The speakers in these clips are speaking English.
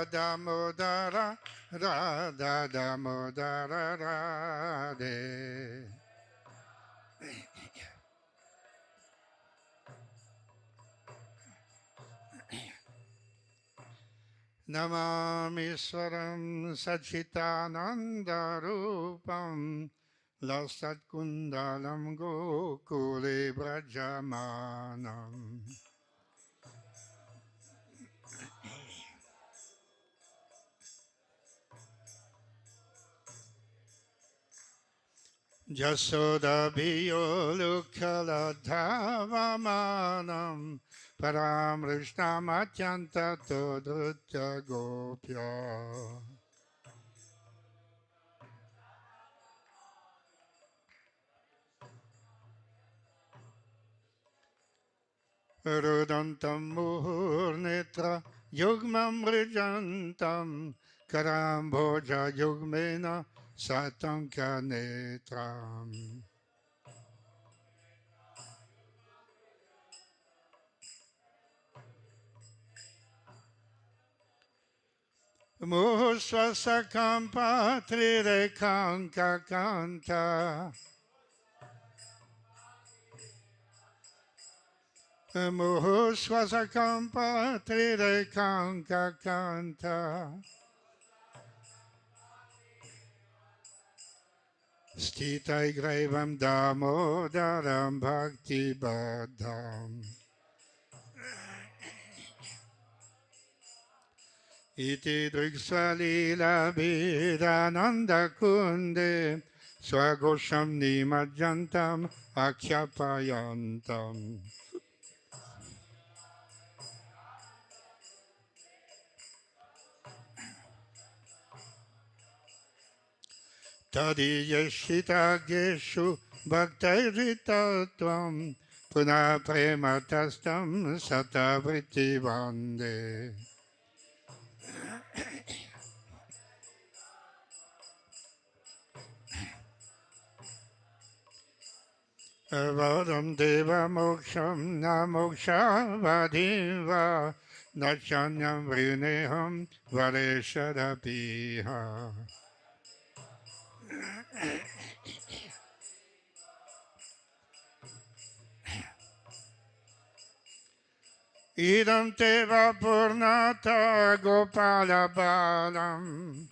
Damodara, Radha Damodara, Radhe. Namamiswaram Sachitanandarupam Lasatkundalam Gokule Brajamanam. Jasoda Bhiyo Lukaladhavamanam Paramrishtam Atyanta Todrutya Gopya. Rudantam Muhurnetra Yugmam Rijantam Karamboja Yugmena Satanka Netram. Muhuswasakampa Trirekanka Kanta. Muhuswasakampa Trirekanka Kanta. Sthitai Graivam Damodaram Bhakti Badham. Iti Driksvalila Bhidananda Kunde Swagosham Nimajjantam Akhyapayantam. Tadiyashita Geshu Bhaktairitatvam Puna Prematastam Satavriti Vande. Vadam Deva Moksham Na Moksha Vadiva Nachanyam Vrineham Vareshadapiha. Idam Teva Purnata Gopala Balam.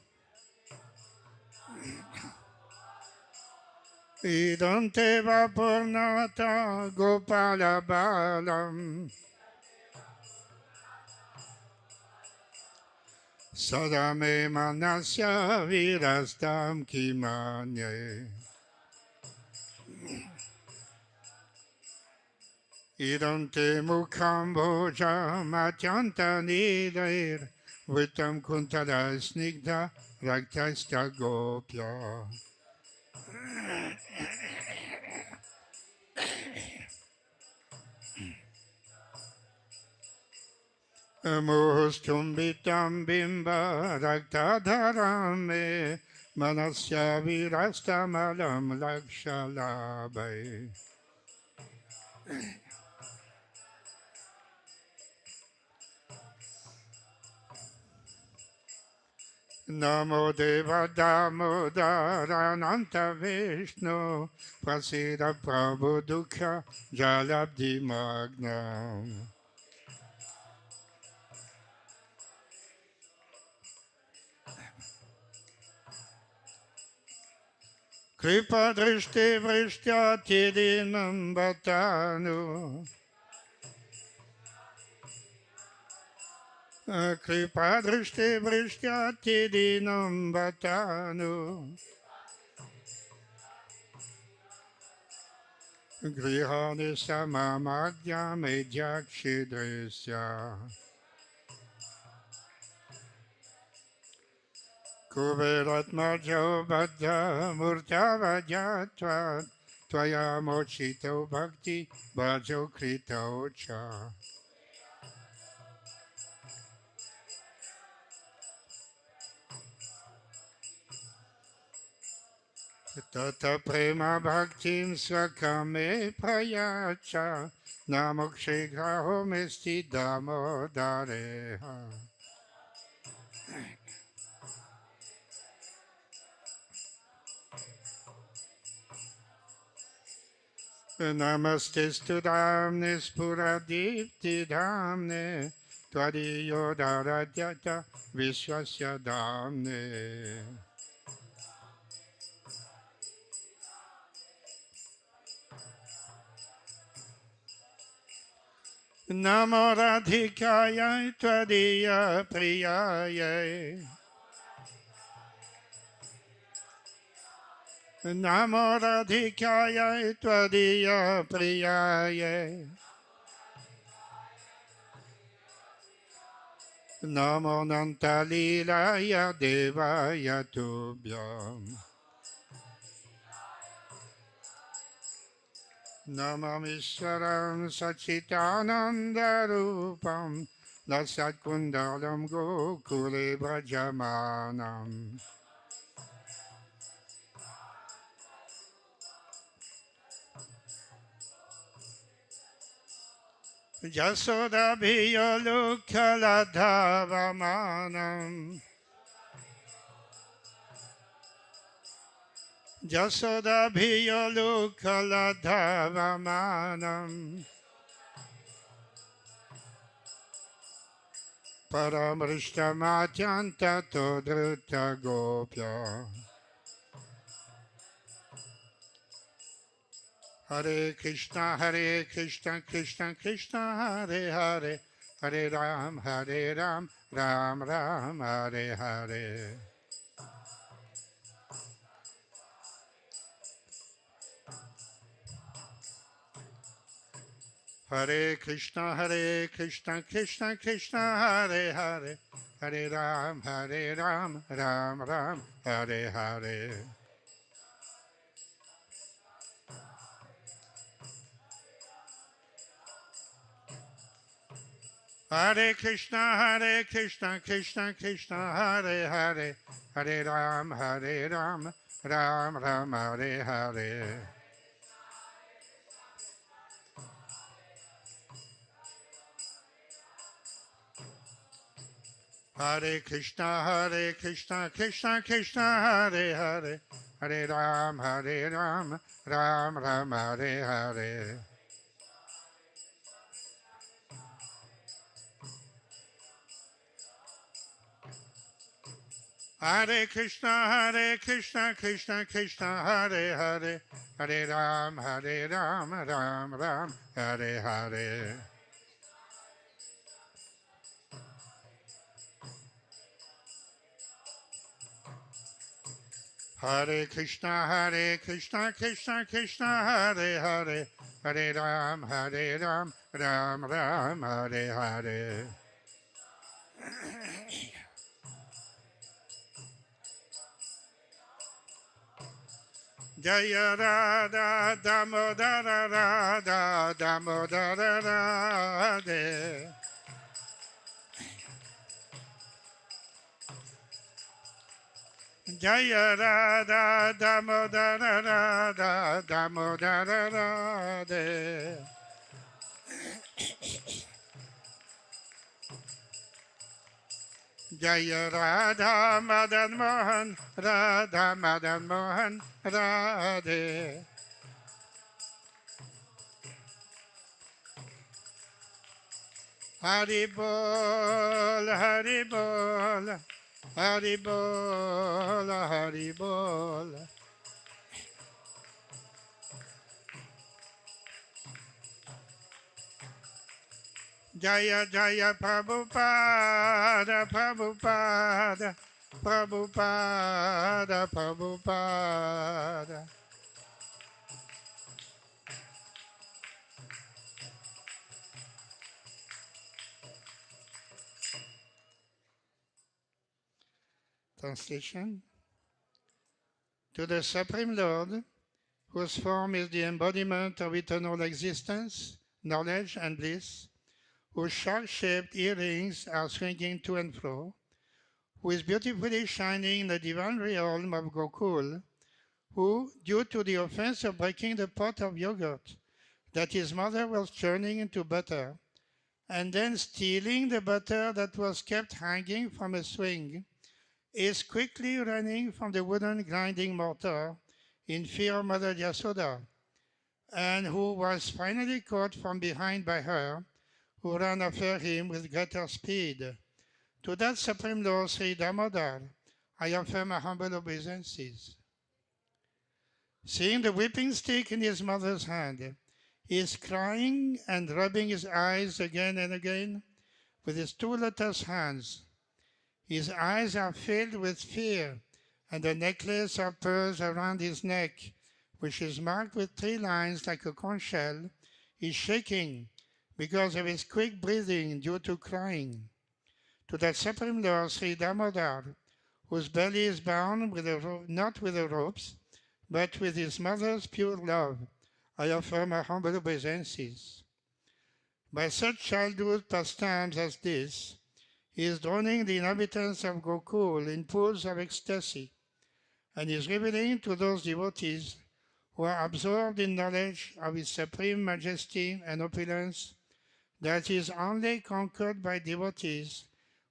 Idam Teva Purnata Gopala Balam. Sadame Manasya Virastam Kimanye. Idam Te Mukham Bhojam Atyanta Nidair Vitam Kuntala Snigdha Raktasta Gopya. Muhustumbitam bimba raktadharame manasya virastamalam lakshalabai. Namo Deva Damodarananta Vishnu Prasida Prabhu Dukha Jalabdi Magnam. Kripa Drishti Vrishtyati Dinam Bhatanu. Kripa Drishti Vrishtyati Dinam Bhatanu. Grihani Samamadya Medjakshidrisya. Kuberatmajo Badha Murtavajatvat Tvaya Mochito Bhakti Bhajo Krito Cha. Tata Prema Bhaktim Swakame Prayacha Namokshe Graho Mesti Damodareha. Namaste Sudhamne Spuradipti Dhamne Tvadiyo Dharadhyata Vishwasya Dhamne. Namo Radhikaya Tvadiya Priyaya. Namo Radhikaya Tvadiya Priyaya. Namo Nantalilaya Devaya Tubhyam. Namo Ishwaram Sachitananda Rupam Lasat Kundalam Gokule Brajamanam. Jasodabhiya Lukaladhavamanam. Jasodabhiya Lukaladhavamanam. Paramrishtamathyanta Todruta Gopya. Hare Krishna, Krishna Krishna, Hare Hare, Hare Ram, Ram Ram, Hare Hare. Hare Krishna, Krishna Krishna, Hare Hare, Hare Ram, Ram Ram, Hare Hare. Hare Krishna, Krishna Krishna, Hare Hare, Hare Ram, Ram Ram, Hare Hare. Hare Krishna, Krishna Krishna, Hare Hare, Hare Ram, Ram Ram, Hare Hare. Hare Krishna, Krishna Krishna, Hare Hare, Hare Ram, Ram Ram, Hare Hare. Hare Krishna, Krishna Krishna, Hare Hare, Hare Ram, Ram Ram, Hare Hare. Jaya Radha Damodara Radha Damodara Radhe. Jaya Radha Damodara Radha Damodara Radhe. Jaya Radha Madan Mohan Radha Madan Mohan Radhe. Hari Bol, Hari Bol, Hari Bol, Hari Bol. Jaya Jaya Prabhupada, Prabhupada, Prabhupada, Prabhupada. Translation. To the Supreme Lord, whose form is the embodiment of eternal existence, knowledge, and bliss, whose shark-shaped earrings are swinging to and fro, who is beautifully shining in the divine realm of Gokul, who, due to the offense of breaking the pot of yogurt that his mother was churning into butter, and then stealing the butter that was kept hanging from a swing, is quickly running from the wooden grinding mortar in fear of Mother Yasoda, and who was finally caught from behind by her, who ran after him with greater speed. To that Supreme Lord Sri Damodar, I offer my humble obeisances. Seeing the whipping stick in his mother's hand, he is crying and rubbing his eyes again and again with his two lotus hands. His eyes are filled with fear, and the necklace of pearls around his neck, which is marked with 3 lines like a conch shell, is shaking because of his quick breathing due to crying. To that Supreme Lord Sri Damodar, whose belly is bound with not with the ropes, but with his mother's pure love, I offer my humble obeisances. By such childhood pastimes as this, he is drowning the inhabitants of Gokul in pools of ecstasy, and is revealing to those devotees who are absorbed in knowledge of his supreme majesty and opulence that he is only conquered by devotees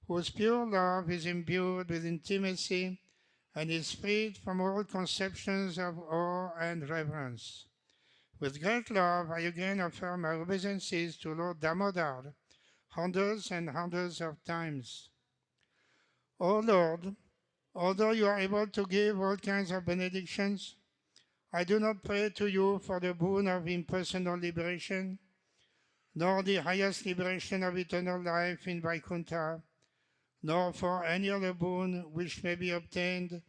whose pure love is imbued with intimacy and is freed from all conceptions of awe and reverence. With great love, I again offer my obeisances to Lord Damodar, hundreds and hundreds of times. O Lord, although you are able to give all kinds of benedictions, I do not pray to you for the boon of impersonal liberation, nor the highest liberation of eternal life in Vaikuntha, nor for any other boon which may be obtained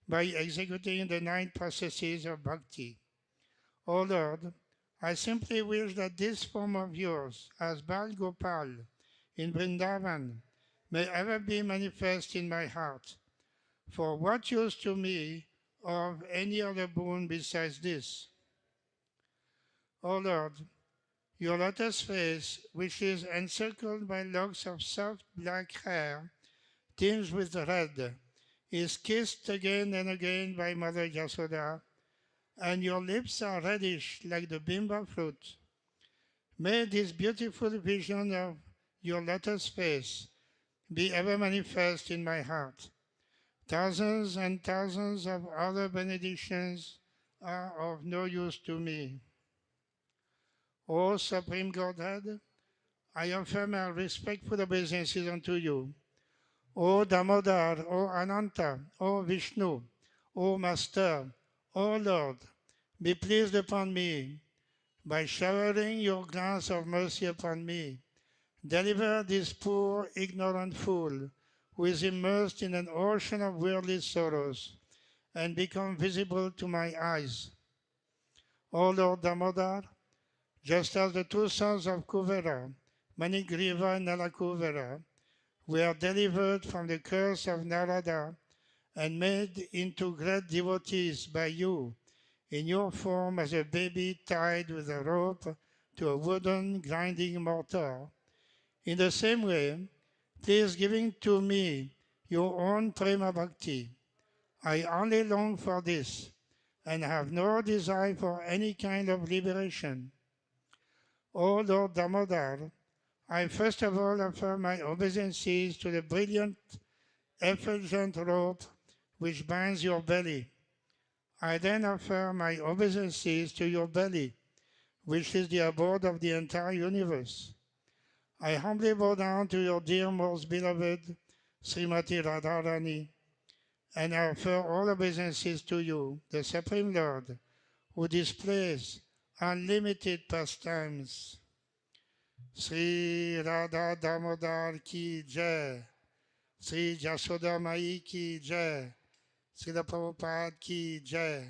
by executing the 9 processes of bhakti. O Lord, I simply wish that this form of yours, as Bal Gopal in Vrindavan, may ever be manifest in my heart. For what use to me of any other boon besides this? O Lord, your lotus face, which is encircled by locks of soft black hair, tinged with red, is kissed again and again by Mother Yasoda, and your lips are reddish like the bimba fruit. May this beautiful vision of your lotus face be ever manifest in my heart. Thousands and thousands of other benedictions are of no use to me. O Supreme Godhead, I offer my respectful obeisances unto you. O Damodar, O Ananta, O Vishnu, O Master, O Lord, be pleased upon me by showering your glance of mercy upon me. Deliver this poor, ignorant fool who is immersed in an ocean of worldly sorrows and become visible to my eyes. O Lord Damodar, just as the 2 sons of Kuvera, Manigriva and Nalakuvera, were delivered from the curse of Narada and made into great devotees by you in your form as a baby tied with a rope to a wooden grinding mortar. In the same way, please giving to me your own prema bhakti. I only long for this and have no desire for any kind of liberation. O Lord Damodar, I first of all offer my obeisances to the brilliant effulgent rope which binds your belly. I then offer my obeisances to your belly, which is the abode of the entire universe. I humbly bow down to your dear most beloved Srimati Radharani, and I offer all obeisances to you, the Supreme Lord, who displays unlimited pastimes. Sri Radha Damodar ki jai, Sri Jashoda Mai ki jai, Srila Prabhupada ki jai.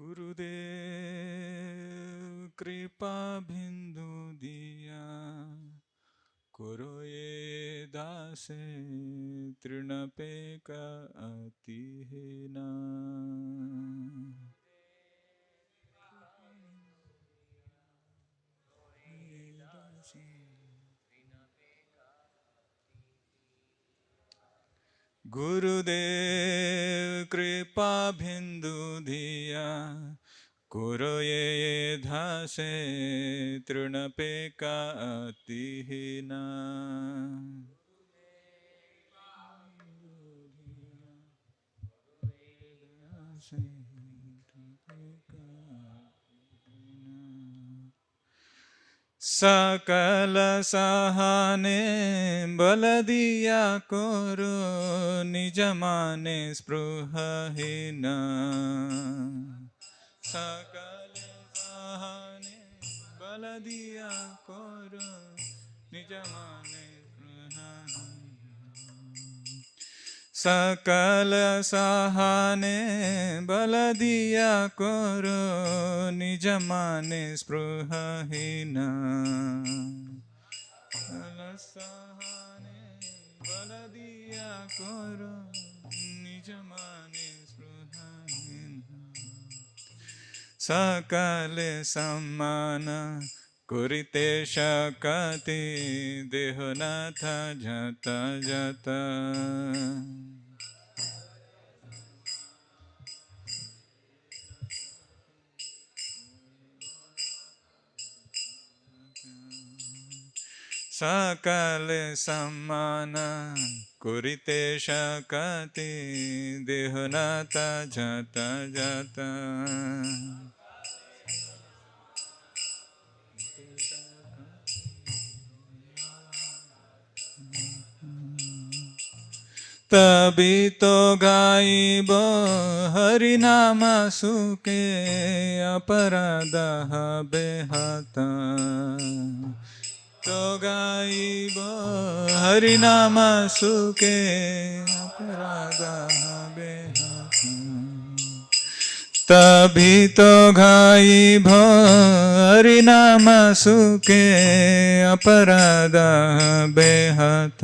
गुरुदेव कृपा बिंदु दिया करो ये दासे तृणपे का अति है ना गुरुदेव कृपा बिंदु दिया करो ये धासे तृणपे का अति ही ना सकल सहाने बल दिया करो निज माने स्पृहहीन सकल सहाने बल दिया करो निज माने सकल सहाने बल दिया करो निज माने स्पृहहीन सकल सहाने बल दिया करो निज माने स्पृहहीन सकल सम्मान कुरिते शकति देहनाथ जत जत सकल सम्मान कुरिते शकति देहनाथ जत जत तभी तो गाइब हरि नाम सुके अपराध बेहत तो गाइब हरि नाम सुके अपराध बेहत तभी तो गाइब हरि नाम सुके अपराध बेहत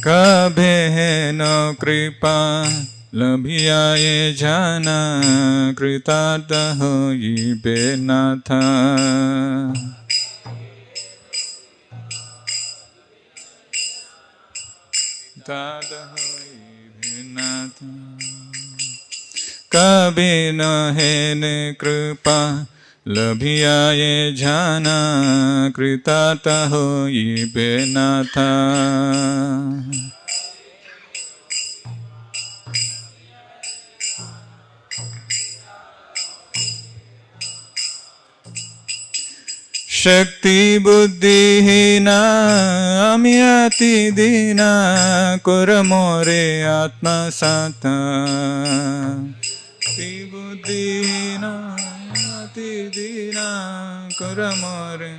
कभे न कृपा लभिया ये जाना कृतार्थ होइबे नाथ कृतार्थ होइबे नाथ कभी न हेन कृपा लभिया ये जाना कृतार्थ होइबे नाथ शक्ति बुद्धिहीना आमी अति दीना कर मोरे आत्मसात शक्ति बुद्धिहीना अति दीना कर मोरे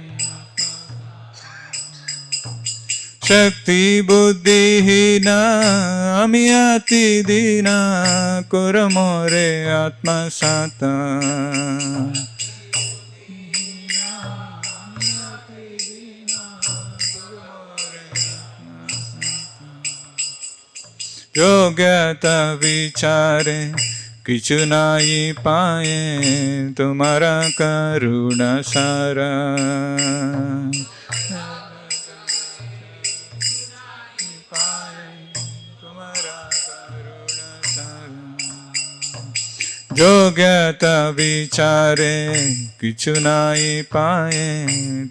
शक्ति बुद्धिहीना आमी अति दीना कर मोरे आत्मसात योग्यता विचारे किछु नाई पाए तुम्हारा करुणा सारा योग्यता विचारे किछु नाई पाए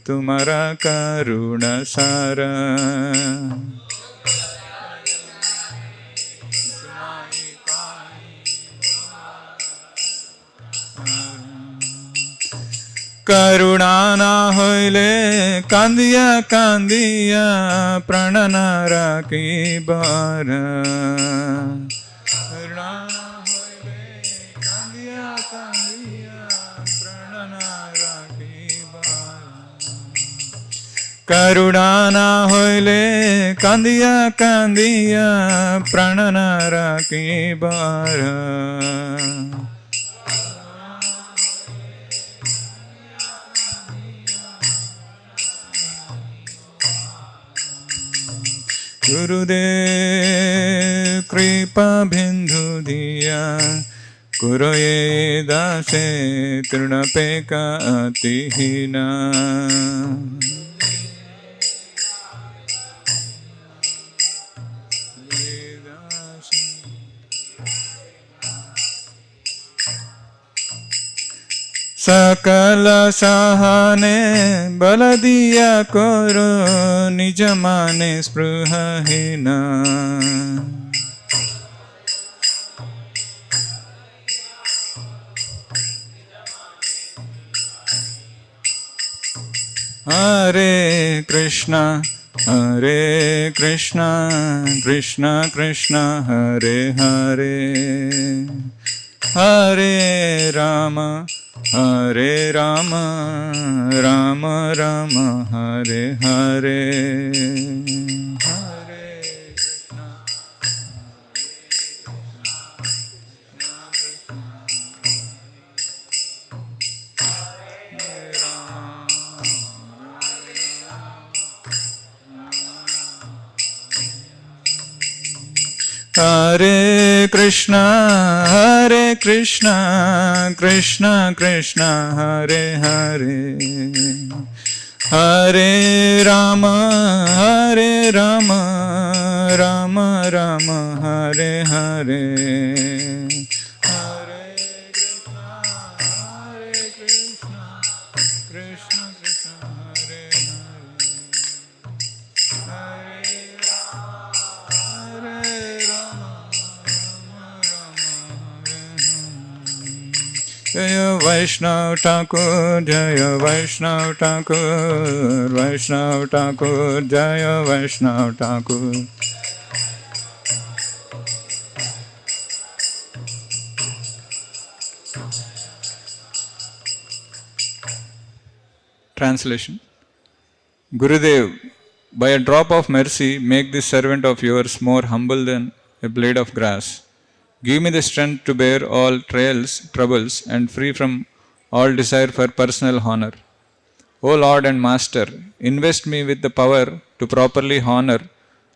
तुम्हारा करुणा सारा करुणा ना होइले कांदिया कांदिया प्राण ना राखी बार करुणा ना होइले कांदिया कांदिया प्राण ना राखी बार করুণা হইলে কান্দিয়া কান্দিয়া প্রাণ না রাখিবার গুরুদেব কৃপা বিন্দু দিয়া কুরয়ে দাসে তৃণপেকা অতিহীনা सकल सहने बल दिया करो निज माने स्पृहहीन हरे कृष्णा कृष्ण कृष्ण हरे हरे हरे राम राम राम हरे हरे हरे कृष्णा हरे कृष्णा कृष्ण कृष्ण हरे हरे हरे राम राम राम हरे हरे हरे कृष्ण कृष्ण कृष्ण हरे हरे हरे जय वैष्णव ठाकुर जय वैष्णव ठाकुर जय वैष्णव Thakur Translation. Gurudev, by a drop of mercy, make this servant of yours more humble than a blade of grass. Give me the strength to bear all trials, troubles, and free from all desire for personal honor. O Lord and Master, invest me with the power to properly honor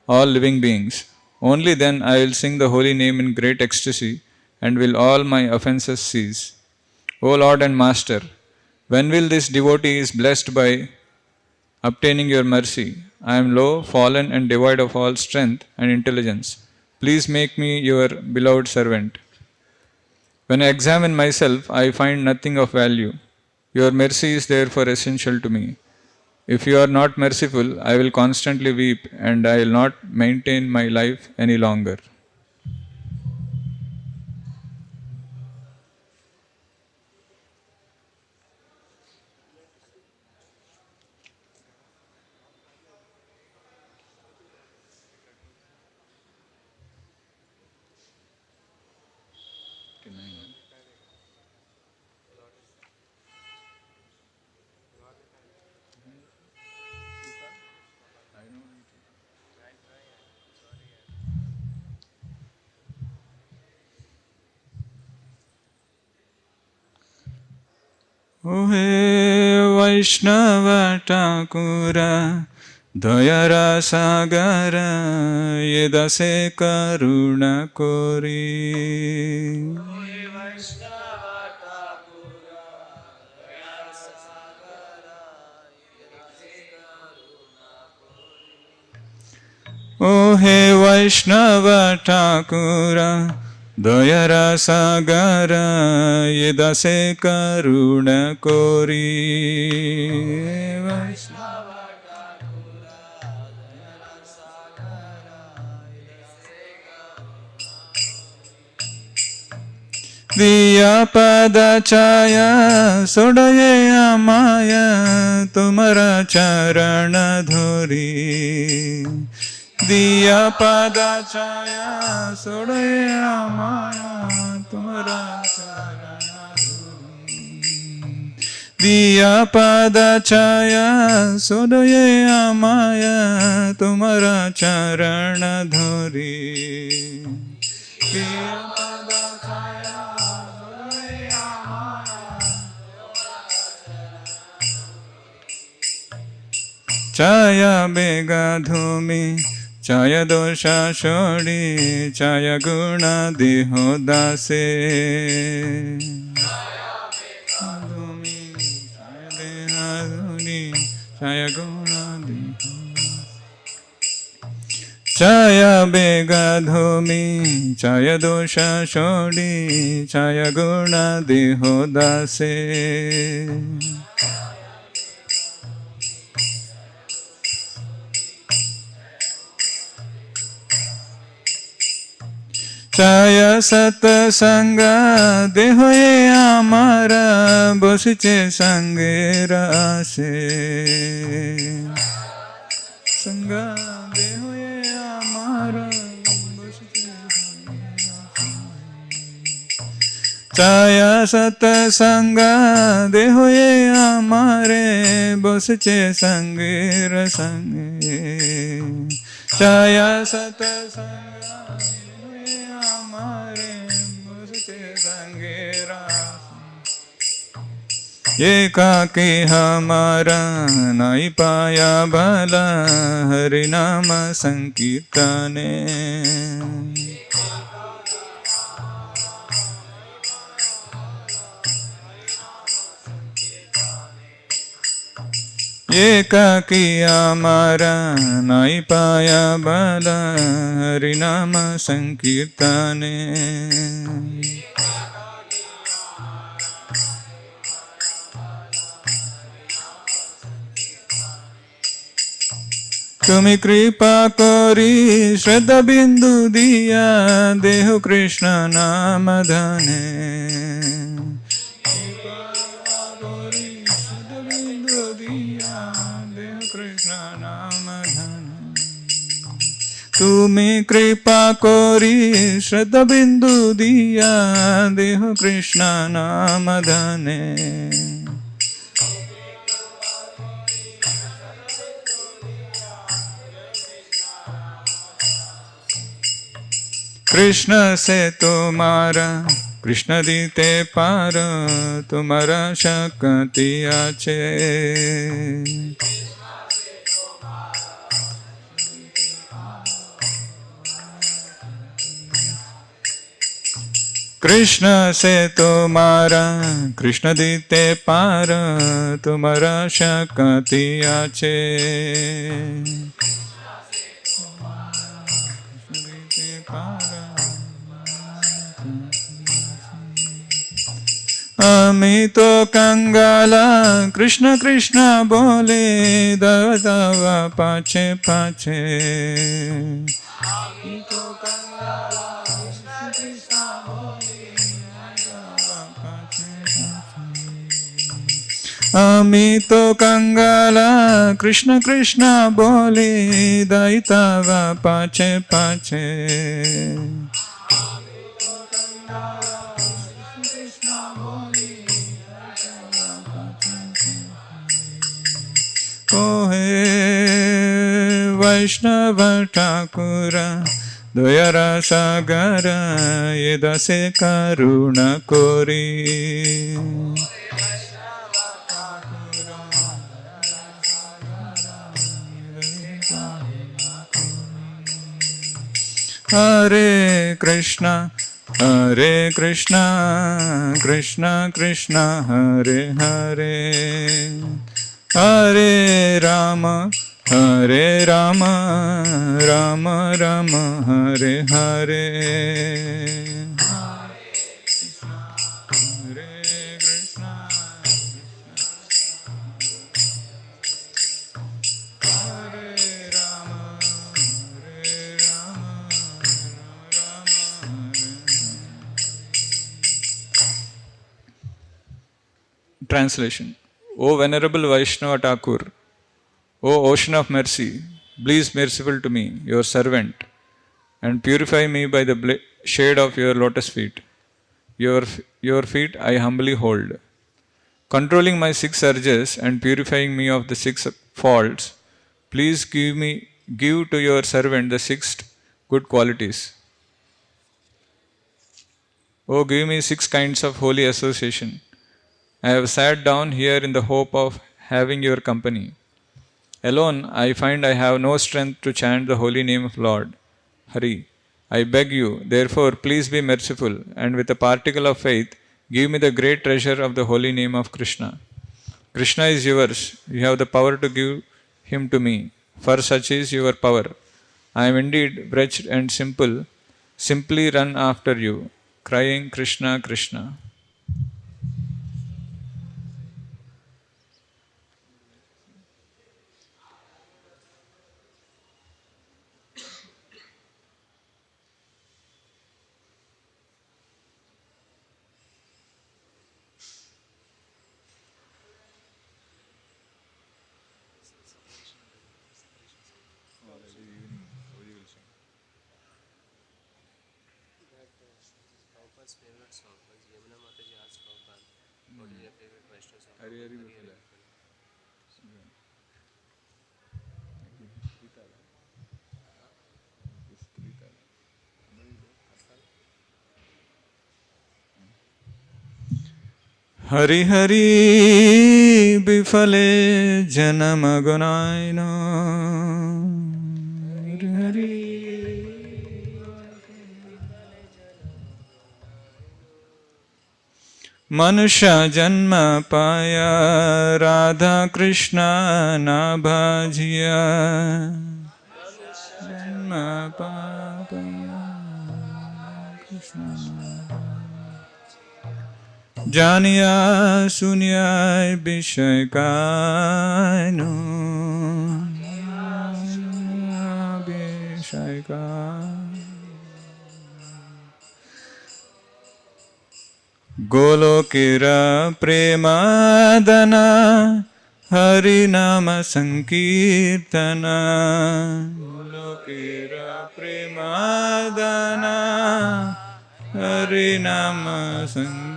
all living beings. Only then I will sing the holy name in great ecstasy and will all my offenses cease. O Lord and Master, when will this devotee is blessed by obtaining your mercy? I am low, fallen, and devoid of all strength and intelligence. Please make me your beloved servant. When I examine myself, I find nothing of value. Your mercy is therefore essential to me. If you are not merciful, I will constantly weep and I will not maintain my life any longer. O he Vaishnava Thakura Dayara Sagara Yedase Karuna Kori O he Vaishnava Thakura Dayara Sagara Yedase Karuna Kori Vaishnava Thakura Dayara Sagara Yedase Karuna Diya pada chaya sodaye amaya tumara charana dhori दिया पादा छाया सोड़े माया तुम्हारा चरण प्रिया पाद छाया सोदये आमाया तुम्हारा चरण धोरी प्रिया पाद छाया सोदये आमाया छाया बेगा धूमि छाया दोषा छोड़ी छाया गुणा देहो दासे छाया गुणा छाया बेगा धूमि छाया दोषा छोड़ी छाया गुणा देहो दासे छाया सत्संग देह ये आमारा बसचे संगे रासे संग देह ये आमारा बसचे छाया सत्संग देह ये आमारे बसचे संगे रसंगे छाया सत्संग एकाकी हमारा नहीं पाया भला हरि नाम संकीर्तने एकाकी हमारा नहीं पाया भला हरि नाम संकीर्तने तुम्हें कृपा करी श्रद्धा बिंदु दिया देहो कृष्ण नाम धने तुम्हें कृपा करी श्रद्धा बिंदु दिया देहो कृष्ण नाम धने कृष्ण से तुम्हारा कृष्ण दीते पार तुम्हारा शक्ति आचे कृष्ण से तुम्हारा कृष्ण दीते पार तुम्हारा शक्ति आचे अमी तो कंगाला कृष्ण कृष्ण बोले दवा पाछे पाछे अमी तो कंगाला कृष्ण कृष्ण बोले दैतावा पाछे पाछे ओहे वैष्णव ठाकुर दया सागर ये दसे करुणा कोरी हरे Krishna Krishna Krishna Hare Hare Hare Ram Ram Ram Hare Hare Translation. O Venerable Vaishnava Thakur, O Ocean of Mercy, please merciful to me, your servant, and purify me by the shade of your lotus feet. Your feet I humbly hold. controlling my six urges and purifying me of the six faults, please give to your servant the sixth good qualities. Oh, give me six kinds of holy association. I have sat down here in the hope of having your company. Alone, I find I have no strength to chant the holy name of Lord, Hari. I beg you, therefore, please be merciful, and with a particle of faith, give me the great treasure of the holy name of Krishna. Krishna is yours. You have the power to give him to me, for such is your power. I am indeed wretched and simple, simply run after you, crying Krishna, Krishna. Hari Hari Bifale Janamagunaina. Hari Hari Manusha Janma Paya Radha Krishna Nabhajiya. Janma Paya Krishna Janiya Sunya Bishaykaino Golokira Premadana Harinama Sankirtana Golokira Premadana Harinama Sankirtana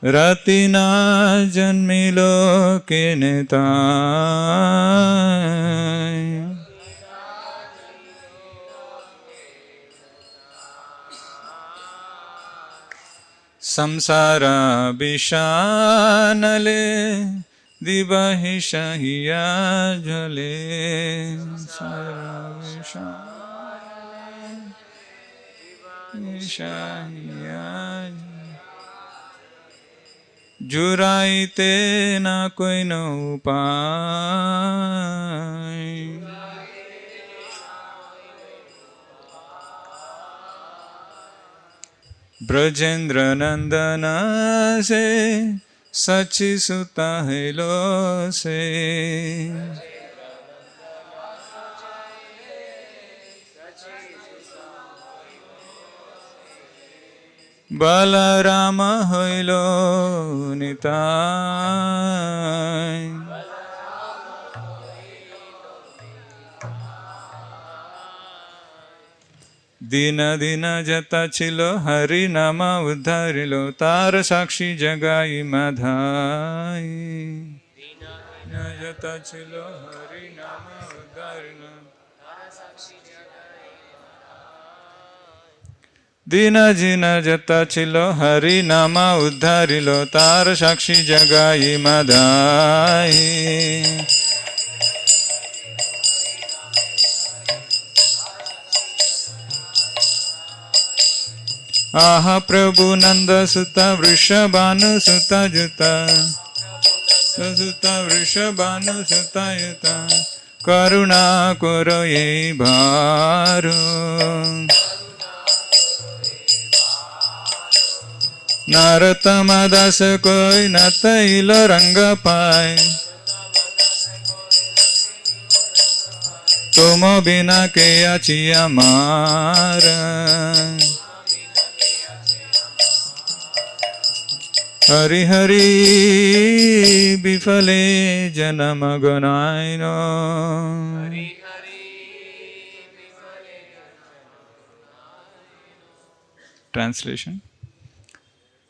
Ratina Janmilo Kenetai Samsara Bishanale Divahishahiya Jale Samsara Bishahiya Juraite na koi no upai Brajendra Nandana se Sachi Sutta Helo se Balarama Hoilo Nitai Dina Dina Jata Chilo Hari Nama Uddharilo Tara Sakshi Jagai Madhai Dina Jata Chilo Hari Nama Uddharilo Dina Jina Jata Chilo Hari Nama Uddharilo Tara Sakshi Jagai Madhai Aha Prabhu Nanda Sutta Vrishabhanu Sutta Juta Sutta Vrishabhanu Sutta Juta Karuna Koro Ye Bharu Naratama Das Koi Nata Ilo Ranga Pai Tomo Bina Ke Achi Amara Hari Hari Bifale Janamaganaino Hari Translation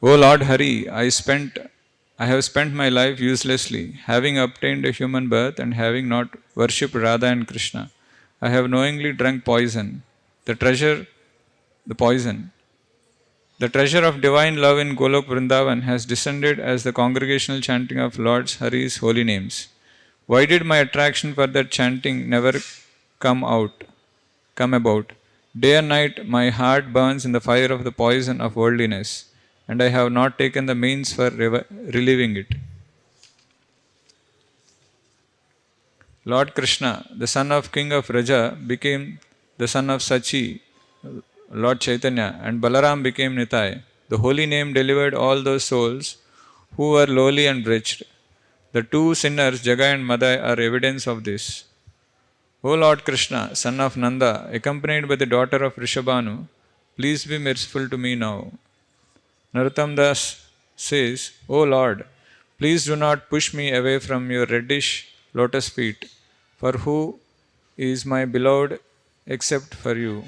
O Lord Hari, I have spent my life uselessly, having obtained a human birth and having not worshipped Radha and Krishna. I have knowingly drunk poison, the treasure, the poison. The treasure of divine love in Golok Vrindavan has descended as the congregational chanting of Lord Hari's holy names. Why did my attraction for that chanting never come out, come about? Day and night my heart burns in the fire of the poison of worldliness, and I have not taken the means for relieving it. Lord Krishna, the son of King of Raja, became the son of Sachi, Lord Chaitanya, and Balaram became Nitai. The holy name delivered all those souls who were lowly and wretched. The two sinners, Jagai and Madai, are evidence of this. O Lord Krishna, son of Nanda, accompanied by the daughter of Rishabhanu, please be merciful to me now. Narottam Das says, O Lord, please do not push me away from your reddish lotus feet, for who is my beloved except for you?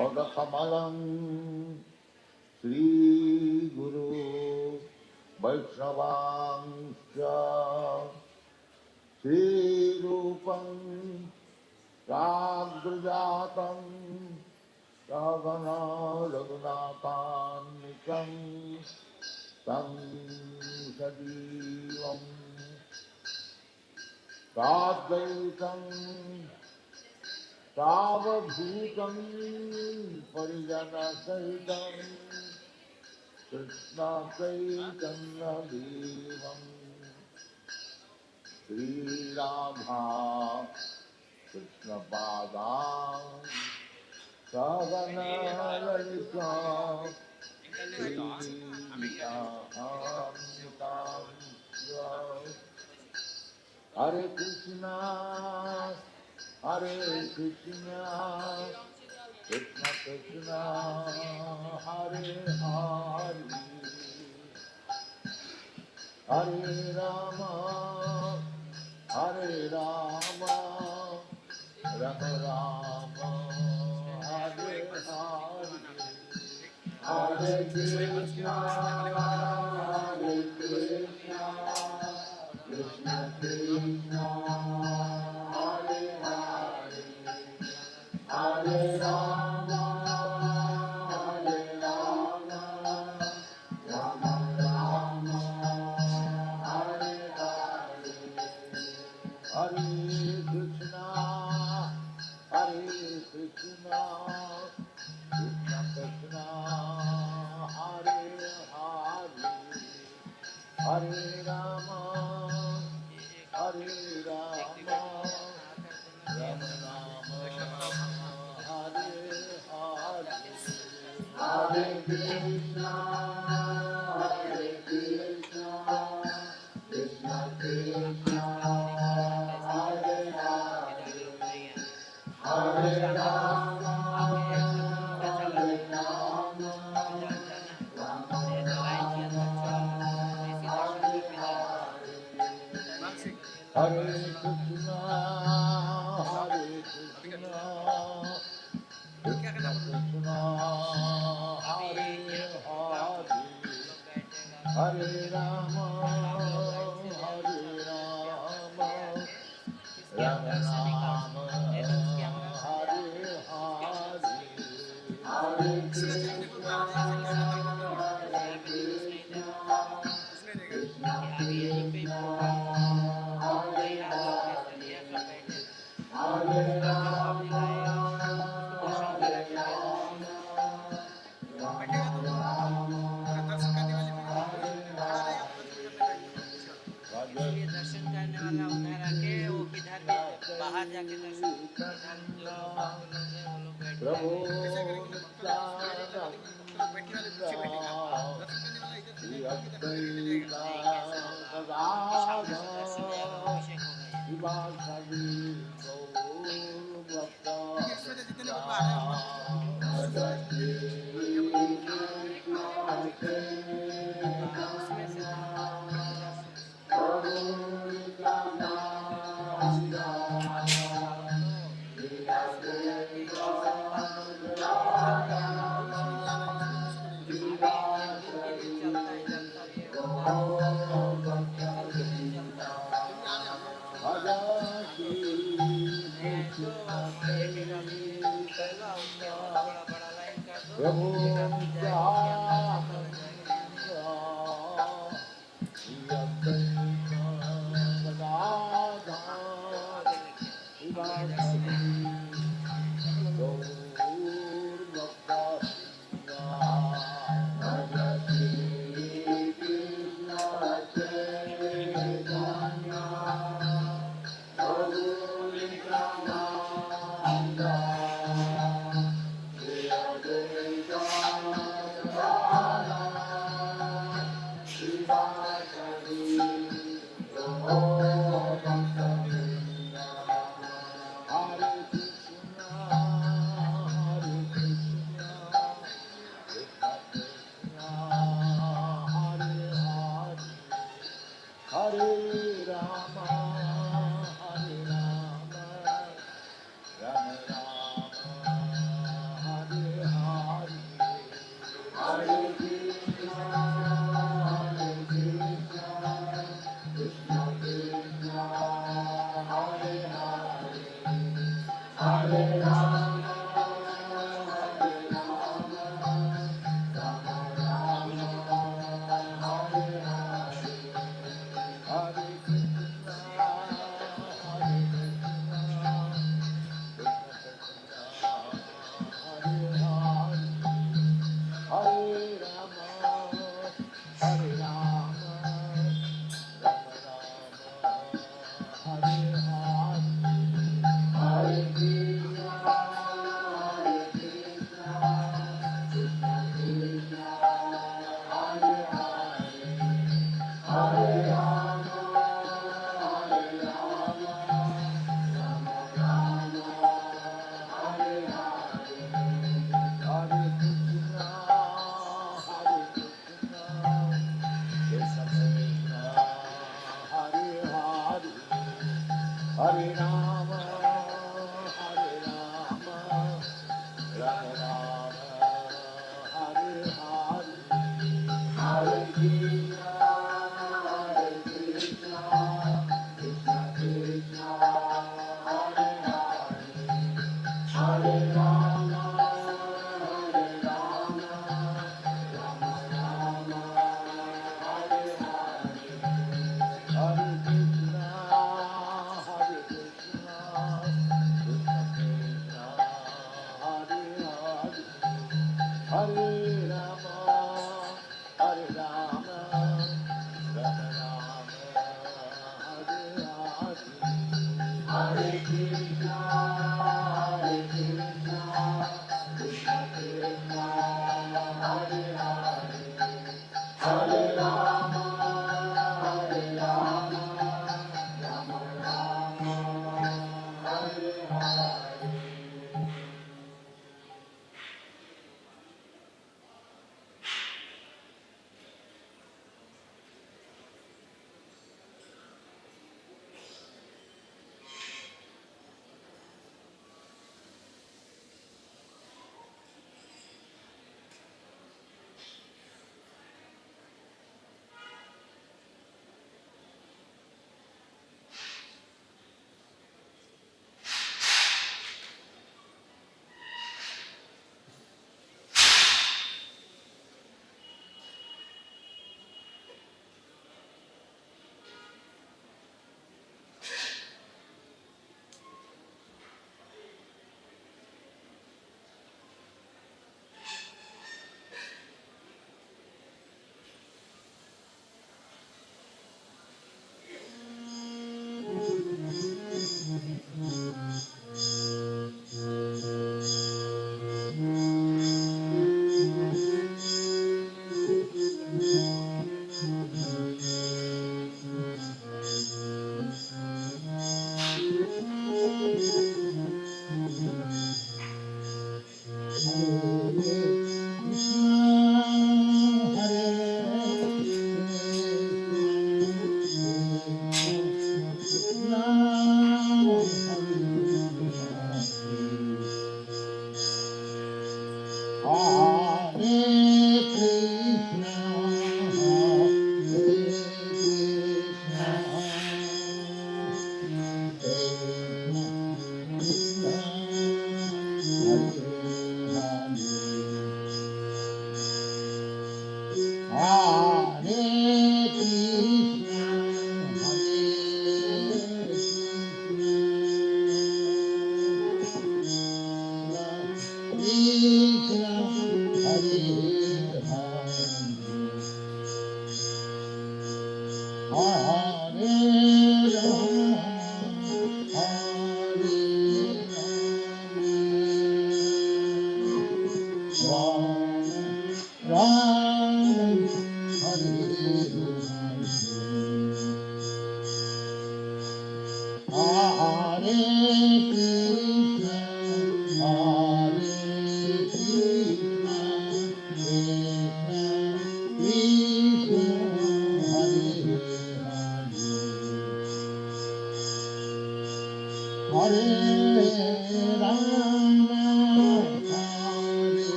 Padakamalam Sri Guru Vaishnavangscha Sri Rupam Sagrajatam Sagana Raghunathanikam Tam Sadivam Sadvaitam Savabhutam Parijana Sahitam Krishna Chaitanya Devam Sri Radha Krishna Padam Sagana Lalita Sri Amritam Hare Krishna Hare Krishna Krishna Krishna Hare Hare Hare Rama Hare Rama Rama Rama Hare Hare Hare Krishna Hare Krishna Krishna Krishna Hare Hare Hare Rama Hare Rama Rama Rama Hare Hare Hare Krishna Hare Krishna Krishna Krishna Hare Hare Hare Rama Hare Rama Rama Rama Hare Hare Hare Krishna Hare Krishna Krishna Krishna Hare Hare Hare Rama Hare Rama Rama Rama Hare Hare Hare Krishna Hare Krishna Krishna Krishna Hare Hare Hare Rama Hare Rama Rama Rama Hare Hare Hare Krishna Hare Krishna Krishna Krishna Hare Hare Hare Rama Hare Rama Rama Rama Hare Hare इसलिए दर्शन करने वाला उधर आके वो किधर भी बाहर जाके दर्शन इधर जो लोग बाबू लोग हैं वो लोग बैठ Prabhu Prabhu Jai Nityananda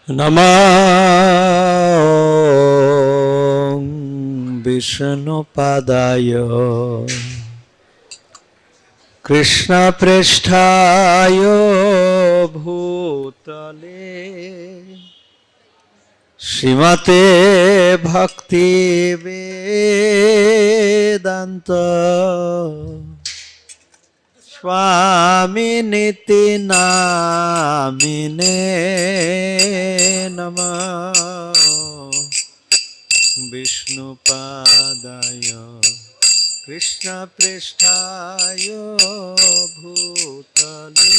Namah Vishnupadaya Krishna Prishthaya Bhutale Srimate Bhakti Vedanta Swami Niti Namine Namah Vishnupadaya Krishna Prishthaya Bhutale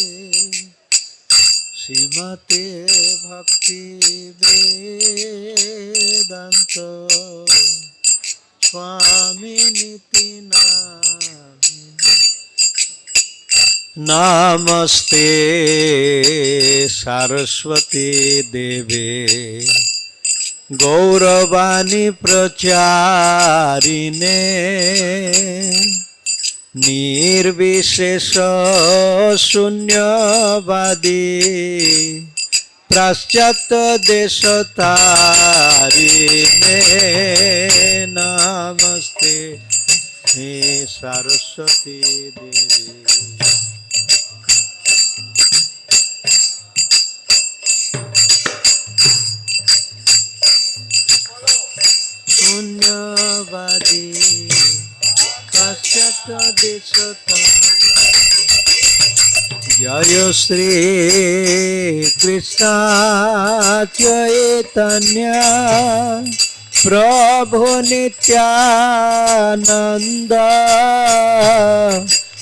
Srimate Bhakti Vedanta Swami Niti Namine Namaste Saraswati Deve Gauravani Pracharine Nirvishesha Sunyavadi Praschata Deshatarine Namaste Saraswati Devi Sunyavadi Paschata Desata Jaya Shri Krishna Chaitanya Prabhu Nityananda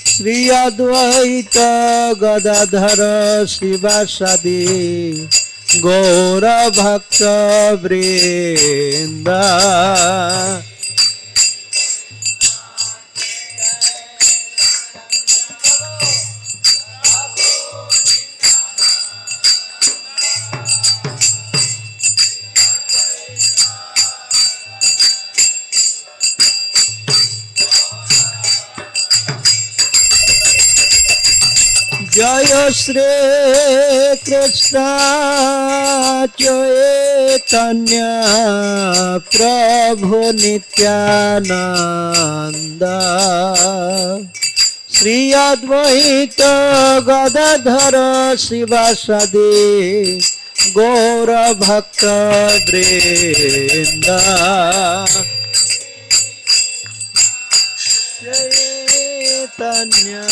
Shri Advaita Gadadhara Sivasadi Gaura Bhakta Vrinda Jaya Shri Krishna Chaitanya Prabhu Nityananda Shri Advaita Gadadhara Sivasadi Gaura Bhakta Vrinda Chaitanya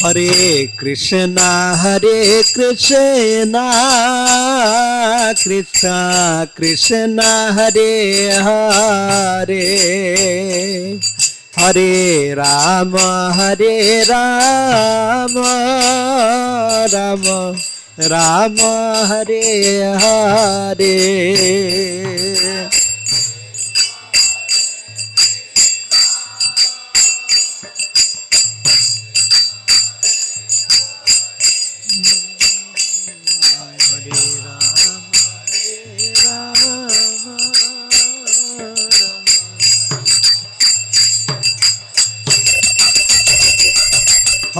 Hare Krishna Krishna Krishna Hare Hare Hare Rama Rama Rama Hare Hare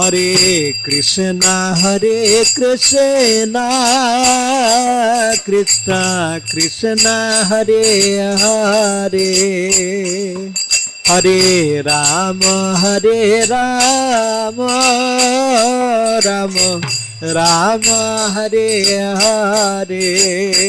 Hare Krishna, Krishna Krishna, Hare Hare, Hare Rama, Rama Rama, Hare Hare.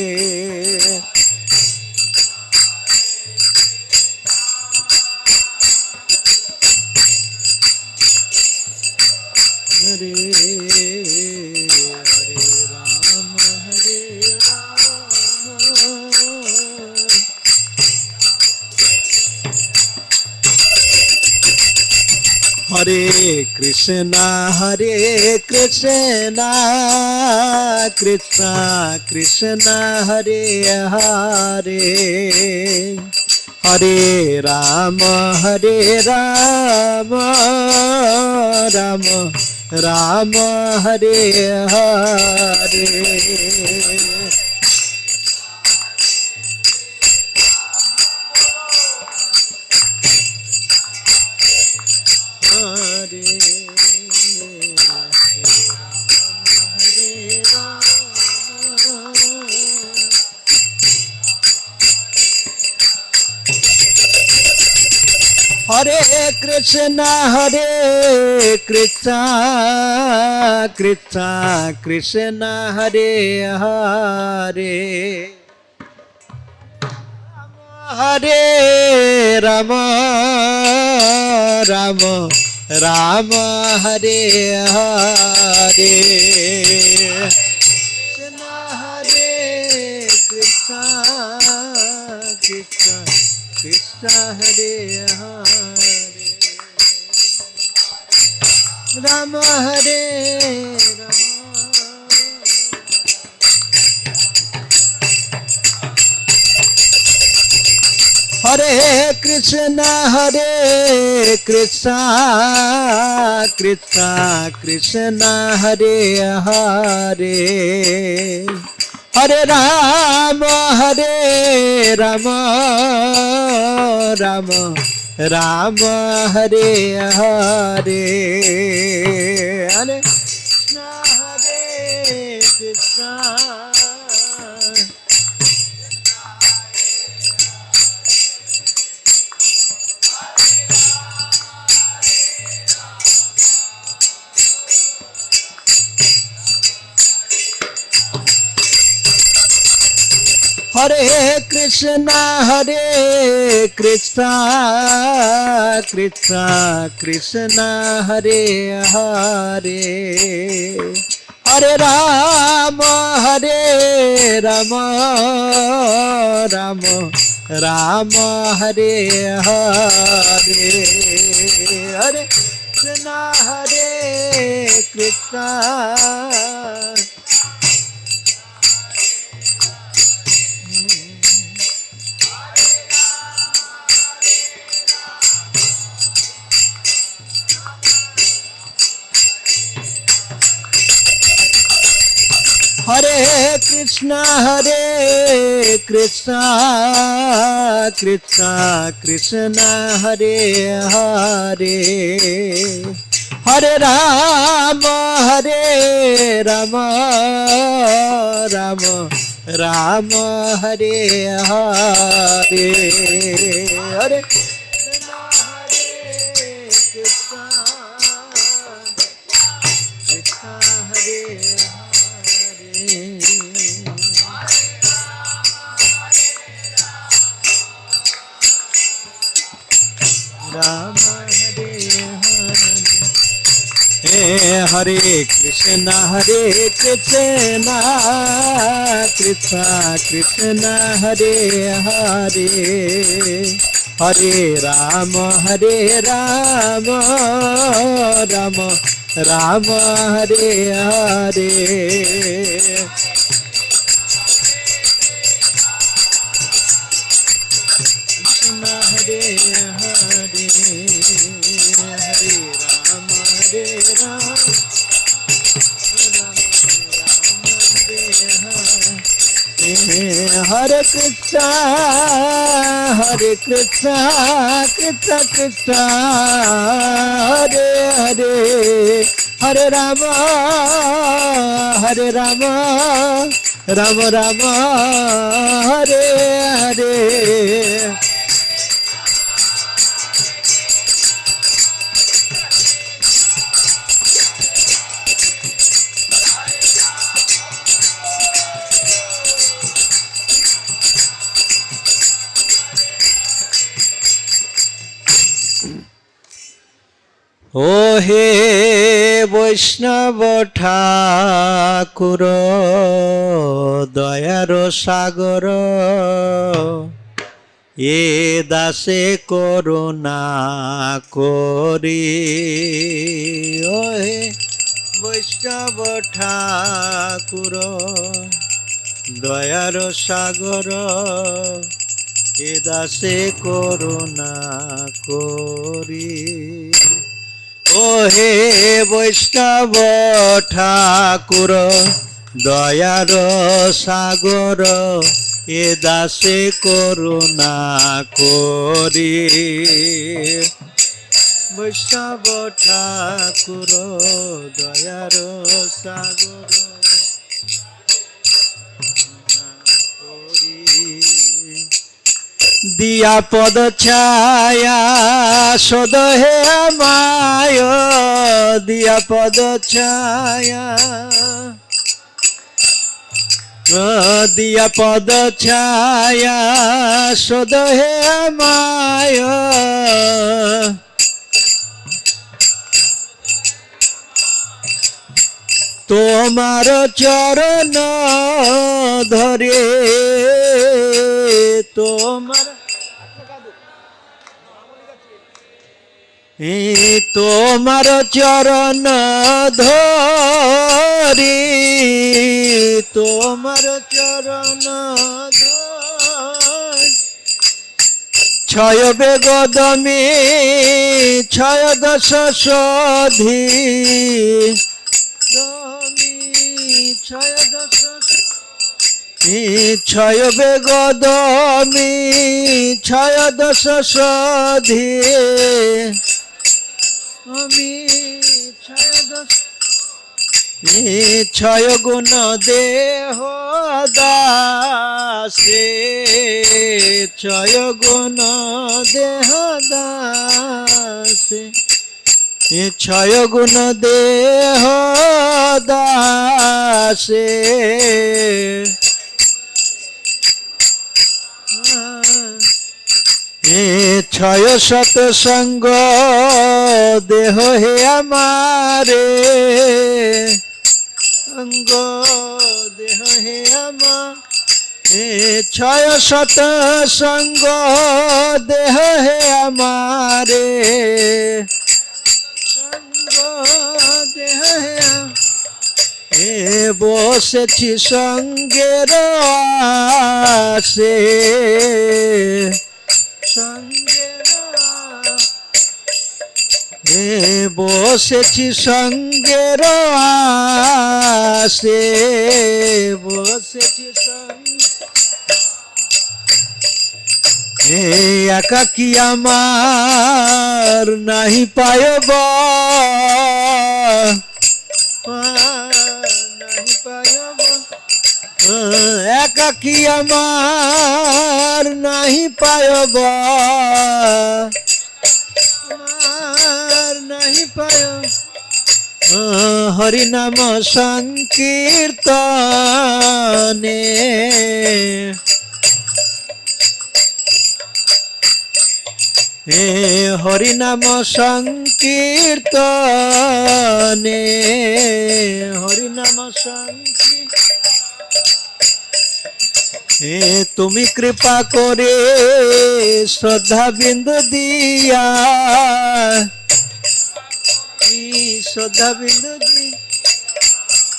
Hare Hare Krishna, Krishna Krishna, Hare Hare, Hare Rama, Rama Rama, Hare Hare. Hare Krishna, Krishna Krishna, Hare Hare, Hare Rama, Rama Hare Hare, Krishna Krishna Krishna Hare Hare, Rama Hare Rama. Hare Krishna, Krishna Krishna, Hare Hare, Hare Rama, Rama Hare Hare, Hare Krishna, Hare Krishna, Krishna Krishna, Hare Hare, Hare Rama, Rama Hare Hare, Hare Krishna, Hare Krishna, Krishna Krishna, Hare Hare, Hare Rama, Rama Hare Hare, Hare Rama Hare Krishna, Krishna Krishna, Hare Hare, Hare Rama, Rama Hare Hare, Krishna Hare Hare, Hare Rama, Rama Hare Krishna, Krishna Krishna, Hare Hare, Hare Rama, Hare Rama, Rama Rama, Hare Hare. ও হে বৈষ্ণব ঠাকুর দয়ার সাগর এ দাসে করুণা করি ও হে বৈষ্ণব ঠাকুর দয়ার সাগর এ দাসে করুণা করি ও হে বৈষ্ণব ঠাকুর দয়ার সাগর এ দাসে করুণা করি বৈষ্ণব ঠাকুর দয়ার সাগর দিয়া পদ ছায়া সদ হে মায় দিয়া পদ ছায়া দিয়া পদ ছায়া সদ হে মায় তোমার চরণ ধরে তোমার তোমার চরণ ধরি তোমার চরণ ছয় বেগদমে ছয় দশ সধি ছয় দশ ছয় বেগদমি ছয় দশ সধি আমি ছয় দশ ছয় গুণ দেহ দাসে ছয় গুণ দেহ দাসে ছয় গুণ দেহ দাসে ছয় শত সঙ্গ দেহ হে আমারে অঙ্গ দেহ হে আমার ছয় শত সঙ্গ দেহ হে আমারে সঙ্গ দেহ হে বসেছি সঙ্গের আসে বসেছি সঙ্গের আসে বসেছি একাকি আমার নাহি পায়ব নাহি পায়ব একাকি আমার নাহি পায়ব নাহি পায় হরি নাম সংকীর্তনে হরি নাম সংকীর্তনে হরি নাম সংকীর্তনে তুমি কৃপা করে শ্রদ্ধা বিন্দু দিয়া শ্রদ্ধা বিন্দু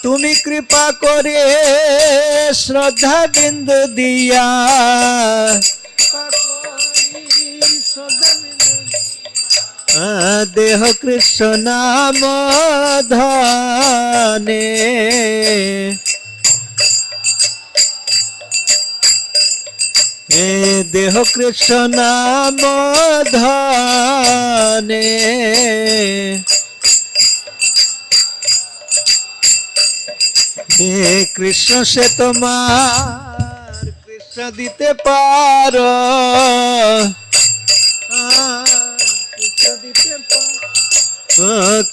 তুমি কৃপা করে শ্রদ্ধা বিন্দু দিয়া দেহ কৃষ্ণ নাম ধনে দেহ কৃষ্ণ নাম ধনে হে কৃষ্ণ সে তোমার কৃষ্ণ দিতে পারো, কৃষ্ণ দিতে পারো,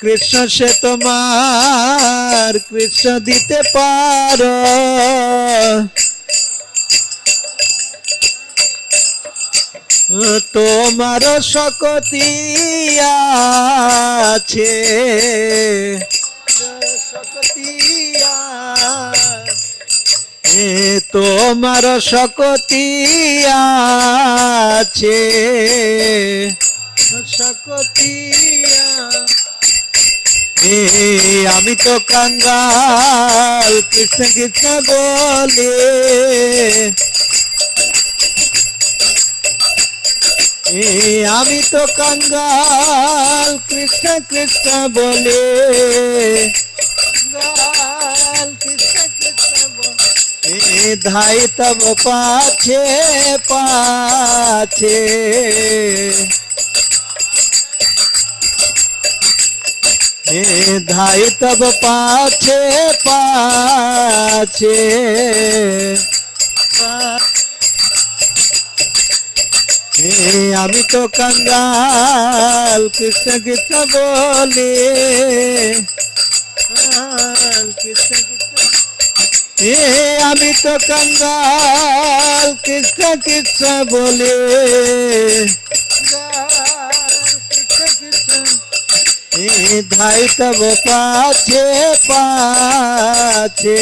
কৃষ্ণ সে তোমার কৃষ্ণ দিতে পারো। তোমার শক্তি আছে, শক্তি আছে, তোমার শক্তি আছে, শক্তি আছে। আমি তো কাঙ্গাল কৃষ্ণ কৃষ্ণ বলে, আমি তো কাঙ্গাল কৃষ্ণ কৃষ্ণ বলে, কৃষ্ণ কৃষ্ণ বলে ধাই তব পাছে পাছে। ধাই তব পাছে পাছে। আমি তো কাঙ্গাল কৃষ্ণ কৃষ্ণ বলে, কৃষ্ণ কৃষ্ণ। আমি তো কাঙ্গাল কৃষ্ণ কৃষ্ণ বলে, কৃষ্ণ কৃষ্ণ। ধাই তব পাছে পাছে।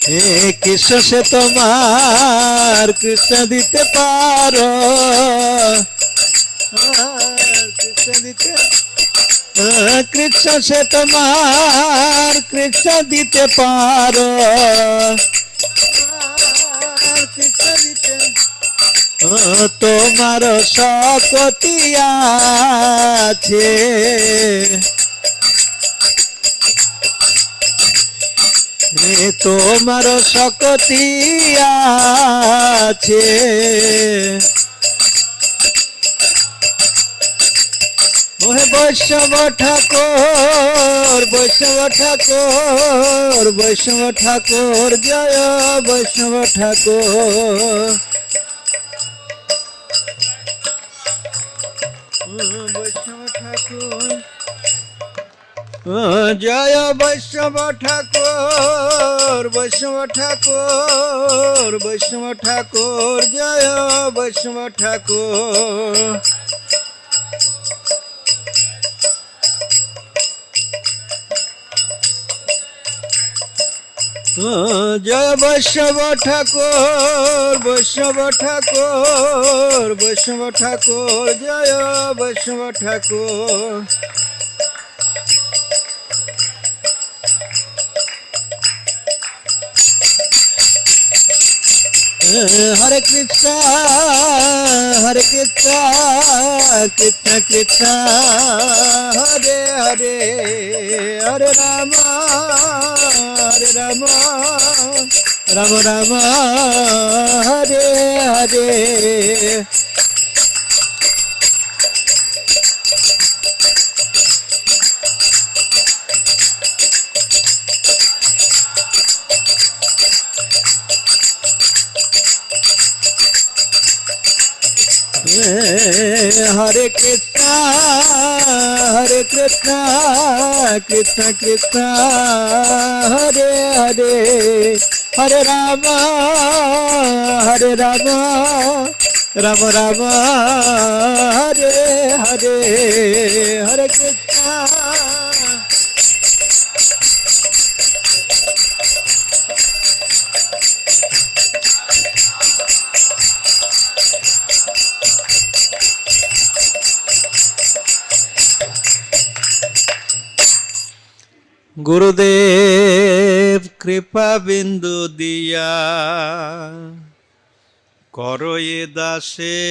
হে কৃষ্ণ সে তোমার কৃষ্ণ দিতে পারো, কৃষ্ণ দিতে, কৃষ্ণ সে তোমার কৃষ্ণ দিতে পারো, কৃষ্ণ দিতে। তোমার শক্তি আছে, তোমার শক্তি আছে। ওহে বৈষ্ণব ঠাকুর, বৈষ্ণব ঠাকুর, বৈষ্ণব ঠাকুর, জয় বৈষ্ণব ঠাকুর, বৈষ্ণব ঠাকুর, জয় বৈষ্ণব ঠাকুর, বৈষ্ণব ঠাকুর, বৈষ্ণব ঠাকুর, জয় বৈষ্ণব ঠাকুর। জয় বৈষ্ণব ঠাকুর, বৈষ্ণব ঠাকুর, বৈষ্ণব ঠাকুর, জয় বৈষ্ণব ঠাকুর। হরে কৃষ্ণ, হরে কৃষ্ণ, কৃষ্ণ কৃষ্ণ, হরে হরে, হরে রাম, হরে Ram, Ram Ram, Hare Hare. Hare Krishna, Hare Krishna, Krishna Krishna, Hare Hare, Hare Rama, Hare Rama, Rama Rama, Hare Hare, Hare Krishna. গুরুদেব কৃপা বিন্দু দিয়া করো এ দাসে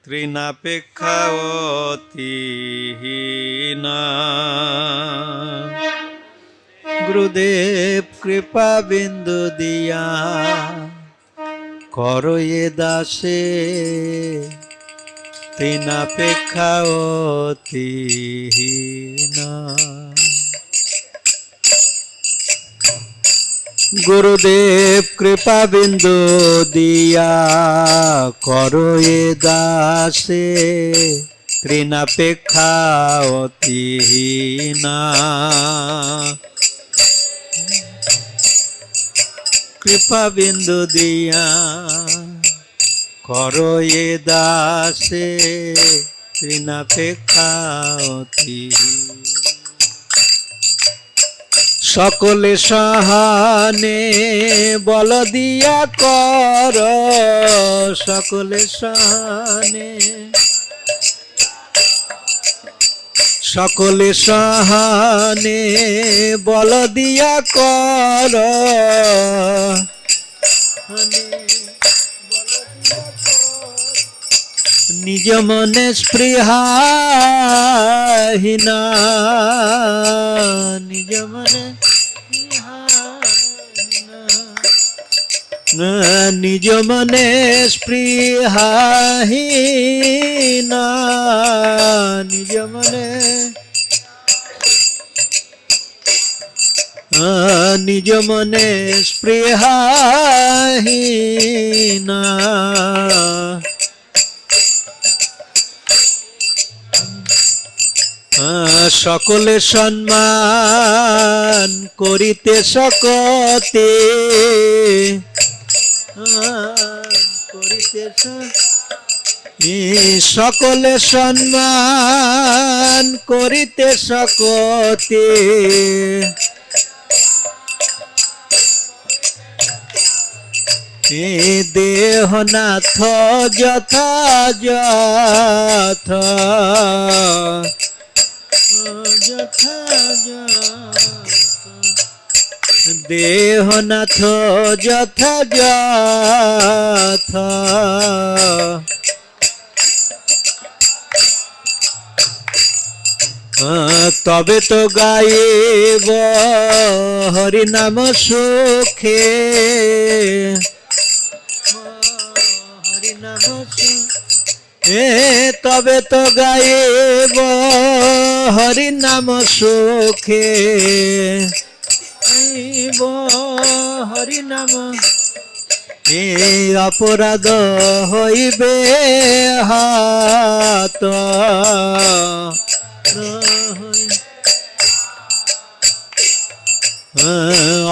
তৃণাপেক্ষা অতিহীনা। গুরুদেব কৃপা বিন্দু দিয়া করো এ দাসে তৃণাপেক্ষা অতিহীন। গুরুদেব কৃপা বিন্দু দিয়া করো এ দাসে তৃণাপেক্ষা অতিহীন। কৃপা বিন্দু দিয়া করো এ দাসে তৃণাপেক্ষা অতিহীন। সকলে সহানে বল দিয়া কর, সকলে সহানে, সকলে সহানে বল দিয়া কর, নিজ মনে স্পৃহাহীনা, নিজ মনে নিজ মনে স্পৃহাহীনা, নিজ মনে নিজ মনে স্পৃহাহীনা। সকলে সম্মান করিতে সকতে, করিতে সকলে সম্মান করিতে সকতে, দেহনাথ যথাযথ, দেহনাথ যথাযথ। তবে তো গাইব হরি নাম সুখে, হরি নাম সুখে, তবে তো গাইব হরি নাম সুখে, হরি নাম অপরাধ হইবে হাত,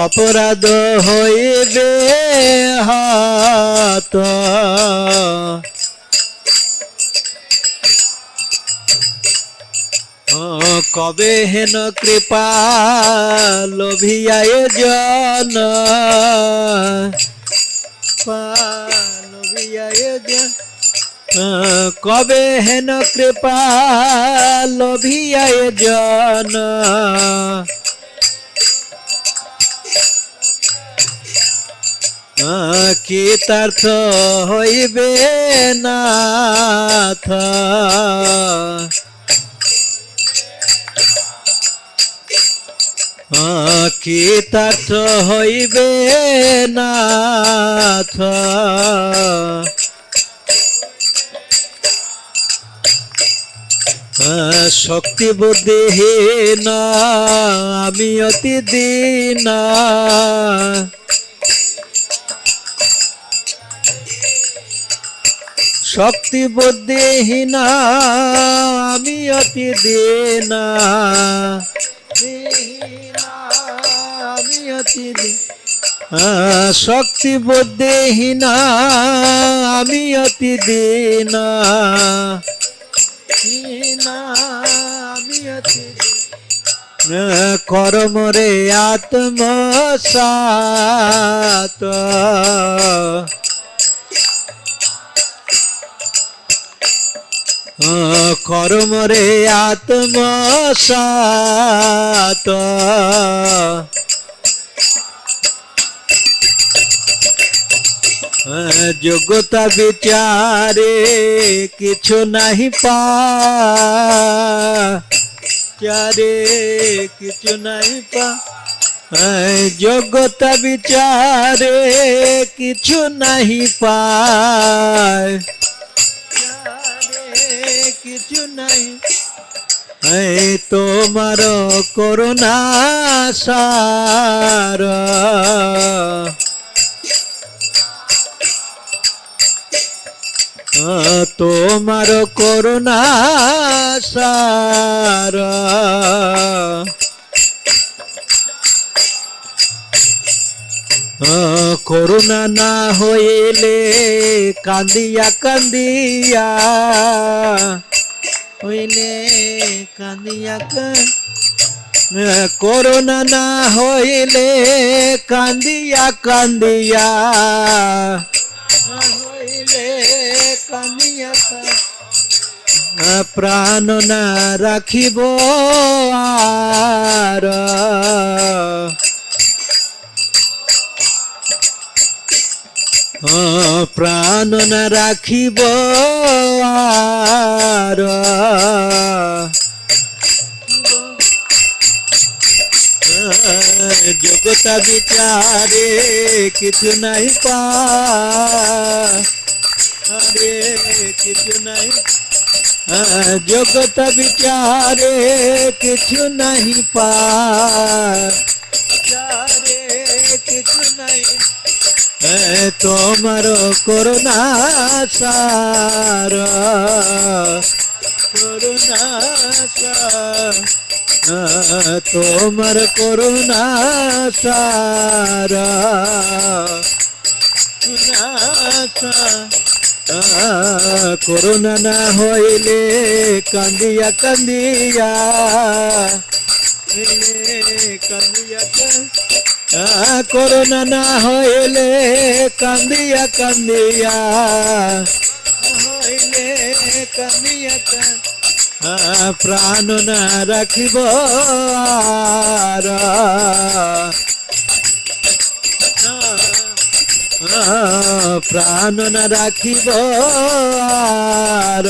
অপরাধ হইবে হাত। কবে হেন কৃপা লোভিয়ায় জন, লোভিয়ায় জন, কবে হেন কৃপা লোভিয়ায় জন, কৃতার্থ হইবে নাথ, কৃতার্থ হইবে নাথ। শক্তি বুদ্ধিহীন আমি অতি দীন, শক্তি বুদ্ধিহীন আমি অতি দীন, আমি অতি দীন, শক্তি বুদ্ধিহীন আমি অতি দীন, আমি অতি দীন। কর্মরে আত্মসাত, কর্মরে আত্মসাত, যোগ্যতা বিচারে কিছু নাহি পারে, কিছু নাহি যোগ্যতা বিচারে কিছু নাহি পায়, কিছু নাই এই তোমার করুণা সার তোমার করুণা সার করুণা না হইলে কান্দিয়া কান্দিয়া হইলে কান্দিয়া করুণা না হইলে কান্দিয়া কান্দিয়া হইলে কান্দিয়া প্রাণ না রাখিব আর প্রাণ না রাখিব আর জগতা বিচারে কিছু নাই পারে কিছু নাই জগতা বিচারে কিছু নাই পারে কিছু নাই তোমার করুণা সার করুণা সার তোমার করুণা সার করুণা না হইলে কান্দিয়া কান্দিয়া কান্দিয়া করুণা না হইলে কান্দিয়া কান্দিয়া হইলে কান্দিয়া প্রাণ না রাখিব আর প্রাণ না রাখিব আর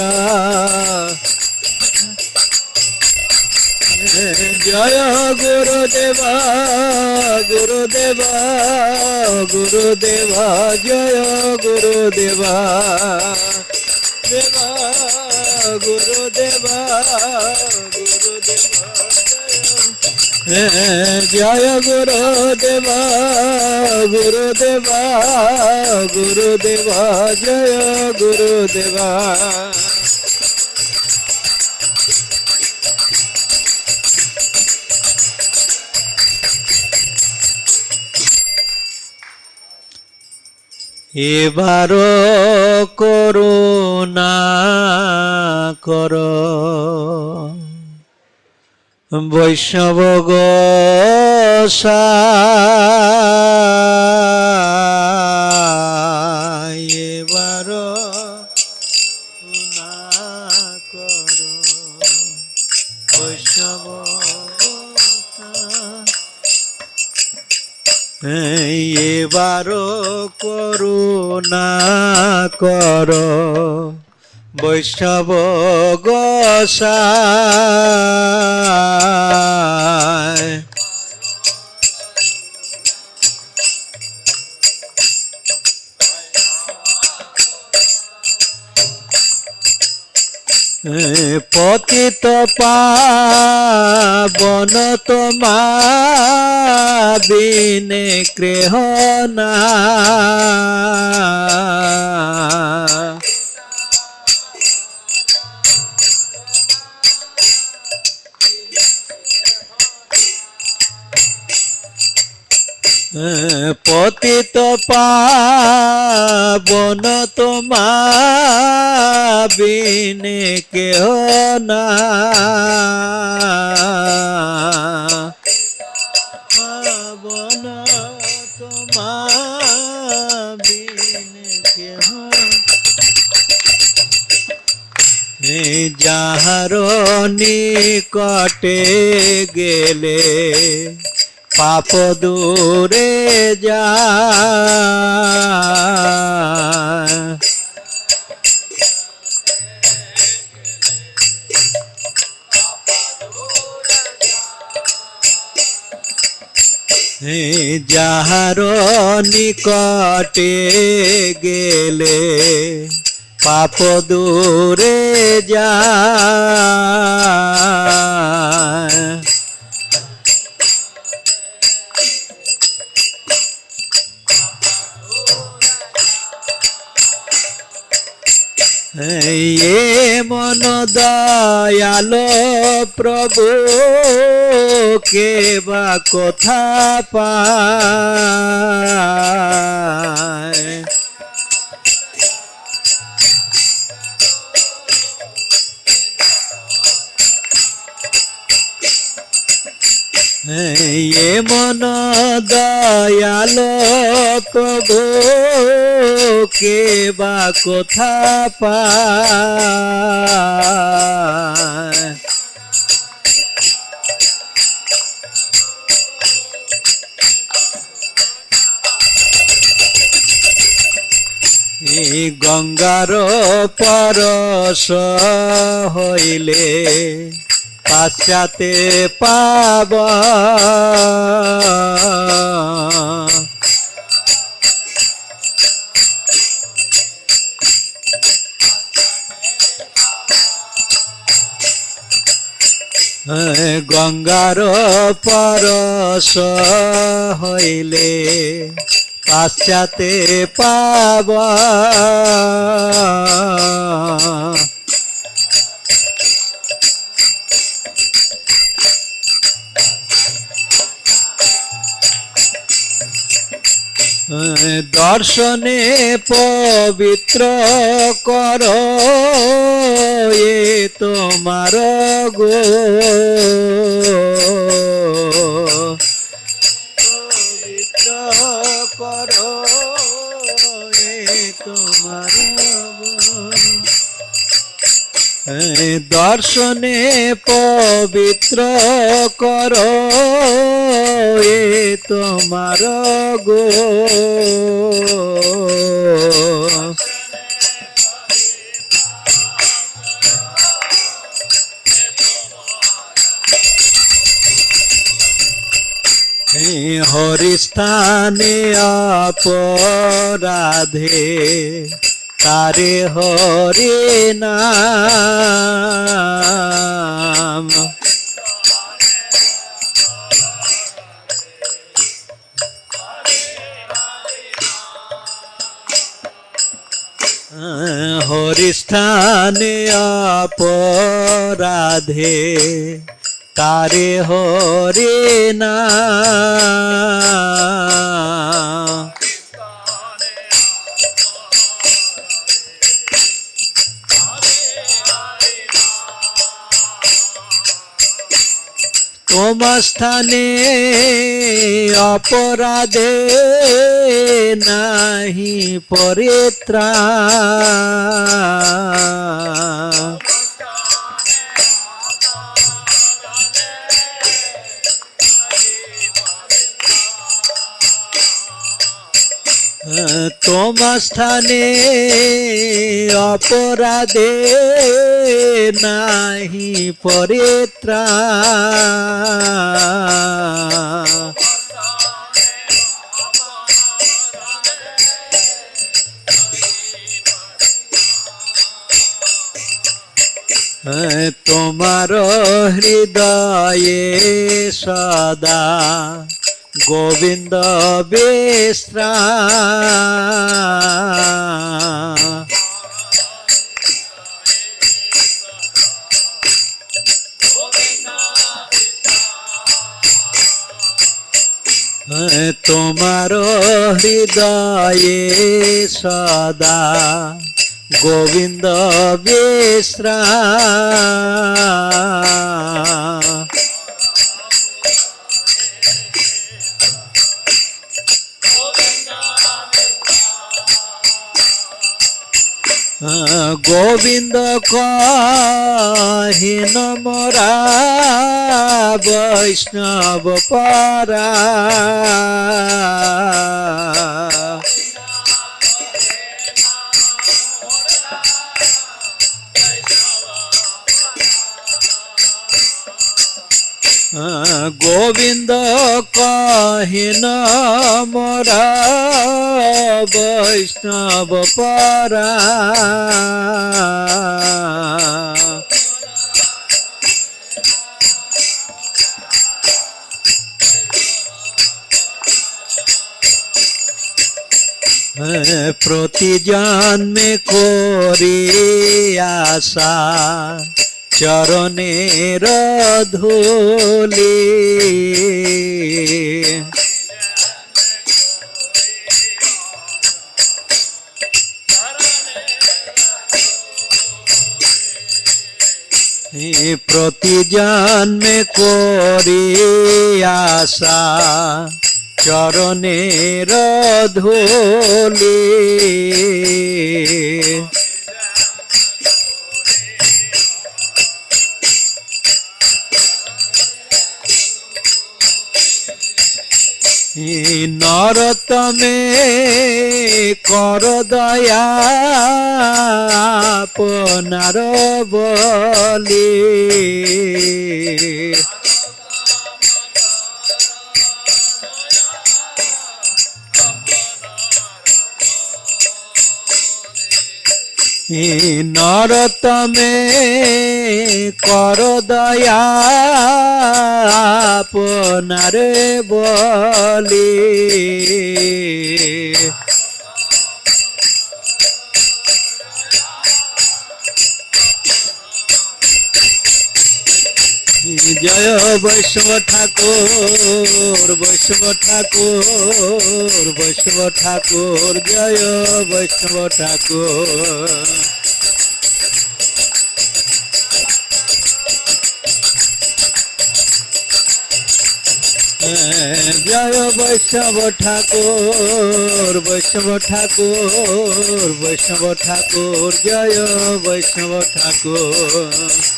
জয় গুরুদেব গুরুদেব গুরুদেব জয় গুরুদেব দেব গুরুদেব গুরুদেব জয় গুরুদেব গুরুদেব গুরুদেব জয় গুরুদেব এবারও করুণা কর বৈষ্ণব গোসাই এবারও করুণা কর বৈষ্ণব এবারও করুণা কর বৈষ্ণব গোসাই পতিত পাবন তোমা বিনে ক্রেহ না পতিত পাবন তোমা বিনে কেহ না পাবন তোমা বিনে কেহ যাহার নিকটে গেলে পাপ দূরে যায় যাহার নিকটে গেলে পাপ দূরে যায়। এ মন দয়ালো প্রভু কে বা কথা পায়। এ মন দয়ালো প্রভু কে বা কথা পায়। গঙ্গার পরশ হইলে পাশ্চাতে পাব। গঙ্গার পরশ হইলে পাশ্চাতে পাব। দর্শনে পবিত্র কর এ তোমার গো। পবিত্র কর এ তোমার গো। দর্শনে পবিত্র কর এ তোমার গো। হরিস্থানে অপরাধে তারে হরি নাম। হরিস্থানে অপরাধে তারে হরি নাম। তোমার স্থানে অপরাধে নাহি পরিত্রাণ। তোমার স্থানে অপরাধে নাহি পরিত্রাণ। তোমার হৃদয়ে সদা গোবিন্দ বিশ্রাম। তোমার হৃদয়ে সদা গোবিন্দ বিশ্রাম। গোবিন্দ কহিন মোরা বৈষ্ণব পারা। গোবিন্দ কহিন মোরা বৈষ্ণব পরা প্রতি জন্মে করি আশা চরণের ধূলি প্রতি জন্মে করি আশা চরণের ধূলি নরতমে কর দয়া আপনার বলি নরতমে কর দয়া আপনার বলি জয় বৈষ্ণব ঠাকুর বৈষ্ণব ঠাকুর বৈষ্ণব ঠাকুর জয় বৈষ্ণব ঠাকুর জয় বৈষ্ণব ঠাকুর বৈষ্ণব ঠাকুর বৈষ্ণব ঠাকুর জয় বৈষ্ণব ঠাকুর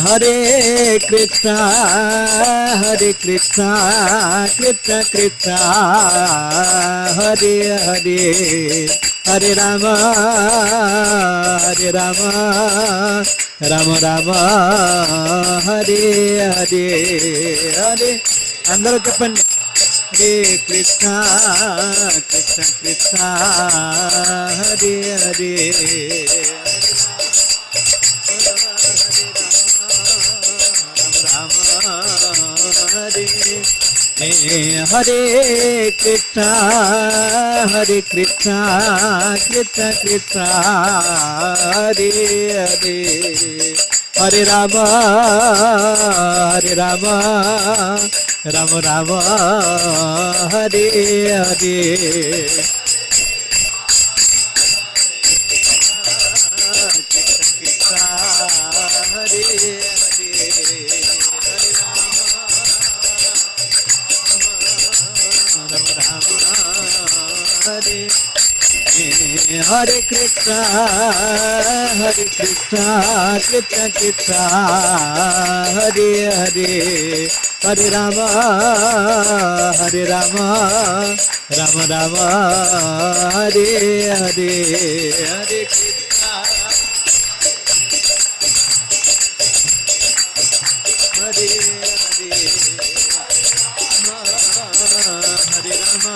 হরে কৃষ্ণ কৃষ্ণ কৃষ্ণ হরে হরে হরে রাম রাম রাম హరే హరే హరే అందరూ చెప్పండి Hare Krishna Krishna Krishna Hare Hare Hare Krishna Krishna Krishna Hare Hare Hare Rama Rama Rama Hare Hare Hare Krishna Krishna Krishna Hare Hare Hare Rama Rama Rama Hare Hare Hare Krishna Hare Hare Hare Rama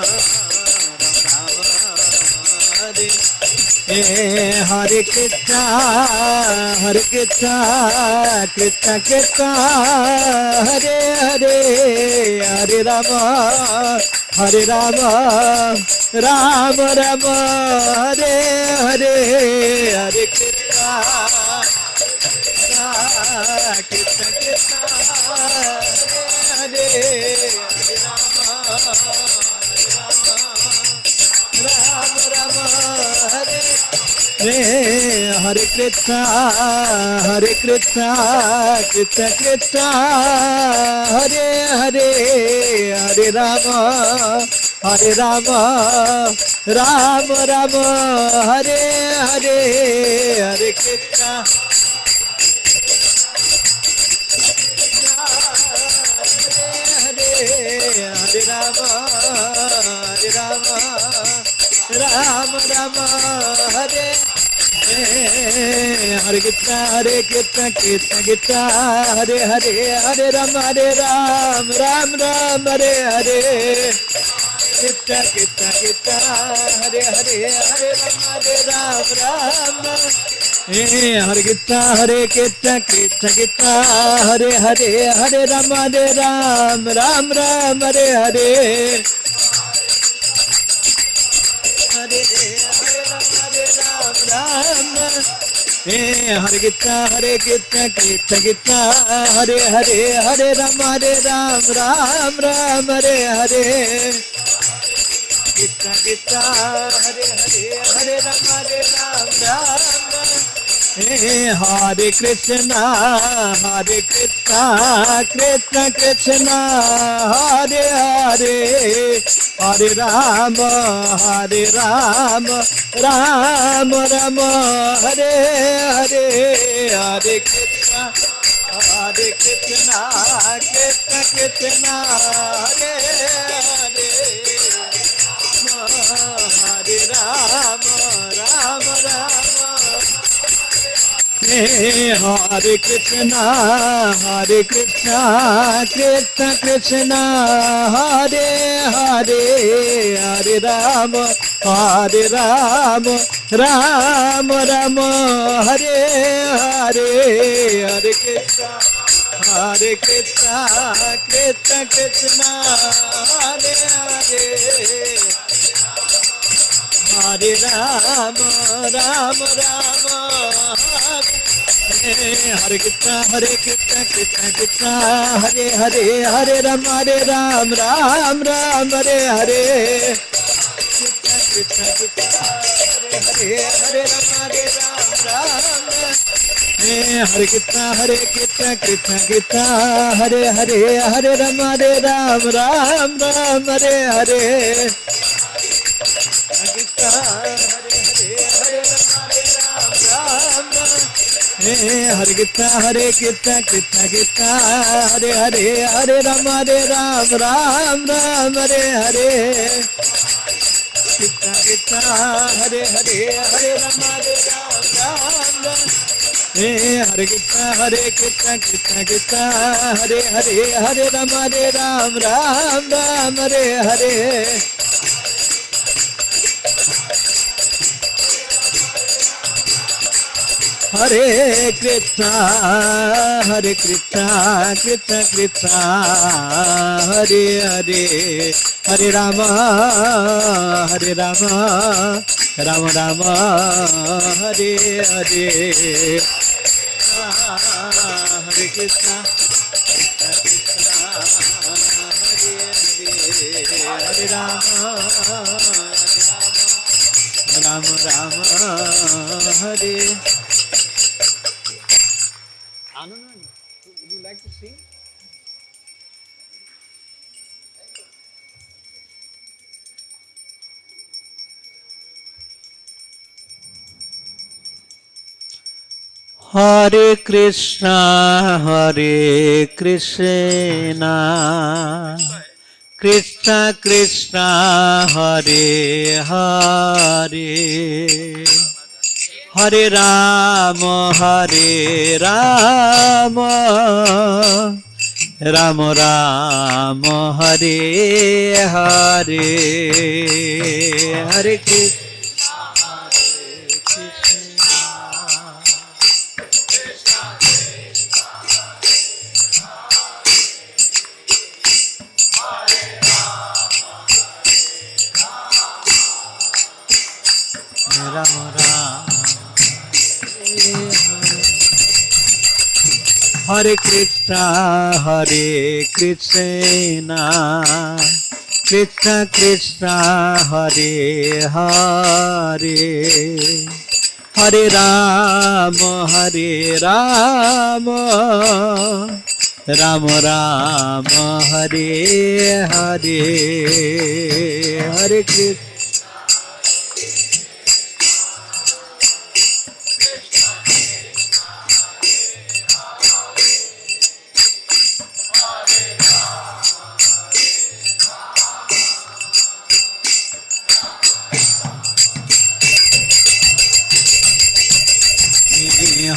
Hare Krishna Krishna Krishna Hare Hare Hare Rama Rama Rama Hare Hare Hare Krishna Krishna Krishna Hare Hare Rama Rama Hare Hare Krishna Krishna Krishna Hare Hare Hare Rama Rama Rama Hare Hare Hare Krishna Hare Rama Rama Hare Hare Krishna Krishna Krishna Hare Hare Hare Ram Ram Ram Hare Hare Krishna Krishna Krishna Hare Hare Hare Ram Ram Hare Krishna Krishna Krishna Hare Hare Hare Ram Ram Hare Hare Hare Hare Krishna Krishna Krishna Hare Hare Hare Ram Ram Hare Hare Krishna Krishna Hare Hare Ram Ram Hare Krishna Krishna Krishna Hare Hare Hare Ram Ram Ram Hare Hare Hare Krishna Krishna Krishna Hare Hare Hare Ram Ram Hare Krishna Krishna Krishna Hare Hare Hare Ram Ram Ram Hare Hare Hare Krishna Krishna Krishna Hare Hare Hare Ram Ram Hare Krishna Krishna Krishna Hare Hare Hare Ram Ram Hare Hare Krishna Krishna Hare Hare Ram Hare Krishna Krishna Krishna Hare Hare Hare Ram Ram Hare Hare Krishna Hare Krishna Krishna Krishna Hare Hare Hare Ram Ram Hare Hare Krishna Krishna Hare Hare Ram Hare Krishna Krishna Krishna Hare Hare Hare Ram Ram Hare Hare Hare Krishna Krishna Krishna Hare Hare Hare Rama Rama Rama Hare Hare Hare Krishna Krishna Hare Rama Rama Hare Anand, would you like to sing? Hare Krishna Krishna Krishna Hare Hare Hare Rama Rama Rama Hare Hare Hare Krishna Hare Krishna Krishna Krishna Hare Hare Hare Rama Rama Rama Hare Hare Hare Krishna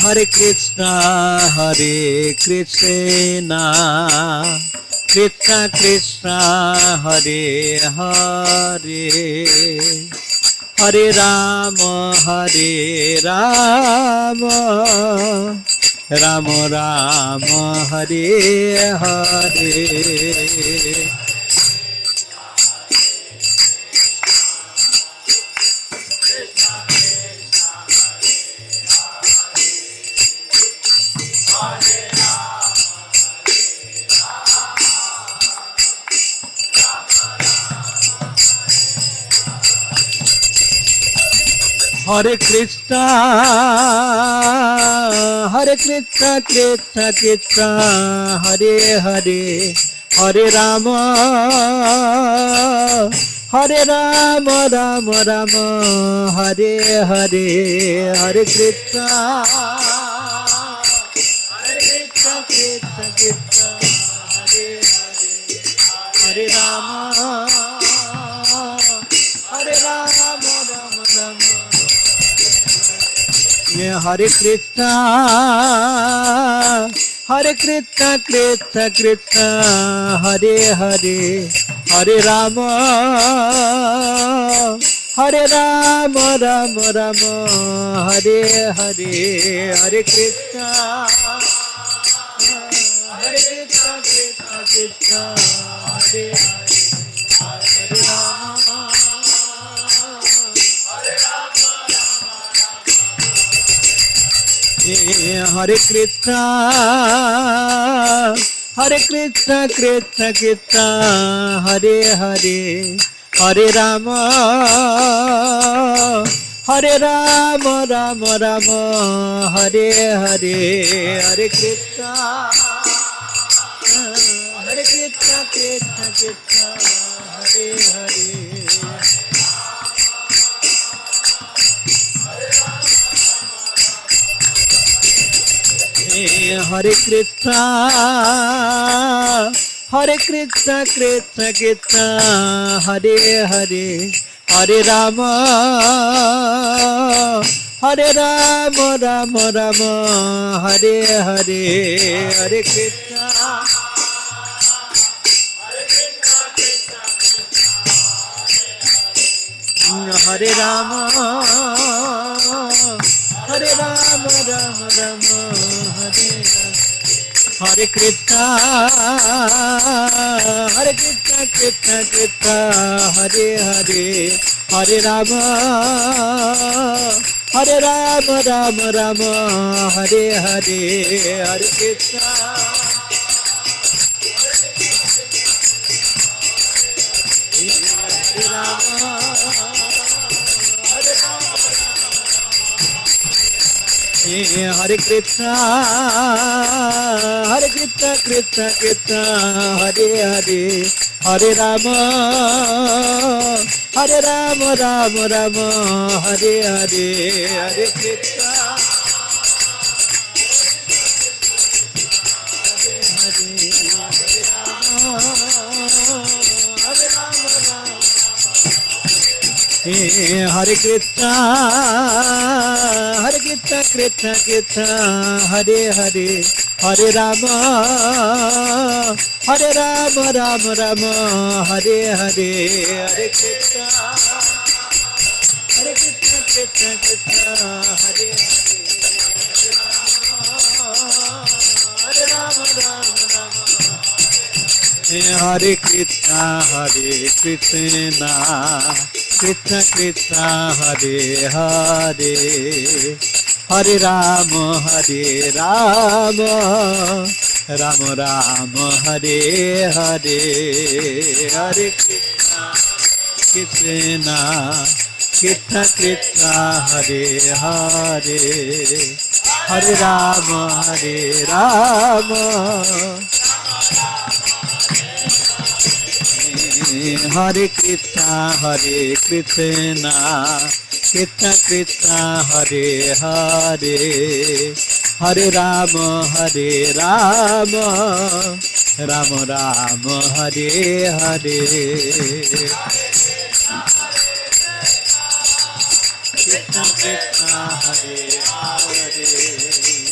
Hare Krishna, Hare Krishna, Krishna Krishna, Hare Hare, Hare Rama, Hare Rama, Rama Rama, Hare Hare. Hare Krishna, Hare Krishna, Krishna Krishna, Hare Hare, Hare Rama, Hare Rama, Rama Rama, Hare Hare, Hare Krishna, Hare Krishna, Krishna Krishna, Hare Hare, Hare Rama, Hare Rama, Rama Rama. Hare Krishna, Hare Krishna, Krishna Krishna, Hare Hare, Hare Rama, Hare Rama, Rama Rama, Hare Hare, Hare Krishna, Hare Krishna, Krishna Krishna, Hare Hare, Hare Rama. Hare Krishna, Hare Krishna, Krishna Krishna, Hare Hare, Hare Rama, Hare Rama, Rama Rama, Hare Hare, Hare Krishna, Hare Krishna, Krishna Krishna, Hare Hare. Hare Krishna, Hare Krishna, Krishna Krishna, Hare Hare, Hare Rama, Hare Rama, Rama Rama, Hare Hare, Hare Krishna, Hare Rama, Hare Rama, Rama Rama, Hare Hare Krishna, Hare Krishna, Krishna Krishna, Hare Hare, Hare Rama, Hare Rama, Rama Rama, Hare Hare, Hare Krishna, Hare Rama, Hare Krishna, Hare Krishna, Krishna Krishna, Hare Hare, Hare Rama, Hare Rama, Rama Rama, Hare Hare, Hare Krishna, Hare Krishna, Hare Krishna, Krishna Krishna, Hare Hare, Hare Rama, Hare Rama, Rama Rama, Hare Hare, Hare Krishna, Hare Krishna, Krishna Krishna, Hare Hare, Hare Rama, Rama Rama. Hare Krishna, Hare Krishna, Krishna Krishna, Hare Hare, Hare Rama, Hare Rama, Rama Rama, Hare Hare, Hare Krishna, Krishna, Krishna Krishna, Hare Hare, Hare Rama, Hare Rama, Hare Krishna, Hare Krishna, Krishna Krishna, Hare Hare, Hare Rama, Hare Rama, Rama Rama, Hare Hare, Krishna Krishna, Hare Hare.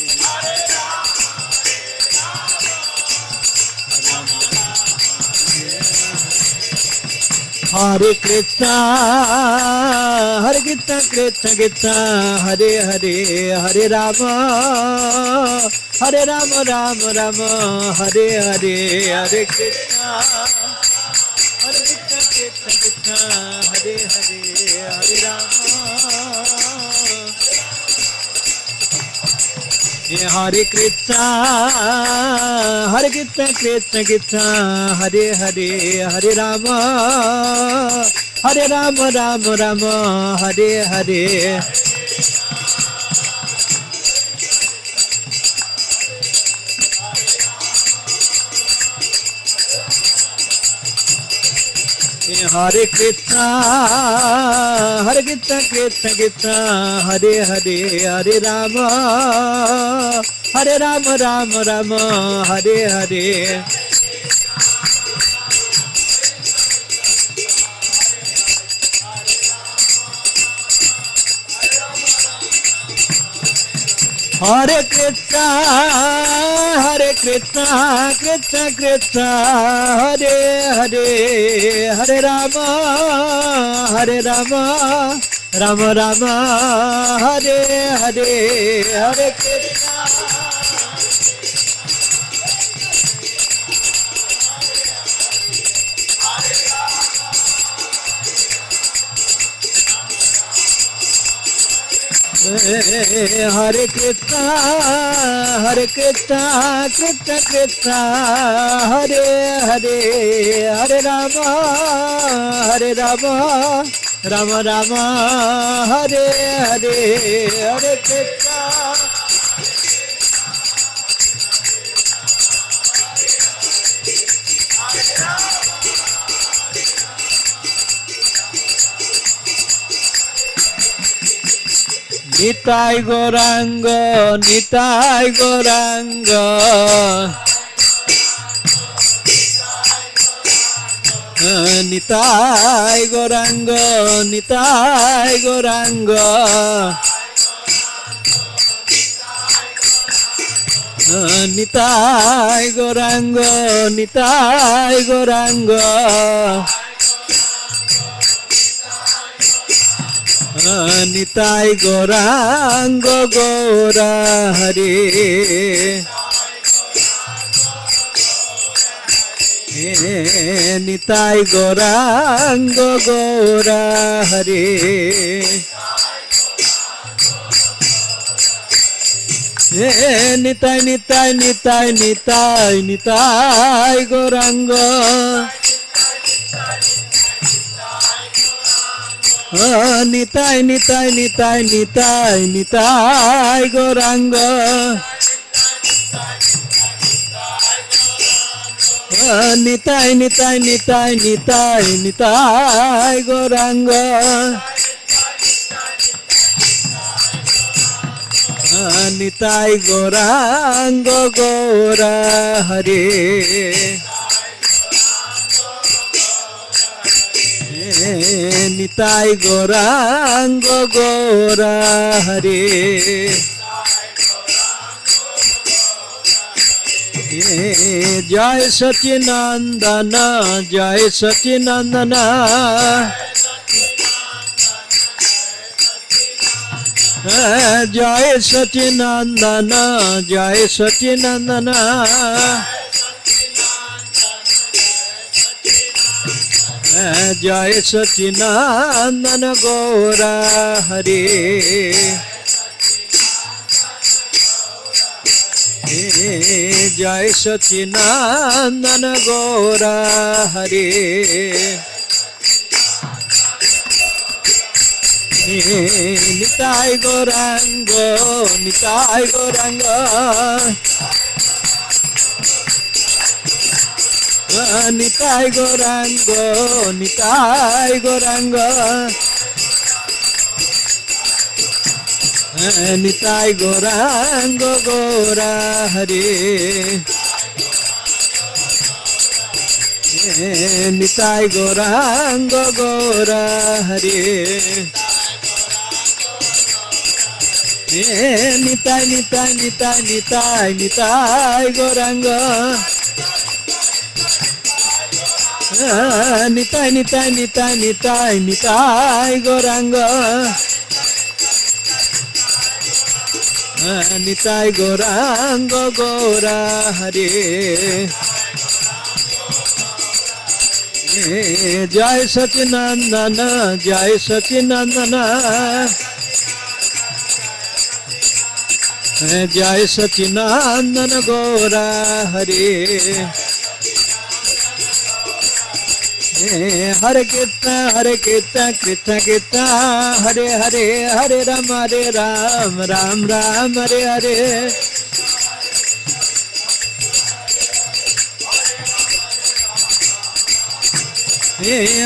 Hare Krishna, Hare Krishna, Krishna Krishna, Hare Hare, Hare Rama, Hare Rama, Rama Rama, Hare Hare, Hare Krishna, Hare Krishna, Krishna Krishna, Hare Hare, Hare Rama. Hare Krishna, Hare Krishna, Krishna Krishna, Hare Hare, Hare Rama, Hare Rama, Rama Rama, Hare Hare. Hare Krishna, Hare Krishna, Krishna Krishna, Hare Hare, Hare Rama, Hare Rama, Rama Rama, Hare Hare. Hare Krishna, Hare Krishna, Krishna Krishna, Hare Hare, Hare Rama, Hare Rama, Rama Rama, Hare Hare, Hare Krishna. Hare Krishna, Hare Krishna, Krishna Krishna, Hare Hare, Hare Rama, Hare Rama, Rama Rama, Hare Hare, Hare Krishna. Nitai Goranga, Nitai Goranga, Nitai Goranga, Nitai Goranga, Nitai Goranga, Nitai Goranga. Nitai Goranga Gora Hare, Nitai Goranga Gora Hare, Nitai Nitai Nitai Nitai Nitai Goranga. Nitai Nitai Nitai Nitai Nitai Goranga. Nitai Nitai Nitai Nitai Nitai Goranga. Nitai Goranga Gora Hare, Nitai Goranga Gora Hare, Jai Sacinandana, Jai Sacinandana, Jai Sacinandana, Jai Sacinandana. Jai Sacinandana Gora Hare, Jai Sacinandana Gora Hare, Nitai Goranga, Nitai Goranga. Nitai Goranga, Nitai Goranga, Nitai Goranga Gora Hare, Nitai Goranga Gora Hare, Nitai Nitai Nitai Nitai Nitai Goranga. Nitai, Nitai, Nitai, Nitai, Nitai, Goranga. Nitai, Goranga, Gora, Hare. Jai Sacinandana, Jai Sacinandana. Jai Sacinandana, Gora, Hare. Hare Krishna, Hare Krishna, Krishna Krishna, Hare Hare, Hare Rama, Hare Ram, Ram Ram, Hare Hare.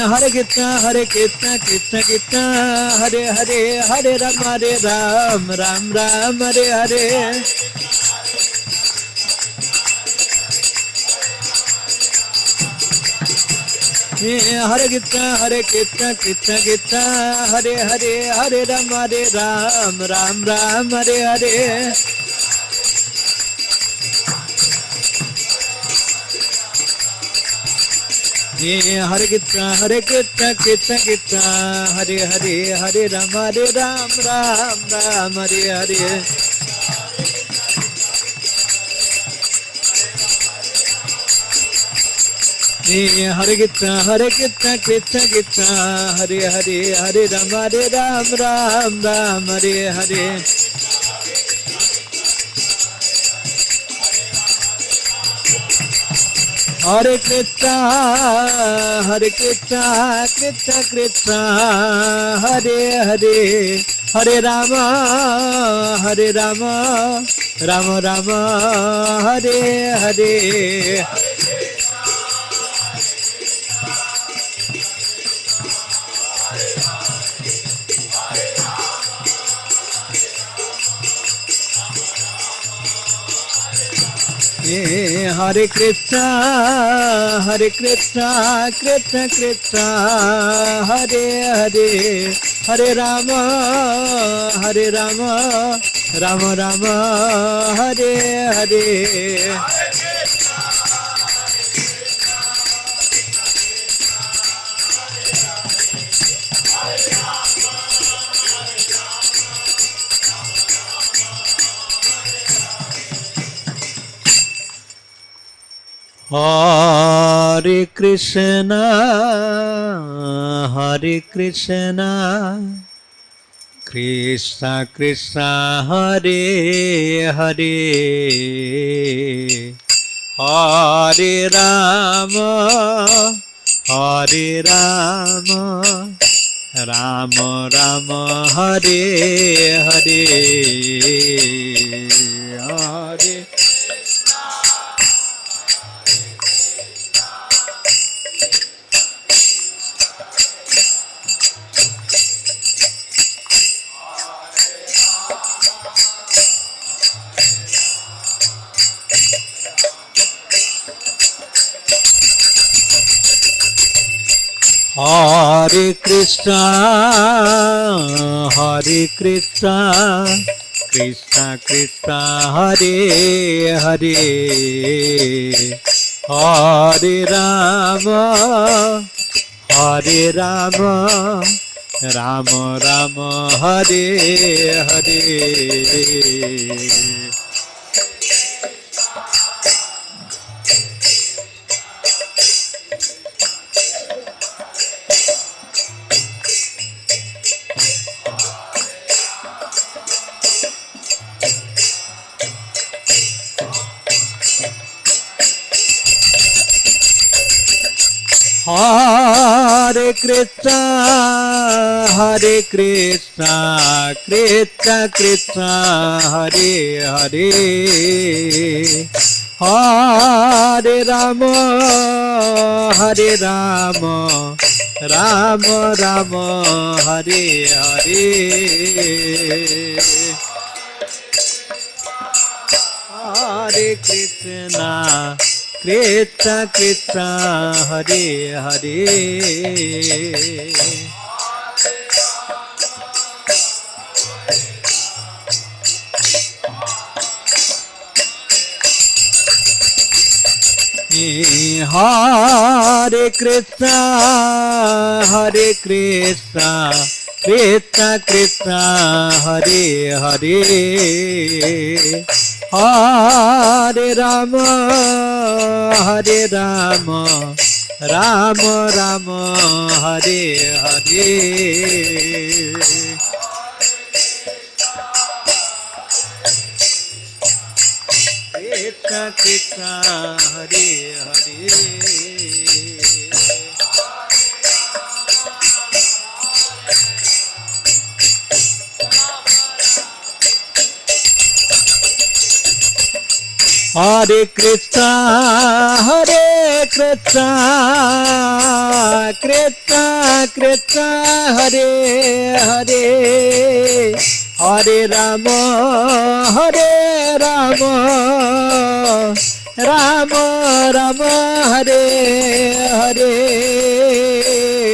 Hare Krishna, Hare Krishna, Krishna Krishna, Hare Hare, Hare Rama, Hare Ram, Ram Ram, Hare Hare. Hare Krishna, Hare Krishna, Krishna Krishna, Hare Hare, Hare Rama, Hare Ram, Ram Ram, Hare Hare. Hare Krishna, Hare Krishna, Krishna Krishna, Hare Hare, Hare Rama, Hare Ram, Ram Ram, Hare Hare. Hare Krishna, Hare Krishna, Krishna Krishna, Hare Hare, Hare Rama, Hare Ram, Ram Ram, Hare Hare. Hare Krishna, Hare Krishna, Krishna Krishna, Hare Hare, Hare Rama, Hare Rama, Rama Rama, Hare Hare. Hare Krishna, Hare Krishna, Krishna Krishna, Hare Hare, Hare Rama, Hare Rama, Rama Rama, Hare Hare. Hare Krishna, Hare Krishna, Krishna Krishna, Hare Hare, Hare Rama, Hare Rama, Rama Rama, Hare Hare, Hare. Hare Krishna, Hare Krishna, Krishna Krishna, Hare Hare, Hare Rama, Hare Rama, Rama Rama, Hare Hare. Hare Krishna, Hare Krishna, Krishna Krishna, Hare Hare, Hare Rama, Hare Rama, Rama Rama, Hare Hare. Hare Krishna, Krishna Krishna, Hare Hare. Hare Krishna, Hare Krishna, Krishna Krishna, Hare Hare, Hare Rama, Hare Rama, Rama Rama, Hare Hare. Krishna Krishna, Hare Hare. Hare Krishna, Hare Krishna, Krishna Krishna, Hare Hare, Hare Rama, Hare Rama, Rama Rama, Hare Hare,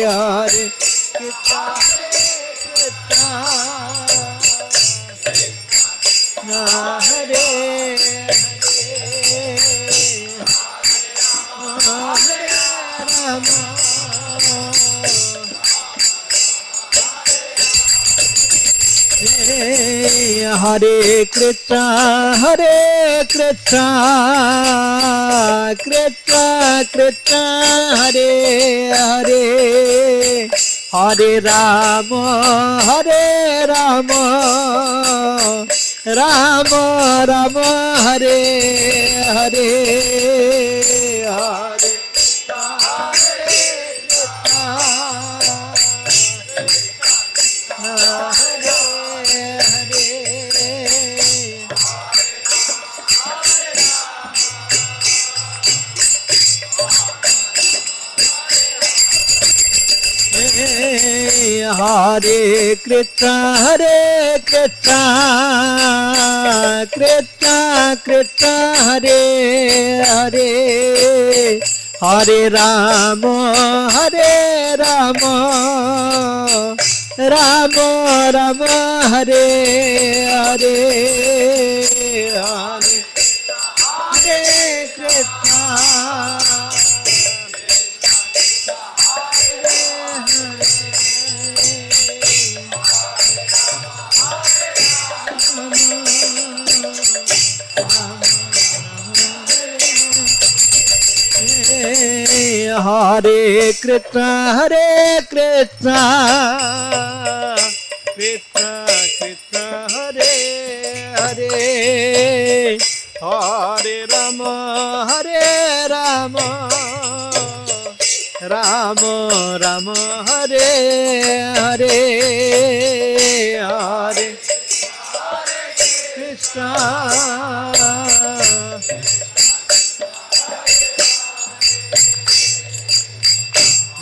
Hare Krishna, Krishna, Hare Hare Krishna, Hare Krishna, Krishna Krishna, Hare Hare, Hare Rama, Hare Rama, Rama Rama, Hare Hare, Hare Hare Krishna, Hare Krishna, Krishna Krishna, Hare Hare, Hare Rama, Hare Rama, Rama Rama, Hare Hare, Hare Krishna. Hare Krishna, Hare Krishna, Krishna Krishna, Hare Hare, Hare Rama, Hare Rama, Rama Rama, Hare Hare, Hare Krishna.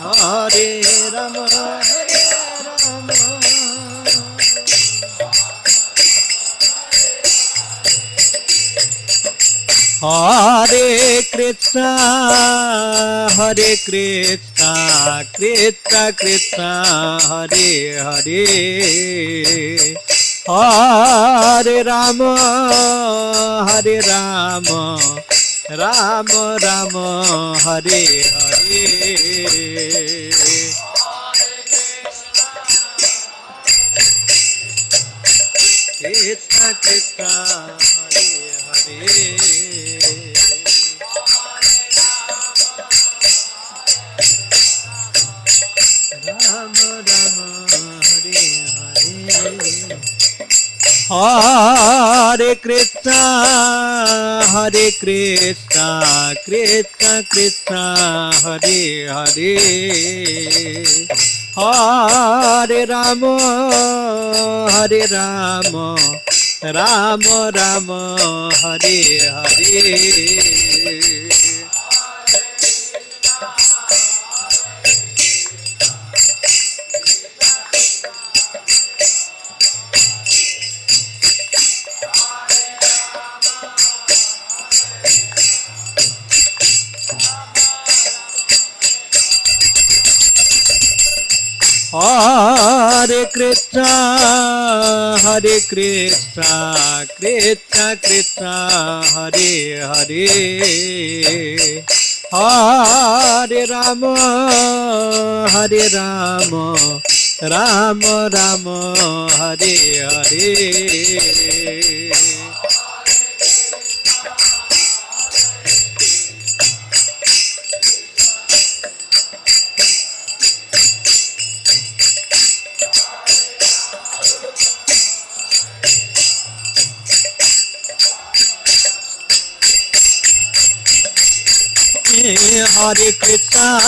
Hare Rama, Hare Rama, Hare Krishna, Hare Krishna, Krishna Krishna, Hare Hare, Hare Rama, Hare Rama, Rama Rama, Hare Hare. Krishna Krishna, Hare Hare. Rama Rama, Hare Hare. Hare Krishna, Hare Krishna, Krishna Krishna, Hare Hare, Hare Rama, Hare Rama, Rama Rama, Hare Hare. Hare Krishna, Hare Krishna, Krishna Krishna, Hare Hare, Hare Rama, Hare Rama, Rama Rama, Hare Hare. Hare Krishna,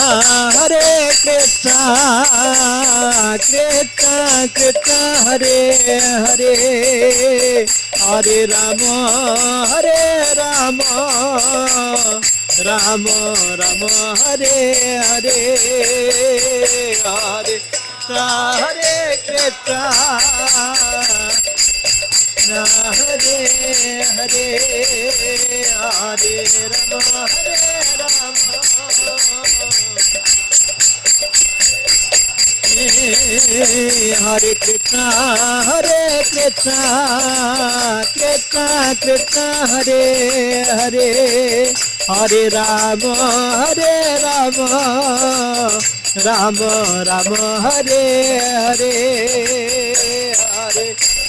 Hare Krishna, Krishna Krishna, Hare Hare, Hare Rama, Hare Rama, Rama Rama, Hare Hare, Hare Krishna, Hare Krishna, Hare Hare, Hare Rama, Hare Rama, Hare Krishna, Hare Krishna, Krishna Krishna, Hare Hare, Hare Rama, Hare Rama, Rama Rama, Hare Hare, Hare Hare Krishna.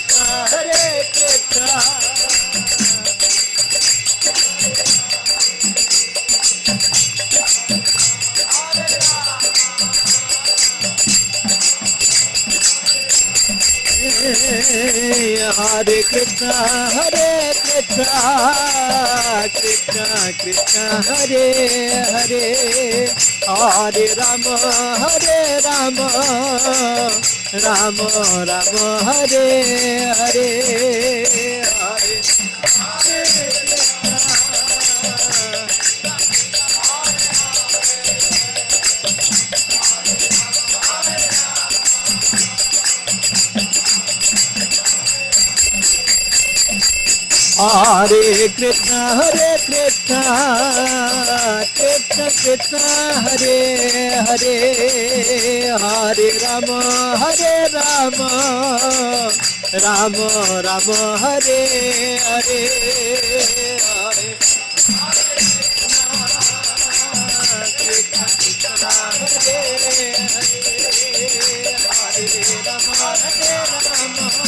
Hare Krishna, Hare Krishna, Krishna Krishna, Hare Hare, Hare Rama, Hare Rama, Rama Rama, Hare Hare, Hare Hare Krishna, Hare Krishna, Krishna Krishna, Hare Hare, Hare Rama, Hare Rama, Rama Rama, Hare Hare, Hare Krishna, Krishna Hare Hare, Hare Rama, Hare Rama.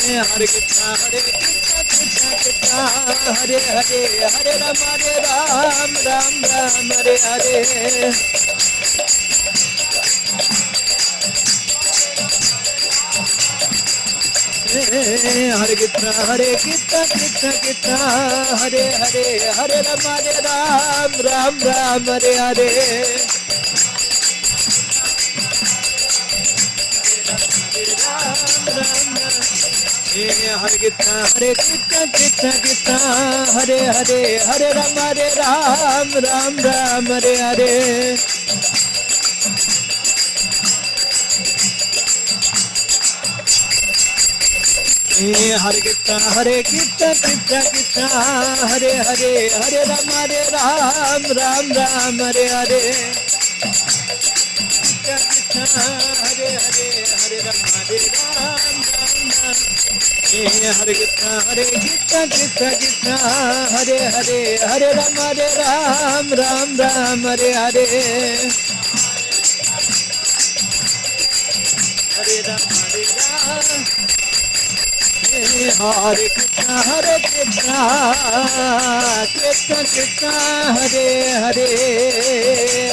Hare Krishna, Hare Krishna, Krishna Krishna, Hare Hare, Hare Rama, Hare Ram, Ram Ram, Hare Hare. Hare Krishna, Hare Krishna, Krishna Krishna, Hare Hare, Hare Rama, Hare Ram, Ram Ram, Hare Hare. Hare Krishna, Hare Krishna, Krishna Krishna, Hare Hare, Hare Rama, Hare Ram, Ram Ram, Hare Hare. Hare Krishna, Hare Krishna, Krishna Krishna, Hare Hare, Hare Rama, Hare Ram, Ram Ram, Hare Hare. Krishna, Hare Hare, Hare Rama, Hare Ram, Ram Ram. Hare Krishna, Hare Krishna, Krishna Krishna, Hare Hare, Hare Rama, Hare Ram, Ram Ram, Hare Hare. Hare Rama, Hare Ram. Hare Krishna, Hare Krishna, Krishna Krishna, Hare Hare,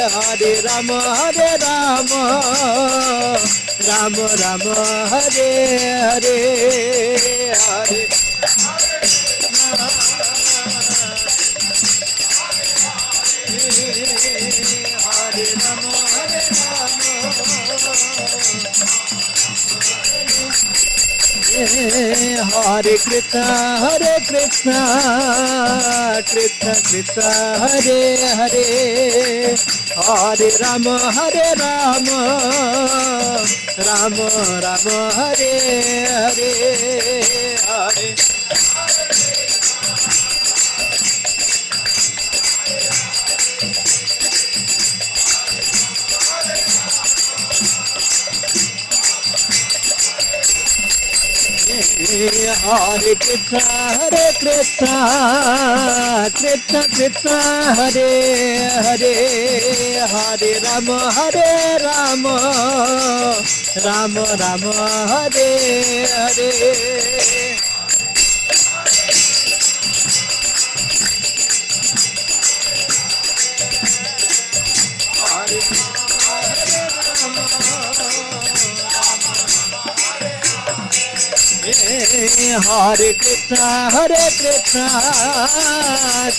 Hare Rama, Hare Rama, Rama Rama, Hare Hare, Hare Hare Rama, Hare Rama. Hare Krishna, Hare Krishna, Krishna Krishna, Hare Hare, Hare Rama, Hare Rama, Rama Rama, Hare Hare, Hare Hare Krishna, Krishna Krishna, Hare Hare, Hare Rama, Rama Rama, Hare Hare. Hare Krishna,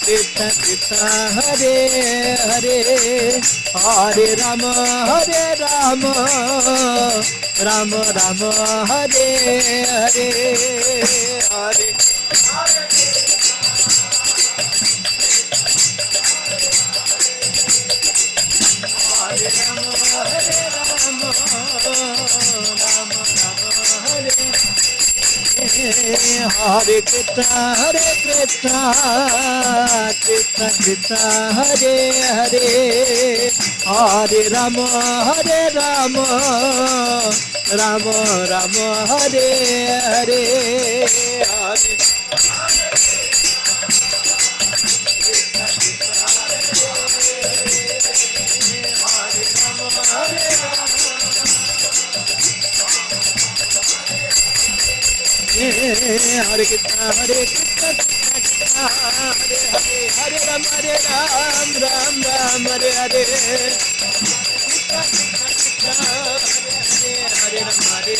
Krishna Krishna, Hare Hare, Hare Rama, Rama Rama, Hare Hare, Hare Hare Krishna, Krishna Krishna, Hare Hare, Hare Rama, Rama Rama, Hare Hare, Hare Hare Krishna, Krishna Krishna, Hare Hare, Hare Ram, Hare Ram, Hare Hare, Krishna Krishna, Hare Ram, Hare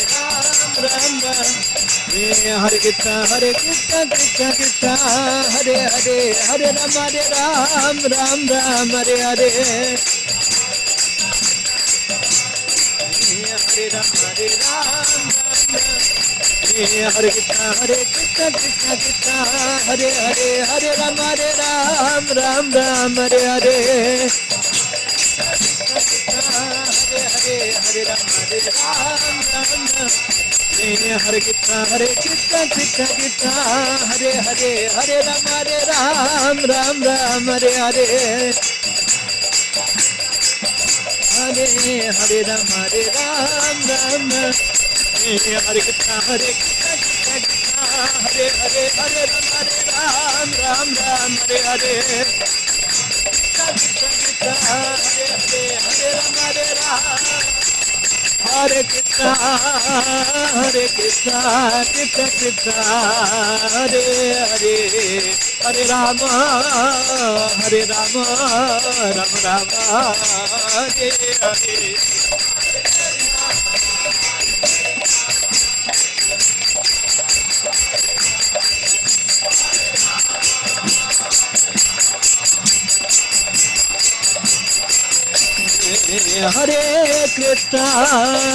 Ram, Hare Krishna, Krishna Krishna, Hare Hare, Hare Ram, Hare Ram, Hare Hare, Hare Ram, Hare Ram. Hare Krishna, Krishna Krishna, Hare Hare, Hare Ram, Hare Ram, Hare Hare, Hare Hare, Hare Ram, Hare Ram, Hare Krishna, Krishna Krishna, Hare Hare, Hare Ram, Hare Ram, Hare Hare, Hare Hare Ram, Hare Ram, Hare Krishna, Krishna Krishna, Hare Hare, Hare Ram, Hare Ram, Hare Hare, Krishna Krishna, Hare Hare, Hare Ram, Hare Ram, Hare Krishna, Krishna Krishna, Hare Hare, Hare Rama, Rama Rama, Hare Hare.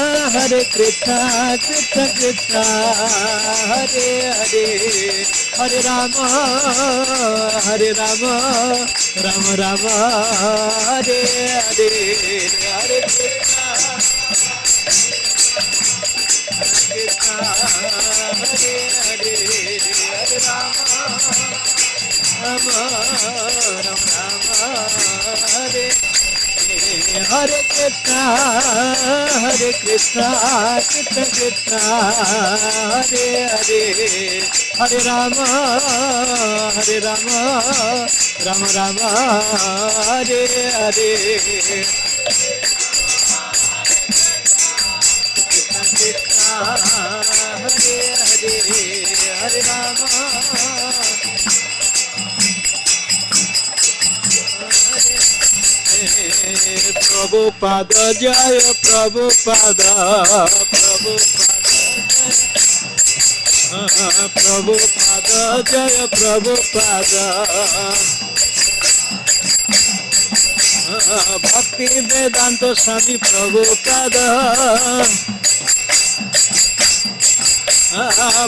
Hare Krishna, Krishna Krishna, Hare Hare, Hare Rama, Rama Rama, Hare Hare, Hare Krishna, Krishna, Hare Hare, Hare Rama, Rama Hare. Hare Krishna, Krishna Krishna, Hare Hare, Hare Rama, Rama Rama, Hare Hare, Krishna Krishna, Hare Hare, Hare Rama, Prabhupada Jaya, Prabhupada, Prabhupada Jaya, Prabhupada, Bhakti Vedanta Swami Prabhupada,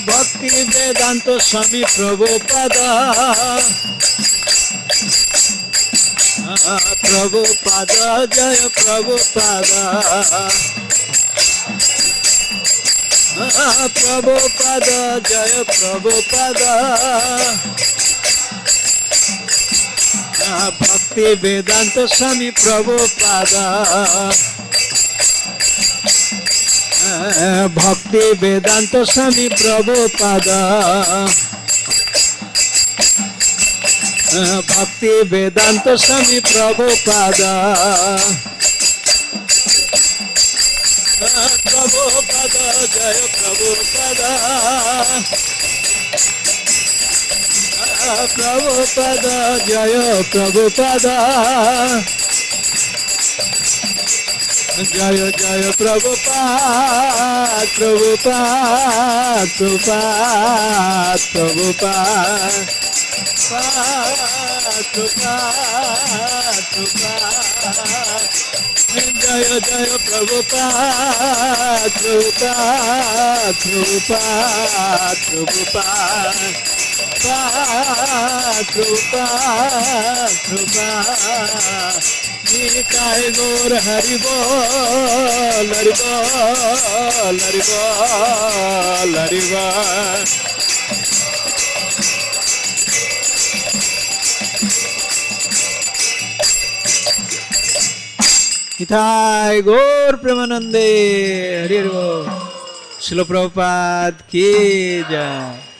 Bhakti Vedanta Swami Prabhupada, Prabhupada Jaya, Prabhupada, Prabhupada Jaya, Prabhupada, Bhakti Vedanta Swami Prabhupada, Bhakti Vedanta Swami Prabhupada. Bhakti Vedanta Swami Prabhupada. Prabhupada, Jaya Prabhupada. Prabhupada, Jaya Prabhupada. Jaya Jaya Prabhupada, Prabhupada, Prabhupada, Prabhupada. Prabhupada, Prabhupada. Jaya Jaya Prabhupada, Prabhupada, Prabhupada, Prabhupada. Prabhupada, Prabhupada. Nitai Gaur Hari Bol, Hari Bol, Hari Bol, Hari Bol. Nitai Gaur Premanande, Hari Hari Bol. Srila Prabhupada ki jai.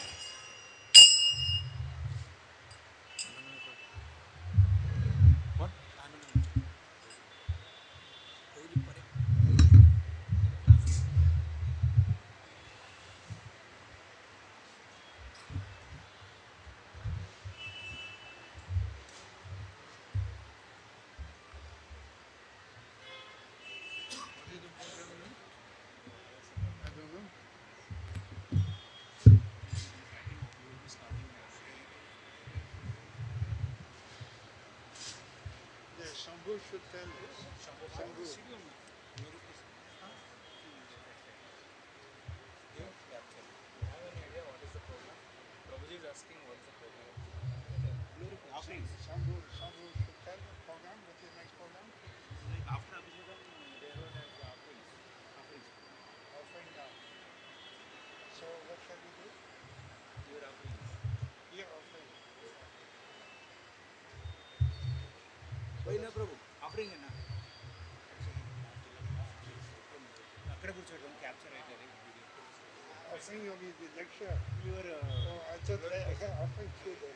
Shambhu should tell this. Shambhu. Shambhu should tell the program, what is next program? Offering now. So what shall we do? Here offering. Prabhu offering అన్న అక్కడ కూర్చోవడం capture అవుతుంది Offering will be the lecture. I thought offering to the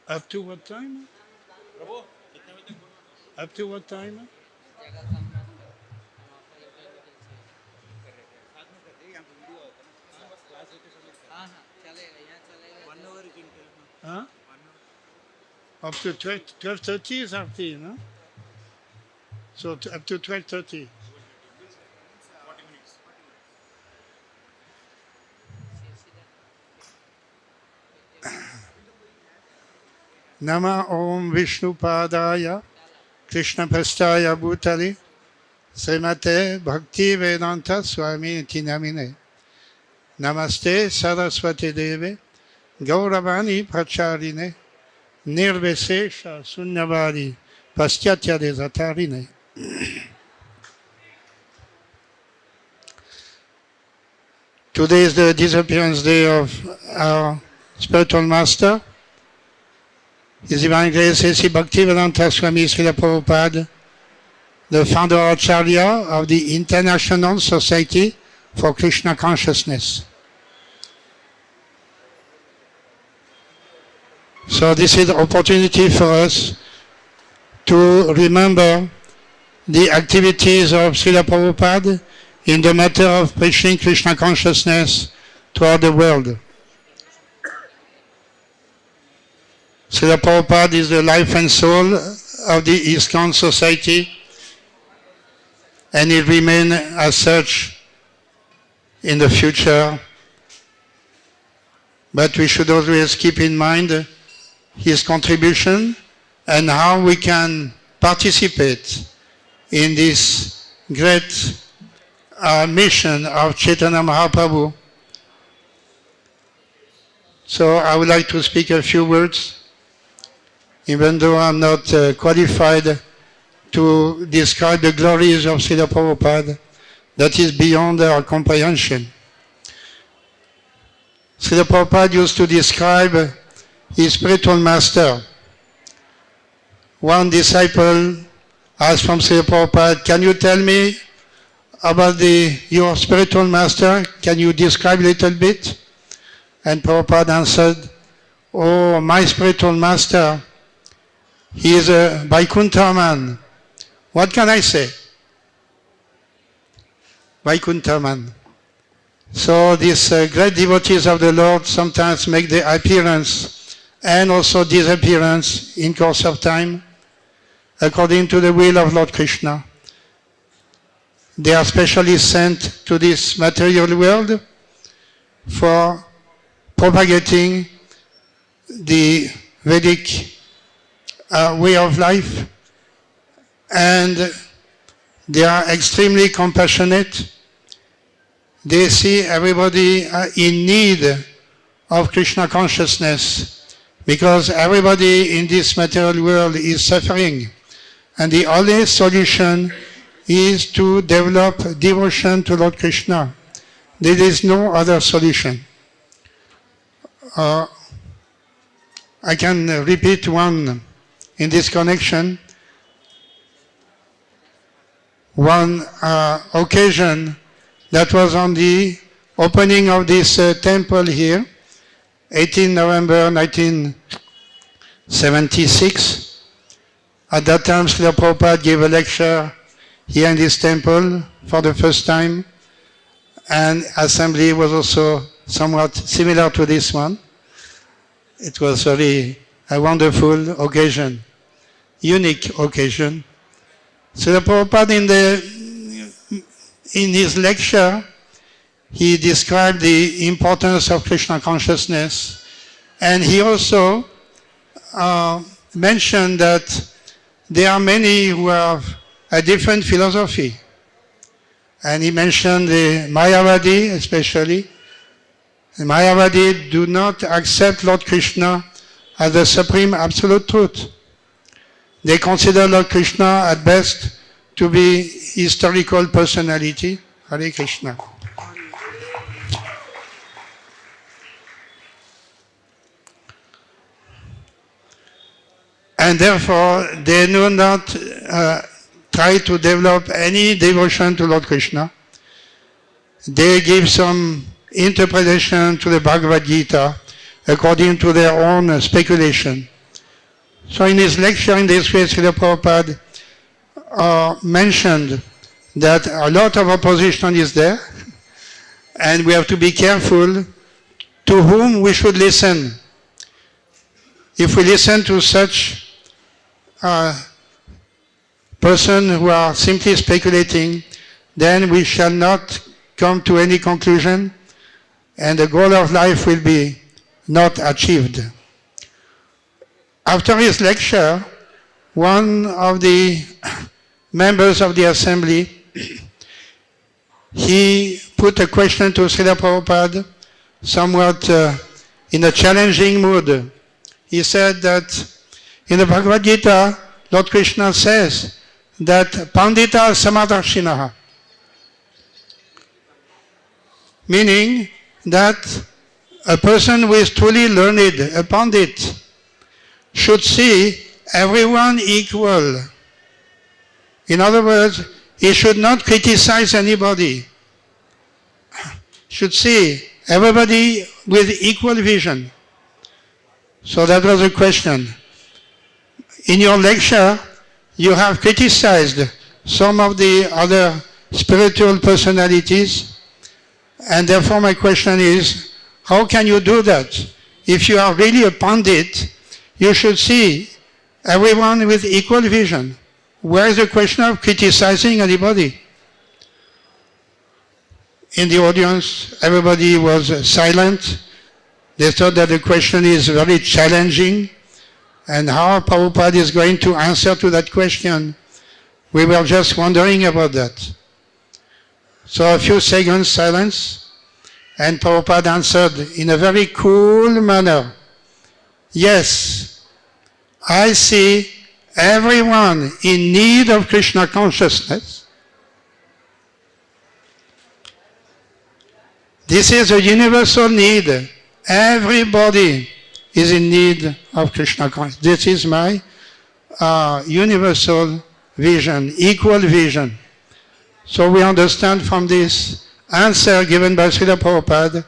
Up to what time? Up to what time? Huh? Up to 12:30 is RT, no? So up to 12:30. Nama Om Vishnu Padaya Krishna Pastaya Bhutali Srimate Bhakti Vedanta Swami Tinamine Namaste Saraswati Deve Gauravani Pracharine Nirvesesha Sunyavadi Pastyatya Desatarine. Today is the disappearance day of our spiritual master, His Divine Grace A.C. Bhaktivedanta Swami Srila Prabhupada, the founder Acharya of the International Society for Krishna Consciousness. So this is the opportunity for us to remember the activities of Srila Prabhupada in the matter of preaching Krishna consciousness throughout the world. Srila Prabhupada is the life and soul of the ISKCON society, and it will remain as such in the future. But we should always keep in mind his contribution and how we can participate in this great mission of Chaitanya Mahaprabhu. So I would like to speak a few words, even though I'm not qualified to describe the glories of Srila Prabhupada. That is beyond our comprehension. Srila Prabhupada used to describe his spiritual master. One disciple asked from Srila Prabhupada, "Can you tell me about your spiritual master? Can you describe a little bit?" And Prabhupada answered, "Oh, my spiritual master, he is a Vaikuntha man." What can I say? Vaikuntha man. So these great devotees of the Lord sometimes make their appearance and also disappearance in course of time, according to the will of Lord Krishna. They are specially sent to this material world for propagating the Vedic way of life, and they are extremely compassionate. They see everybody in need of Krishna consciousness, because everybody in this material world is suffering, and the only solution is to develop devotion to Lord Krishna. There is no other solution. I can repeat one in this connection. One occasion that was on the opening of this temple here, 18 November 1976. At that time, Srila Prabhupada gave a lecture here in this temple for the first time, and assembly was also somewhat similar to this one. It was really a wonderful occasion, unique occasion. Srila Prabhupada in his lecture, he described the importance of Krishna consciousness, and he also mentioned that there are many who have a different philosophy. And he mentioned the Mayavadi especially. The Mayavadi do not accept Lord Krishna as the supreme absolute truth. They consider Lord Krishna at best to be historical personality. Hare Krishna. And therefore, they do not try to develop any devotion to Lord Krishna. They give some interpretation to the Bhagavad Gita according to their own speculation. So in his lecture in this way, Srila Prabhupada mentioned that a lot of opposition is there, and we have to be careful to whom we should listen. If we listen to such person who are simply speculating, then we shall not come to any conclusion, and the goal of life will be not achieved. After his lecture, one of the members of the assembly, he put a question to Srila Prabhupada, somewhat in a challenging mood. He said that in the Bhagavad Gita, Lord Krishna says that Pandita Samadarshinaha, meaning that a person who is truly learned, a Pandit, should see everyone equal. In other words, he should not criticize anybody. Should see everybody with equal vision. So that was a question. In your lecture, you have criticized some of the other spiritual personalities, and therefore my question is, how can you do that? If you are really a Pandit, you should see everyone with equal vision. Where is the question of criticizing anybody? In the audience, everybody was silent. They thought that the question is very challenging, and how Prabhupada is going to answer to that question. We were just wondering about that. So a few seconds silence, and Prabhupada answered in a very cool manner. Yes, I see everyone in need of Krishna consciousness. This is a universal need. Everybody is in need of Krishna consciousness. This is my universal vision, equal vision. So we understand from this answer given by Srila Prabhupada,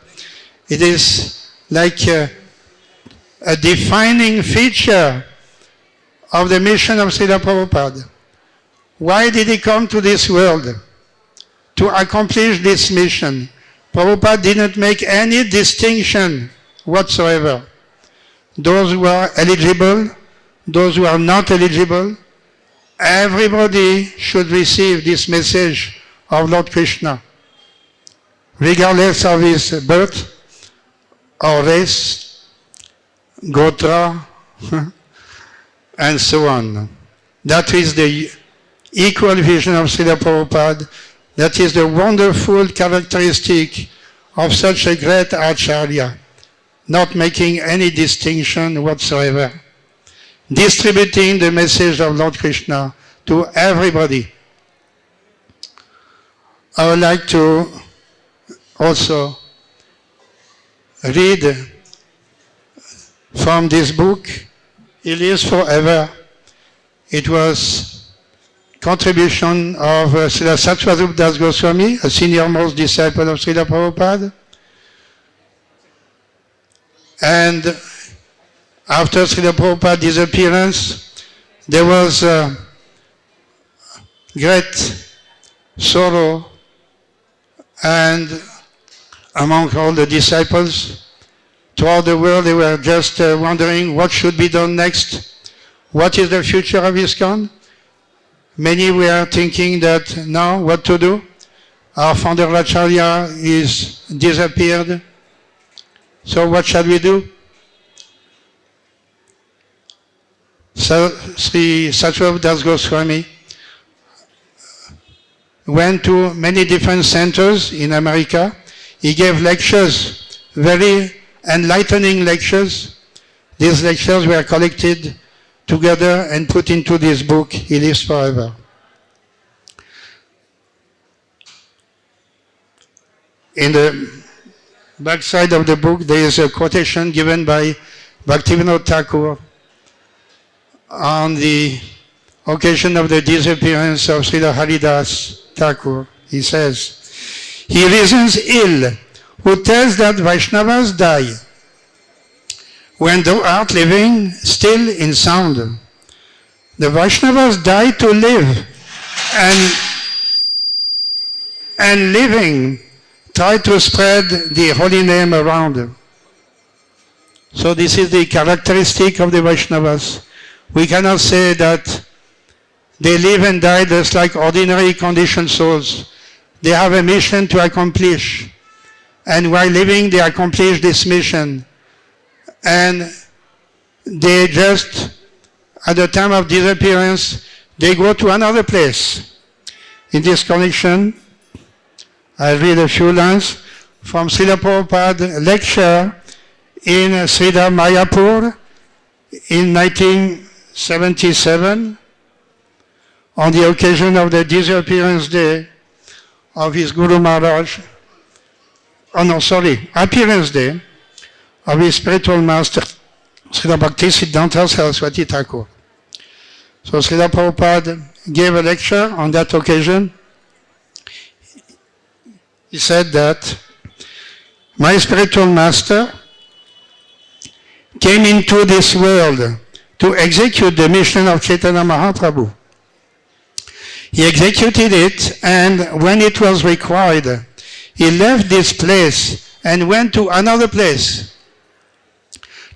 it is like a defining feature of the mission of Srila Prabhupada. Why did he come to this world? To accomplish this mission. Prabhupada didn't make any distinction whatsoever. Those who are eligible, those who are not eligible, everybody should receive this message of Lord Krishna, regardless of his birth or race, gotra, and so on. That is the equal vision of Srila Prabhupada. That is the wonderful characteristic of such a great Acharya, not making any distinction whatsoever, distributing the message of Lord Krishna to everybody. I would like to also read from this book, He Lives Forever. It was contribution of Srila Satyavadrup Das Goswami, a senior-most disciple of Srila Prabhupada. And after Srila Prabhupada's disappearance, there was great sorrow, and among all the disciples throughout the world, they were just wondering what should be done next. What is the future of ISKCON? Many were thinking that now what to do? Our founder Acharya is disappeared. So what shall we do? So Sri Satyavadrup Das Goswami went to many different centers in America. He gave lectures, very enlightening lectures. These lectures were collected together and put into this book, He Lives Forever. In the backside of the book, there is a quotation given by Bhaktivinoda Thakur on the occasion of the disappearance of Srila Haridas Thakur. He says, "He reasons ill who tells that Vaishnavas die when thou art living still in sound. The Vaishnavas die to live, and living try to spread the holy name around." So this is the characteristic of the Vaishnavas. We cannot say that they live and die just like ordinary conditioned souls. They have a mission to accomplish, and while living they accomplish this mission. And they just, at the time of disappearance, they go to another place. In this connection, I read a few lines from Srila Prabhupada lecture in Srila Mayapur in 1977 on the occasion of the disappearance day of his Guru Maharaj. Appearance day of his spiritual master, Srila Bhakti Siddhanta Saraswati Thakur. So Srila Prabhupada gave a lecture on that occasion. He said that my spiritual master came into this world to execute the mission of Chaitanya Mahaprabhu. He executed it, and when it was required, he left this place and went to another place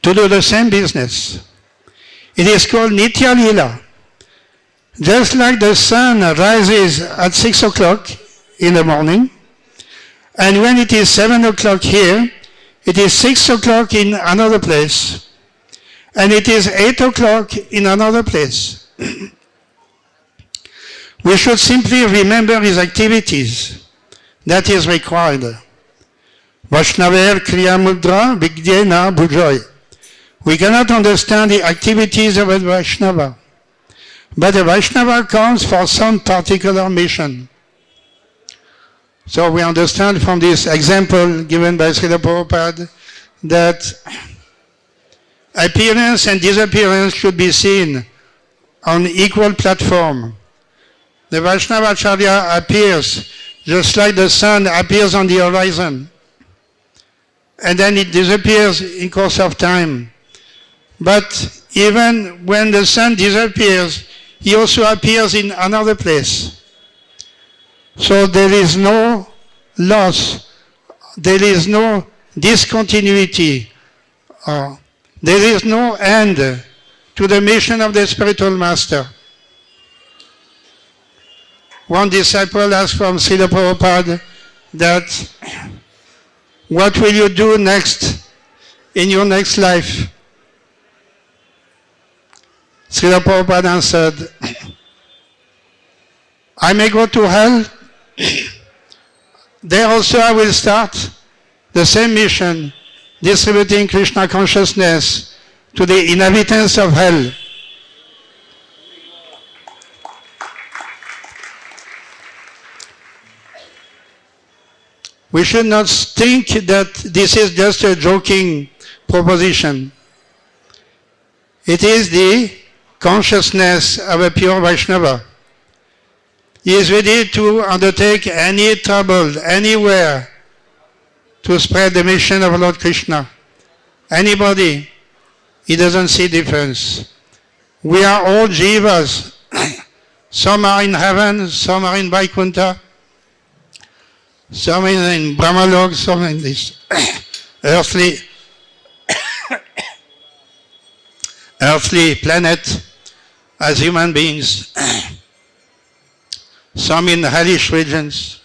to do the same business. It is called Nitya Lila. Just like the sun rises at 6 o'clock in the morning, and when it is 7 o'clock here, it is 6 o'clock in another place, and it is 8 o'clock in another place. We should simply remember his activities. That is required. Vaishnaver Kriya Mudra Vigdena Bhujoy. We cannot understand the activities of a Vaishnava, but a Vaishnava comes for some particular mission. So we understand from this example given by Srila Prabhupada that appearance and disappearance should be seen on equal platform. The Vaishnava Acharya appears just like the sun appears on the horizon, and then it disappears in course of time. But even when the sun disappears, he also appears in another place. So there is no loss, there is no discontinuity, there is no end to the mission of the spiritual master. One disciple asked from Srila Prabhupada that, what will you do next in your next life? Srila Prabhupada answered, I may go to hell. There also I will start the same mission, distributing Krishna consciousness to the inhabitants of hell. We should not think that this is just a joking proposition. It is the consciousness of a pure Vaishnava. He is ready to undertake any trouble, anywhere, to spread the mission of Lord Krishna. Anybody, he doesn't see difference. We are all jivas. Some are in heaven, some are in Vaikuntha, some in Brahmalok, some in this earthly planet as human beings. Some in hellish regions.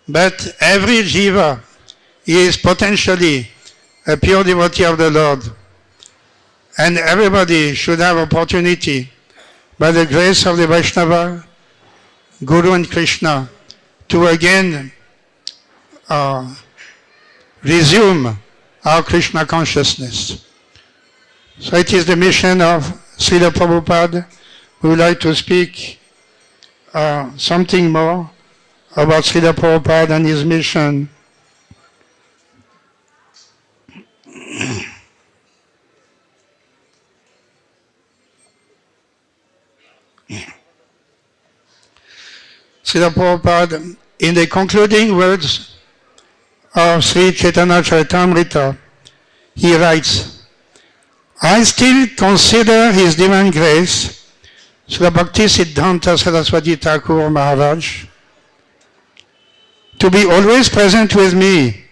But every jiva is potentially a pure devotee of the Lord. And everybody should have opportunity, by the grace of the Vaishnava, Guru and Krishna, to again resume our Krishna consciousness. So it is the mission of Srila Prabhupada. We would like to speak something more about Srila Prabhupada and his mission. Srila Prabhupada, in the concluding words of Sri Chaitanya Charitamrita, he writes, I still consider His Divine Grace, Srila Bhakti Siddhanta Saraswati Thakur Maharaj, to be always present with me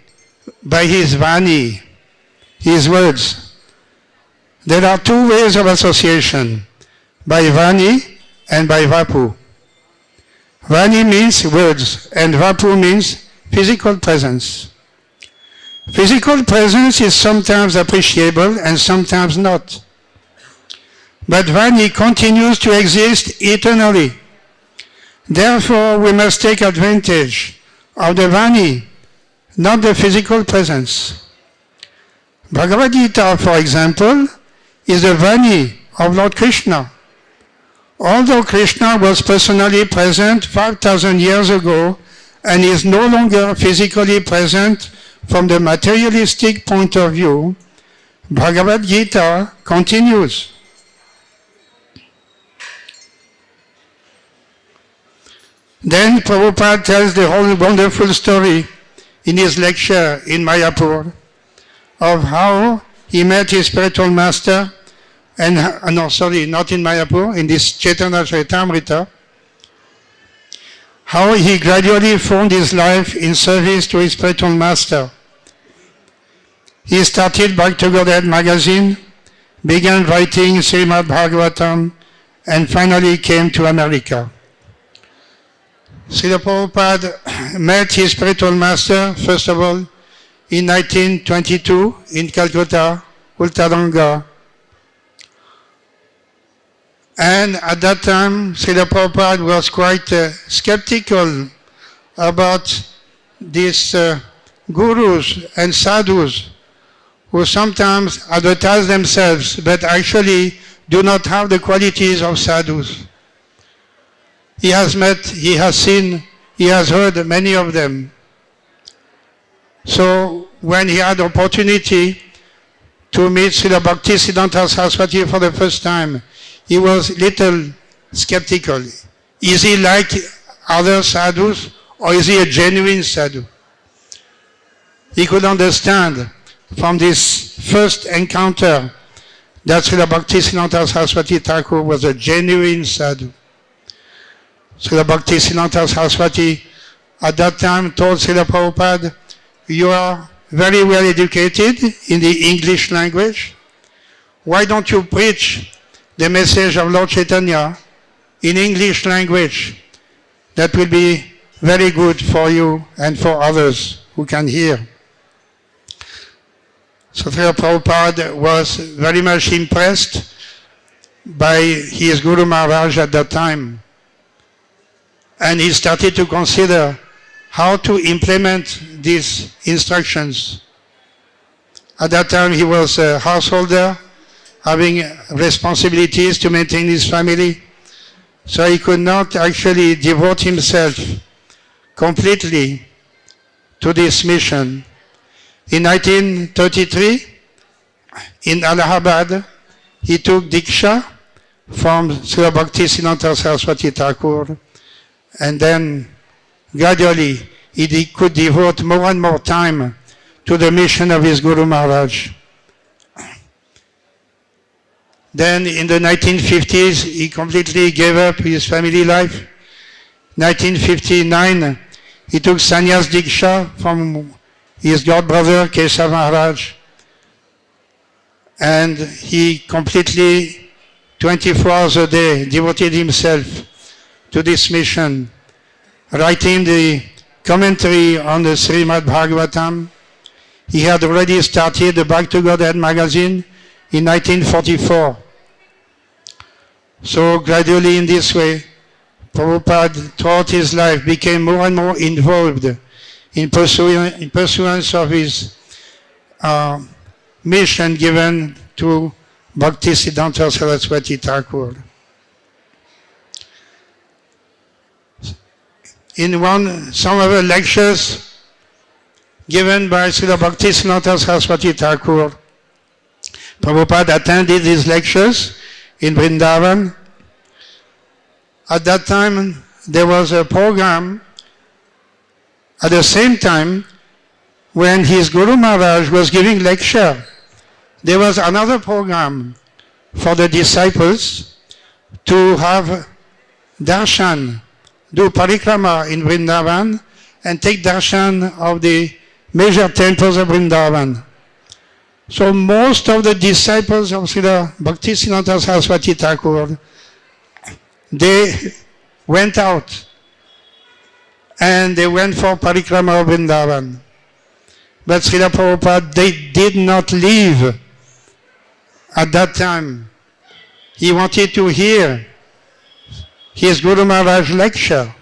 by his Vani, his words. There are two ways of association, by Vani and by Vapu. Vani means words and Vapu means physical presence. Physical presence is sometimes appreciable and sometimes not. But Vani continues to exist eternally. Therefore, we must take advantage of the Vani, not the physical presence. Bhagavad Gita, for example, is the Vani of Lord Krishna. Although Krishna was personally present 5,000 years ago and is no longer physically present from the materialistic point of view, Bhagavad Gita continues. Then Prabhupada tells the whole wonderful story in his lecture in Mayapur of how he met his spiritual master, and no, sorry, not in Mayapur, in this Chaitanya Charitamrita, how he gradually formed his life in service to his spiritual master. He started Back to Godhead magazine, began writing Srimad Bhagavatam, and finally came to America. Srila Prabhupada met his spiritual master, first of all, in 1922 in Calcutta, Ultadanga. And at that time, Srila Prabhupada was quite skeptical about these gurus and sadhus who sometimes advertise themselves but actually do not have the qualities of sadhus. He has met, he has seen, he has heard many of them. So when he had opportunity to meet Srila Bhaktisiddhanta Saraswati for the first time, he was little skeptical. Is he like other sadhus or is he a genuine sadhu? He could understand from this first encounter that Srila Bhaktisiddhanta Saraswati Thakur was a genuine sadhu. Srila Bhaktisiddhanta Saraswati at that time told Srila Prabhupada, you are very well educated in the English language. Why don't you preach the message of Lord Chaitanya in English language? That will be very good for you and for others who can hear. So Srila Prabhupada was very much impressed by his Guru Maharaj at that time. And he started to consider how to implement these instructions. At that time he was a householder, having responsibilities to maintain his family. So he could not actually devote himself completely to this mission. In 1933, in Allahabad, he took Diksha from Srila Bhaktisiddhanta Saraswati Thakur, and then gradually he could devote more and more time to the mission of his Guru Maharaj. Then in the 1950s, he completely gave up his family life. 1959, he took Sannyas Diksha from his godbrother Keshav Maharaj, and he completely, 24 hours a day, devoted himself to this mission, writing the commentary on the Srimad Bhagavatam. He had already started the Back to Godhead magazine in 1944. So gradually in this way, Prabhupada throughout his life became more and more involved in pursuance of his mission given to Bhaktisiddhanta Saraswati Thakur. In some of the lectures given by Srila Bhaktisiddhanta Saraswati Thakur, Prabhupada attended these lectures in Vrindavan. At that time, there was a program at the same time when his Guru Maharaj was giving lecture. There was another program for the disciples to have darshan, do parikrama in Vrindavan and take darshan of the major temples of Vrindavan. So most of the disciples of Srila Bhaktisiddhanta Saraswati Thakur, they went out and they went for parikrama of Vrindavan. But Srila Prabhupada, they did not leave at that time. He wanted to hear his Guru Maharaj lecture.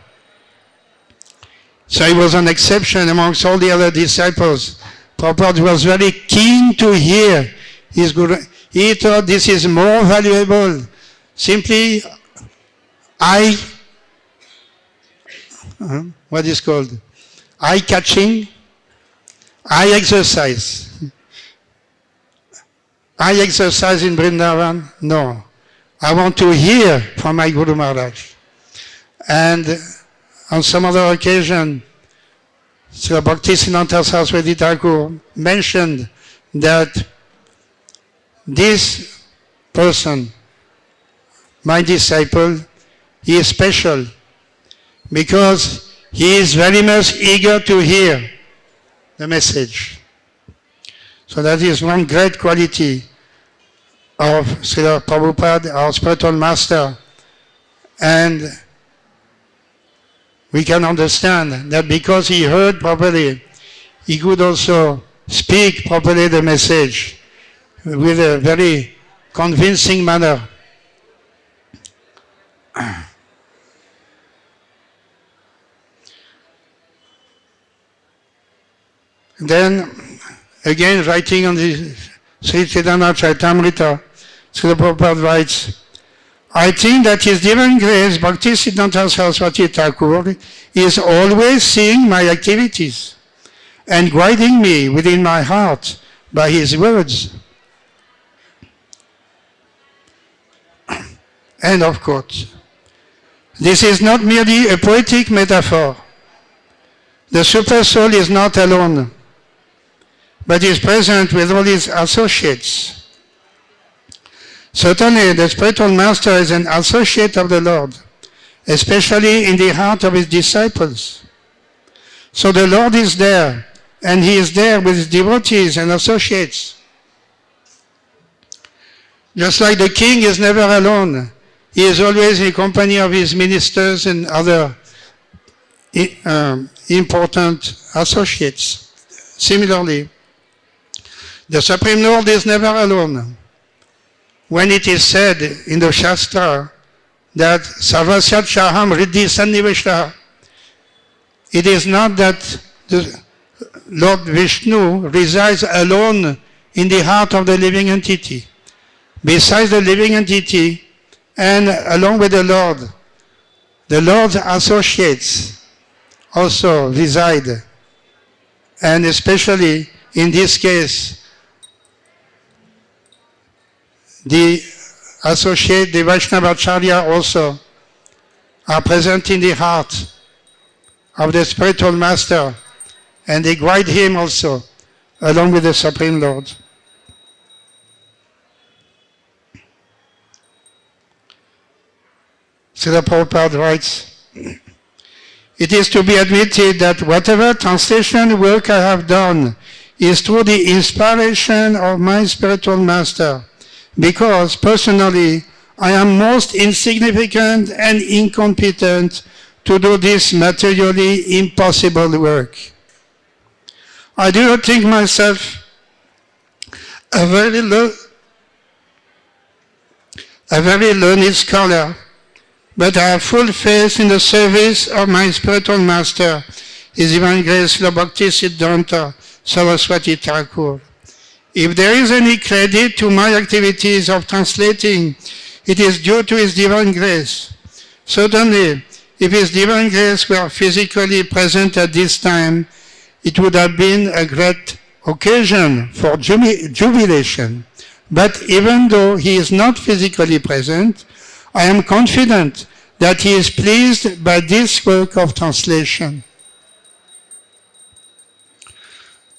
So he was an exception amongst all the other disciples. Prabhupada was very keen to hear his Guru. He thought this is more valuable. Simply, what is called? Eye-catching, eye exercise. I exercise in Vrindavan? No. I want to hear from my Guru Maharaj. And on some other occasion, Srila Bhaktisiddhanta Saraswati Thakur mentioned that this person, my disciple, he is special because he is very much eager to hear the message. So that is one great quality of Srila Prabhupada, our spiritual master. And we can understand that because he heard properly, he could also speak properly the message with a very convincing manner. Then, again, writing on the Sri Chaitanya Chaitamrita, Srila Prabhupada writes, I think that His Divine Grace, Bhaktisiddhanta Saraswati Thakur, is always seeing my activities and guiding me within my heart by His words. End of quote. This is not merely a poetic metaphor. The Super Soul is not alone, but is present with all his associates. Certainly, the spiritual master is an associate of the Lord, especially in the heart of his disciples. So the Lord is there, and he is there with his devotees and associates. Just like the king is never alone, he is always in company of his ministers and other important associates. Similarly, the Supreme Lord is never alone. When it is said in the Shastra that Sarvasyat Shaham Riddhi Sanniveshtaha, it is not that the Lord Vishnu resides alone in the heart of the living entity. Besides the living entity and along with the Lord's associates also reside. And especially in this case, the associate, the Vaishnavacharya also are present in the heart of the spiritual master, and they guide him also along with the Supreme Lord. Srila Prabhupada writes, it is to be admitted that whatever translation work I have done is through the inspiration of my spiritual master, because personally I am most insignificant and incompetent to do this materially impossible work. I do not think myself a very learned scholar, but I have full faith in the service of my spiritual master, His Divine Grace Srila Bhaktisiddhanta Saraswati Thakur. If there is any credit to my activities of translating, it is due to His Divine Grace. Certainly, if His Divine Grace were physically present at this time, it would have been a great occasion for jubilation. But even though He is not physically present, I am confident that He is pleased by this work of translation.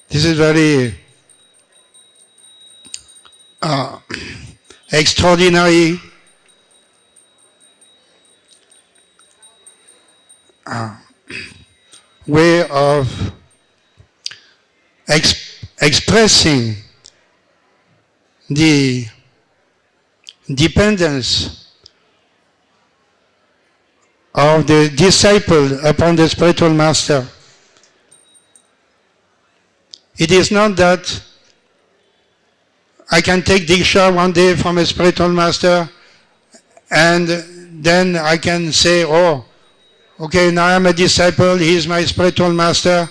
This is very extraordinary way of expressing the dependence of the disciple upon the spiritual master. It is not that I can take Diksha one day from a spiritual master and then I can say, oh, okay, now I'm a disciple, he is my spiritual master,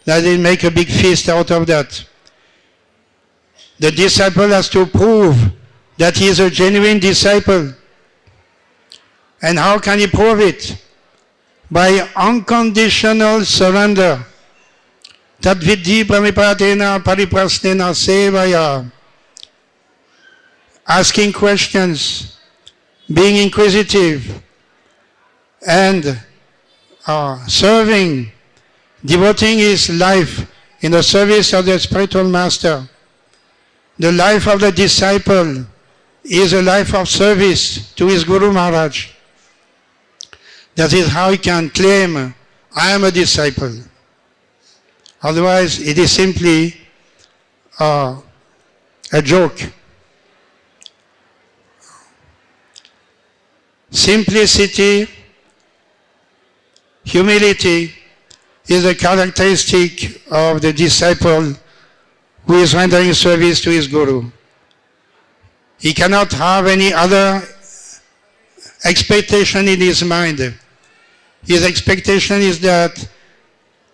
that will make a big feast out of that. The disciple has to prove that he is a genuine disciple. And how can he prove it? By unconditional surrender. Tad vidhi pramipatena pariprasnena sevaya. asking questions, being inquisitive, and serving, devoting his life in the service of the spiritual master. The life of the disciple is a life of service to his Guru Maharaj. That is how he can claim, I am a disciple. Otherwise, it is simply a joke. Simplicity, humility is a characteristic of the disciple who is rendering service to his Guru. He cannot have any other expectation in his mind. His expectation is that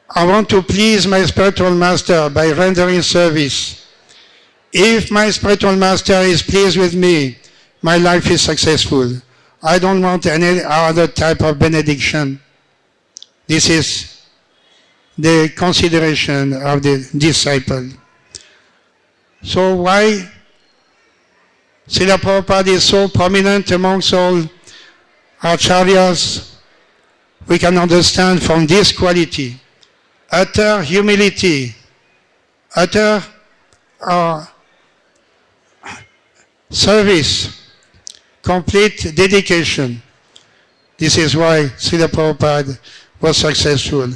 I want to please my spiritual master by rendering service. If my spiritual master is pleased with me, my life is successful. I don't want any other type of benediction. This is the consideration of the disciple. So why Srila Prabhupada is so prominent amongst all acharyas? We can understand from this quality, utter humility, utter service, complete dedication. This is why Srila Prabhupada was successful.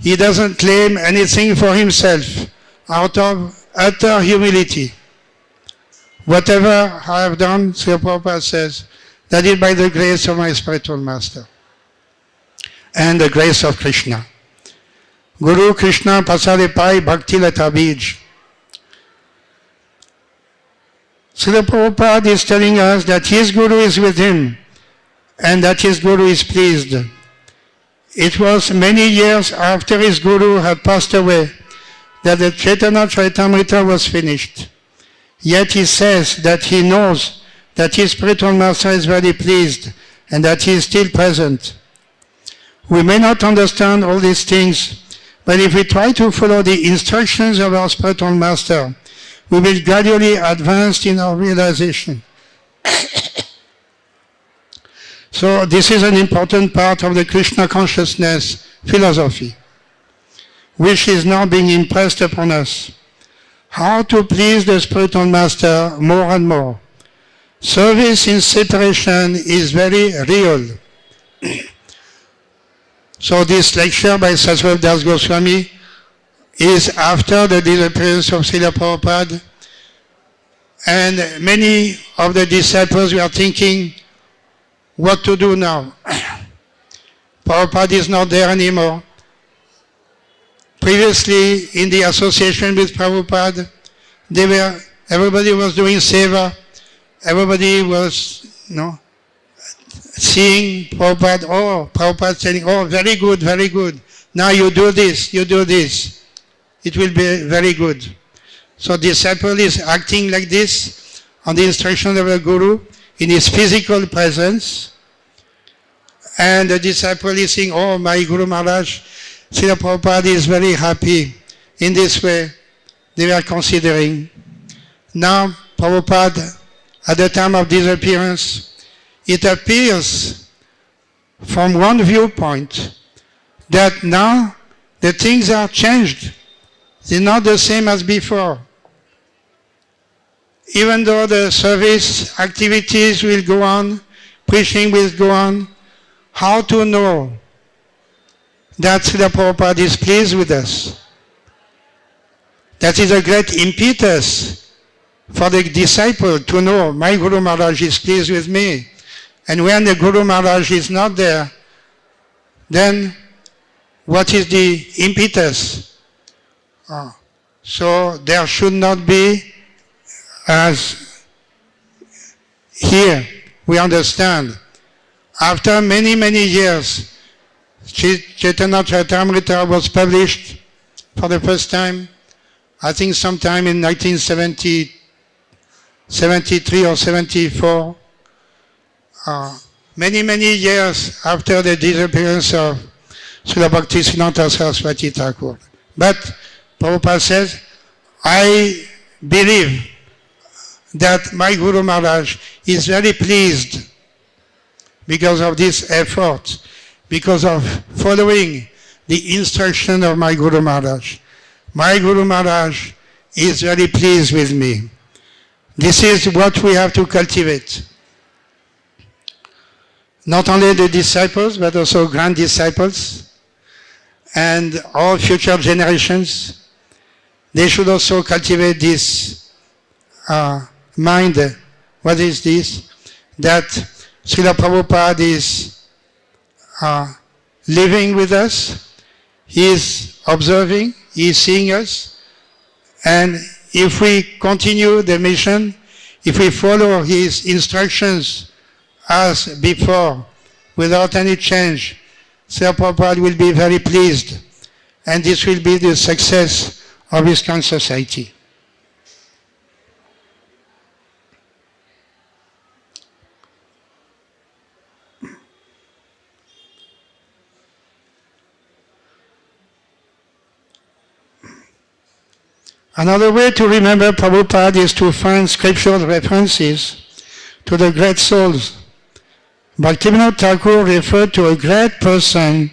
He doesn't claim anything for himself, out of utter humility. Whatever I have done, Srila Prabhupada says, that is by the grace of my spiritual master and the grace of Krishna. Guru Krishna pasare pai bhakti lata bij. Srila Prabhupada is telling us that his Guru is with him and that his Guru is pleased. It was many years after his Guru had passed away that the Chaitanya Charitamrita was finished. Yet he says that he knows that his spiritual master is very pleased and that he is still present. We may not understand all these things, but if we try to follow the instructions of our spiritual master, we will gradually advance in our realization. So this is an important part of the Krishna consciousness philosophy, which is now being impressed upon us. How to please the spiritual master more and more. Service in separation is very real. So this lecture by Saswal Das Goswami is after the disappearance of Srila Prabhupada, and many of the disciples were thinking, what to do now? Prabhupada is not there anymore. Previously, in the association with Prabhupada, everybody was doing seva, everybody was, seeing Prabhupada, Prabhupada saying, very good, very good. Now you do this, you do this. It will be very good. So disciple is acting like this on the instruction of the Guru in his physical presence. And the disciple is saying, my Guru Maharaj, Srila Prabhupada is very happy. In this way, they were considering. Now, Prabhupada, at the time of disappearance, it appears from one viewpoint that now the things are changed. They're not the same as before. Even though the service activities will go on, preaching will go on, how to know that Srila Prabhupada is pleased with us? That is a great impetus for the disciple to know my Guru Maharaj is pleased with me. And when the Guru Maharaj is not there, then what is the impetus? So there should not be, as here we understand, after many, many years, Chaitanya Charitamrita was published for the first time, I think sometime in 1973 or 74. Many, many years after the disappearance of Srila Bhaktisiddhanta Saraswati Thakur. But Prabhupada says, I believe that my Guru Maharaj is very pleased because of this effort, because of following the instruction of my Guru Maharaj. My Guru Maharaj is very pleased with me. This is what we have to cultivate. Not only the disciples, but also grand disciples and all future generations. They should also cultivate this mind. What is this? That Srila Prabhupada is living with us. He is observing, he is seeing us. And if we continue the mission, if we follow his instructions as before, without any change, Srila Prabhupada will be very pleased. And this will be the success of ISKCON society. Another way to remember Prabhupada is to find scriptural references to the great souls. Bhaktivinoda Thakur referred to a great person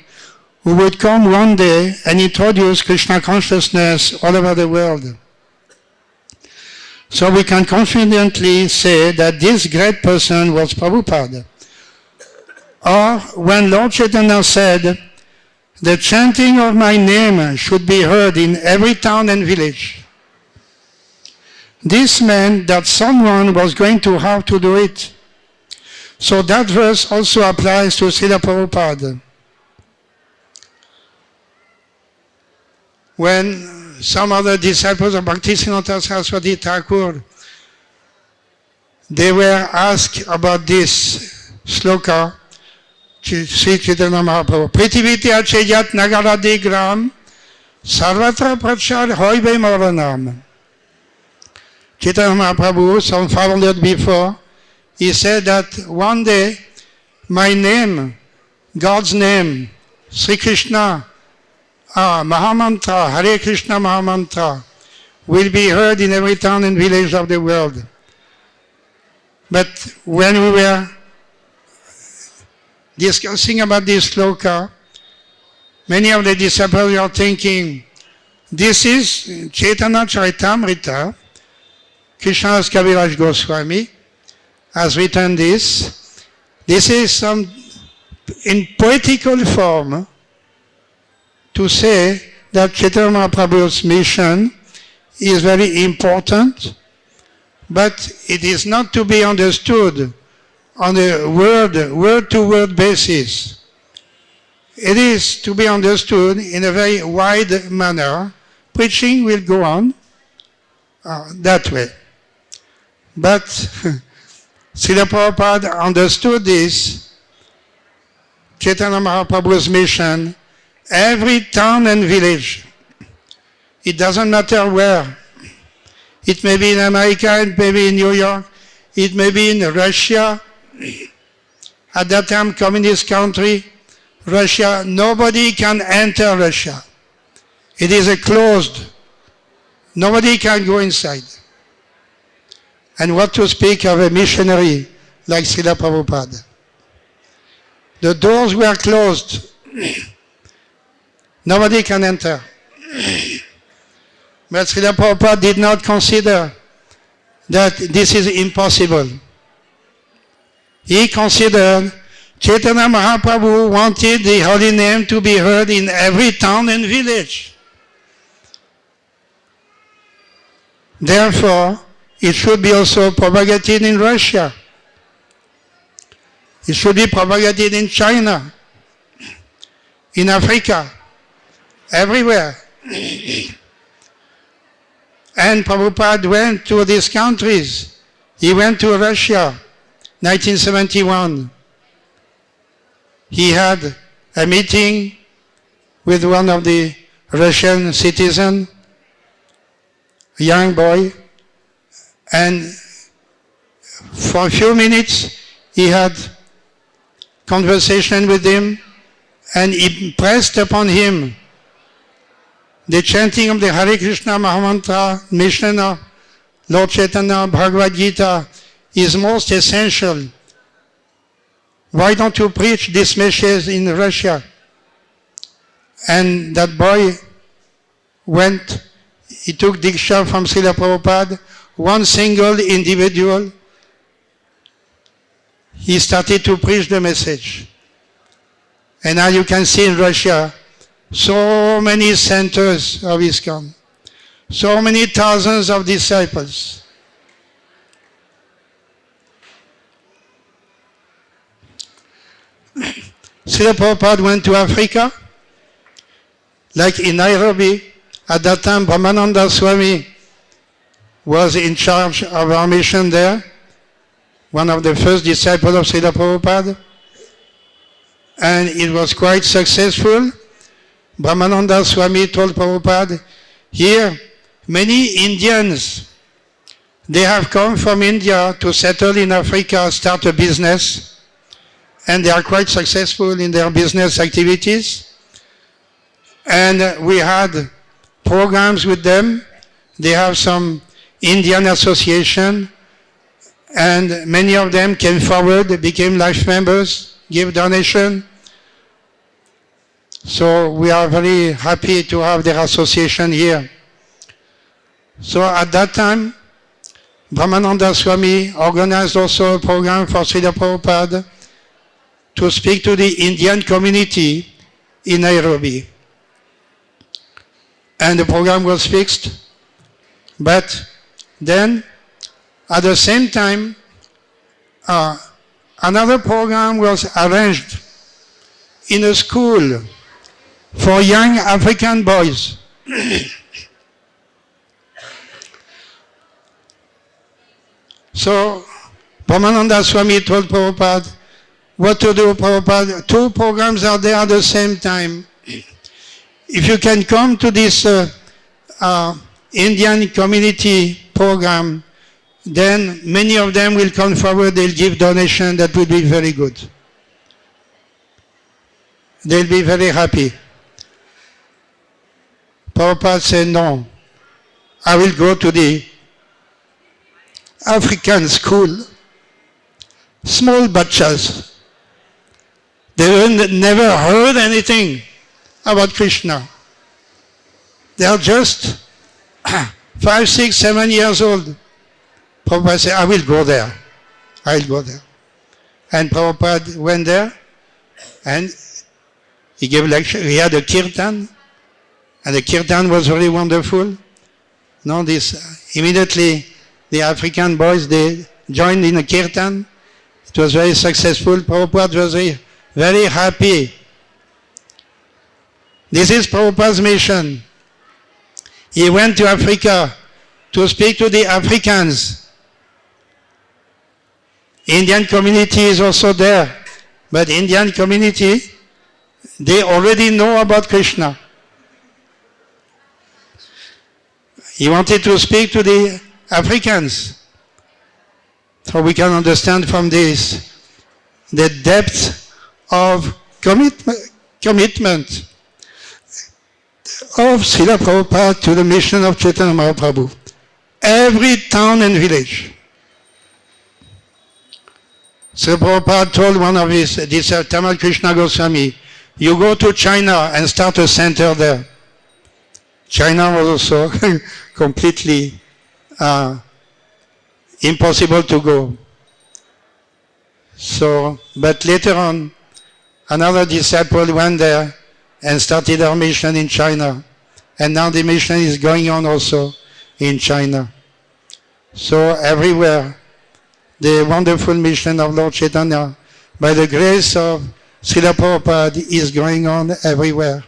who would come one day and introduce Krishna consciousness all over the world. So we can confidently say that this great person was Prabhupada. Or when Lord Chaitanya said, "The chanting of my name should be heard in every town and village," this meant that someone was going to have to do it. So that verse also applies to Srila Prabhupada. When some other disciples of Bhaktisiddhanta Saraswati Thakur, they were asked about this sloka, Sri Chaitanya Mahaprabhu, Prithiviti Achayat Nagaradi Gram, Sarvatra Prachar Hoibe Moranam. Chaitanya Mahaprabhu, some 500 before, he said that one day my name, God's name, Sri Krishna, Mahamantra, Hare Krishna Mahamantra, will be heard in every town and village of the world. But when we were discussing about this sloka, many of the disciples are thinking, this is Chaitanya Charitamrita, Krishnadas Kaviraj Goswami has written this. This is some, in poetical form, to say that Chaitanya Mahaprabhu's mission is very important, but it is not to be understood on a word-to-word basis. It is to be understood in a very wide manner. Preaching will go on that way. But Srila Prabhupada understood this, Chaitanya Mahaprabhu's mission, every town and village. It doesn't matter where. It may be in America, it may be in New York, it may be in Russia. At that time, communist country, Russia, nobody can enter Russia. It is a closed. Nobody can go inside. And what to speak of a missionary like Srila Prabhupada. The doors were closed. Nobody can enter. But Srila Prabhupada did not consider that this is impossible. He considered Chaitanya Mahaprabhu wanted the holy name to be heard in every town and village. Therefore, it should be also propagated in Russia. It should be propagated in China, in Africa, everywhere. And Prabhupada went to these countries. He went to Russia, 1971. He had a meeting with one of the Russian citizens, a young boy, and for a few minutes he had conversation with him, and he pressed upon him the chanting of the Hare Krishna Mahamantra mission of Lord Chaitanya Bhagavad Gita is most essential. Why don't you preach this message in Russia? And that boy went, he took Diksha from Srila Prabhupada, one single individual. He started to preach the message. And now you can see in Russia, so many centers of ISKCON, so many thousands of disciples. Srila Prabhupada went to Africa, like in Nairobi. At that time, Brahmananda Swami was in charge of our mission there, one of the first disciples of Srila Prabhupada, and it was quite successful. Brahmananda Swami told Prabhupada, here, many Indians, they have come from India to settle in Africa, start a business, and they are quite successful in their business activities. And we had programs with them. They have some Indian association, and many of them came forward, they became life members, give donation. So we are very happy to have their association here. So at that time, Brahmananda Swami organized also a program for Srila Prabhupada to speak to the Indian community in Nairobi. And the program was fixed. But then, at the same time, another program was arranged in a school for young African boys. So, Brahmananda Swami told Prabhupada, what to do, Prabhupada? Two programs are there at the same time. If you can come to this Indian community program, then many of them will come forward, they'll give donation, that will be very good. They'll be very happy. Prabhupada said, no, I will go to the African school, small bachas. They never heard anything about Krishna. They are just 5, 6, 7 years old. Prabhupada said, I will go there. I will go there. And Prabhupada went there and he gave a lecture. He had a kirtan, and the kirtan was very wonderful. No, immediately the African boys, they joined in a kirtan. It was very successful. Prabhupada was very happy. This is Prabhupada's mission. He went to Africa to speak to the Africans. Indian community is also there, but Indian community, they already know about Krishna. He wanted to speak to the Africans. So we can understand from this the depth of commitment of Srila Prabhupada to the mission of Chaitanya Mahaprabhu. Every town and village. Srila Prabhupada told one of his disciples, Tamal Krishna Goswami, you go to China and start a center there. China was also completely impossible to go. So, but later on, another disciple went there and started our mission in China. And now the mission is going on also in China. So everywhere, the wonderful mission of Lord Chaitanya, by the grace of Srila Prabhupada, is going on everywhere.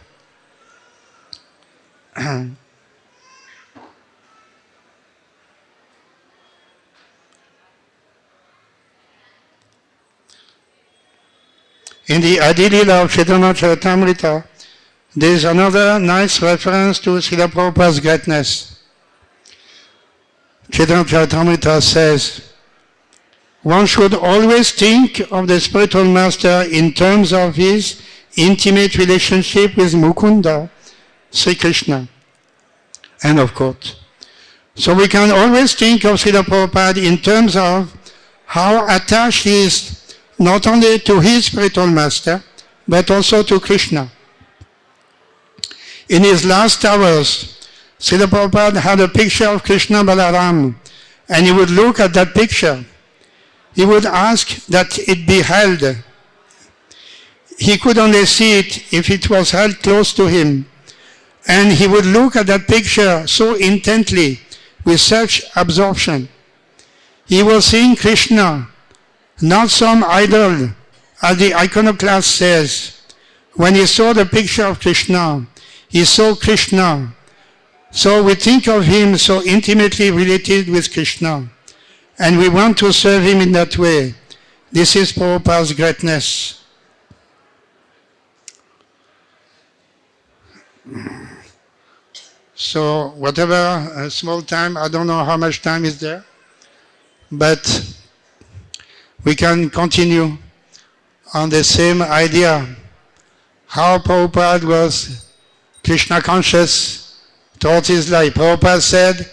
In the Adilila of Chaitanya Charitamrita, there is another nice reference to Srila Prabhupada's greatness. Chaitanya Charitamrita says, one should always think of the spiritual master in terms of his intimate relationship with Mukunda, Sri Krishna. End of quote. So we can always think of Srila Prabhupada in terms of how attached he is not only to his spiritual master, but also to Krishna. In his last hours, Srila Prabhupada had a picture of Krishna Balaram, and he would look at that picture. He would ask that it be held. He could only see it if it was held close to him. And he would look at that picture so intently, with such absorption. He was seeing Krishna, not some idol, as the iconoclast says. When he saw the picture of Krishna, he saw Krishna. So we think of him so intimately related with Krishna. And we want to serve him in that way. This is Prabhupada's greatness. So whatever small time, I don't know how much time is there, but we can continue on the same idea. How Prabhupada was Krishna conscious throughout his life. Prabhupada said,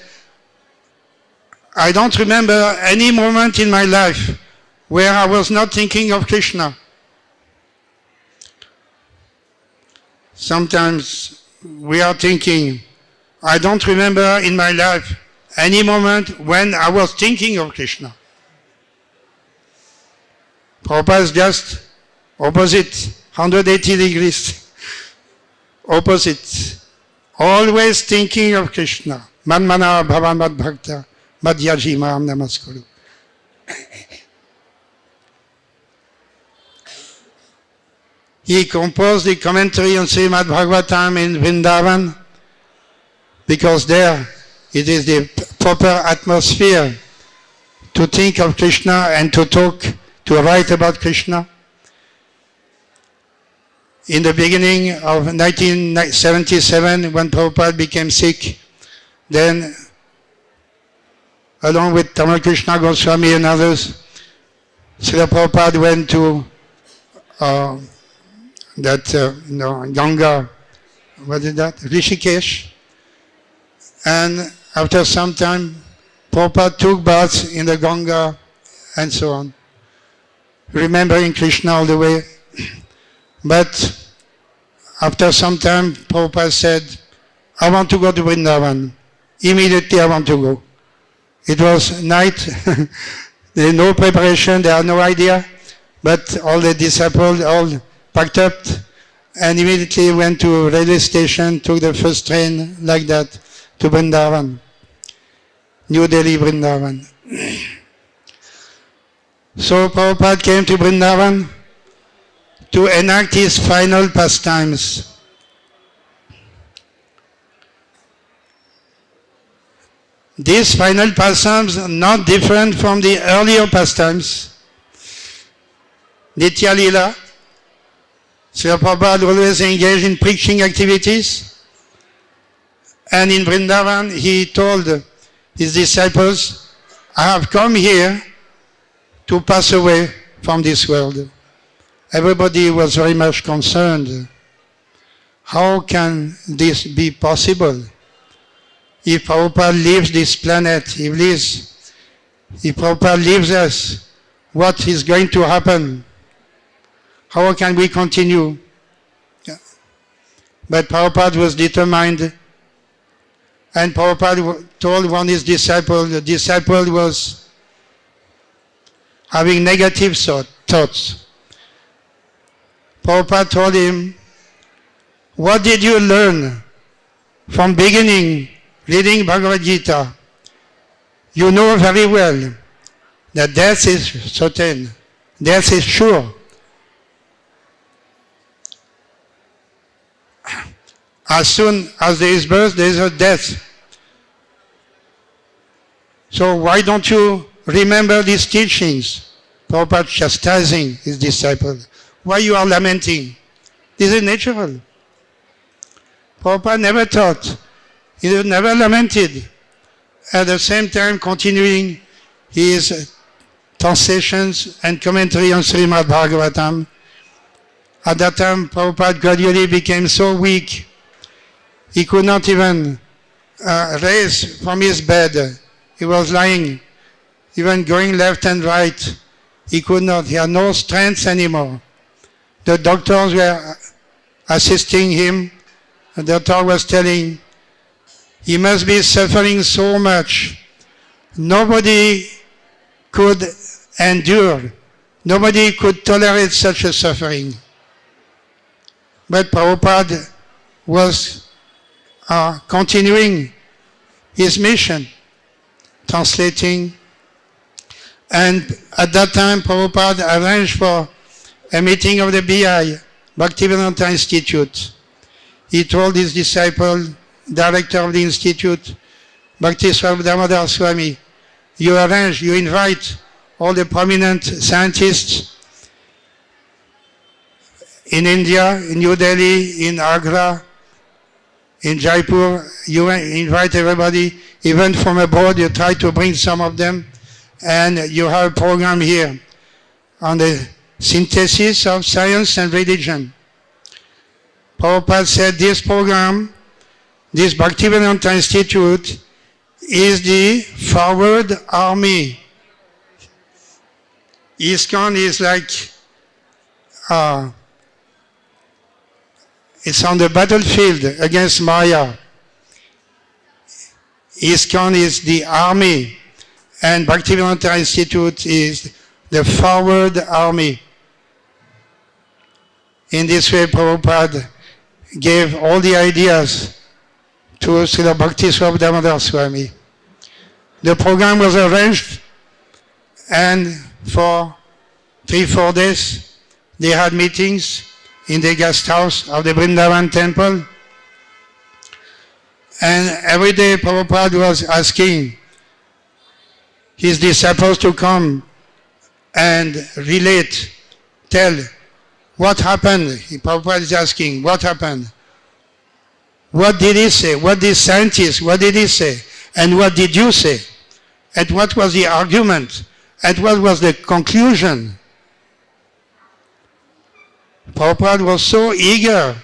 I don't remember any moment in my life where I was not thinking of Krishna. Sometimes we are thinking, I don't remember in my life any moment when I was thinking of Krishna. Prabhupada is just opposite, 180 degrees. Opposite. Always thinking of Krishna. Manmana bhavan mad bhakta madhyaji maam namaskuru. He composed the commentary on Srimad Bhagavatam in Vrindavan, because there it is the proper atmosphere to think of Krishna and to talk, to write about Krishna. In the beginning of 1977, when Prabhupada became sick, then along with Tamal Krishna Goswami and others, Srila Prabhupada went to Ganga, what is that? Rishikesh. And after some time, Prabhupada took baths in the Ganga and so on, remembering Krishna all the way. But after some time, Prabhupada said, I want to go to Vrindavan. Immediately I want to go. It was night, there is no preparation, they had no idea, but all the disciples all packed up and immediately went to a railway station, took the first train like that to Vrindavan, New Delhi, Vrindavan. So Prabhupada came to Vrindavan to enact his final pastimes. These final pastimes are not different from the earlier pastimes. Nitya Lila, Srila Prabhupada always engaged in preaching activities, and in Vrindavan he told his disciples, I have come here to pass away from this world. Everybody was very much concerned. How can this be possible? If Prabhupada leaves this planet, if Prabhupada leaves us, what is going to happen? How can we continue? Yeah. But Prabhupada was determined, and Prabhupada told one of his disciples, the disciple was having negative thoughts. Prabhupada told him, what did you learn from beginning reading Bhagavad Gita? You know very well that death is certain, death is sure. As soon as there is birth, there is a death. So why don't you remember these teachings? Prabhupada chastising his disciples. Why you are lamenting? This is natural. Prabhupada never taught. He never lamented. At the same time, continuing his translations and commentary on Srimad Bhagavatam. At that time, Prabhupada gradually became so weak, he could not even raised from his bed. He was lying, even going left and right. He could not. He had no strength anymore. The doctors were assisting him. The doctor was telling, he must be suffering so much. Nobody could endure. Nobody could tolerate such a suffering. But Prabhupada was continuing his mission, translating. And at that time, Prabhupada arranged for a meeting of the BI, Bhaktivedanta Institute. He told his disciple, director of the institute, Bhakti Swarup Damodar Swami, you arrange, you invite all the prominent scientists in India, in New Delhi, in Agra, in Jaipur. You invite everybody, even from abroad, you try to bring some of them, and you have a program here on the synthesis of science and religion. Prabhupada said this program, this Bhaktivedanta Institute, is the forward army. ISKCON is like, it's on the battlefield against Maya. ISKCON is the army, and Bhaktivedanta Institute is the forward army. In this way, Prabhupada gave all the ideas to Srila Bhakti Swarup Damodar Swami. The program was arranged, and for 3-4 days, they had meetings in the guest house of the Vrindavan temple. And every day Prabhupada was asking his disciples to come and relate, tell what happened. Prabhupada is asking, what happened? What did he say? What did scientists, what did he say? And what did you say? And what was the argument? And what was the conclusion? Prabhupada was so eager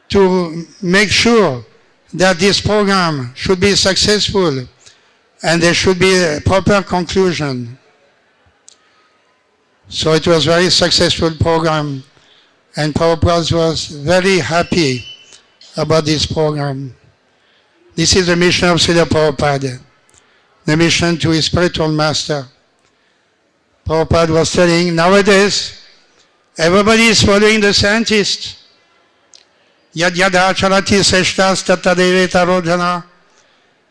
to make sure that this program should be successful and there should be a proper conclusion. So it was a very successful program, and Prabhupada was very happy about this program. This is the mission of Srila Prabhupada, the mission to his spiritual master. Prabhupada was telling, nowadays, everybody is following the scientists. Yad yada charati seshtas tatadeveta rojana.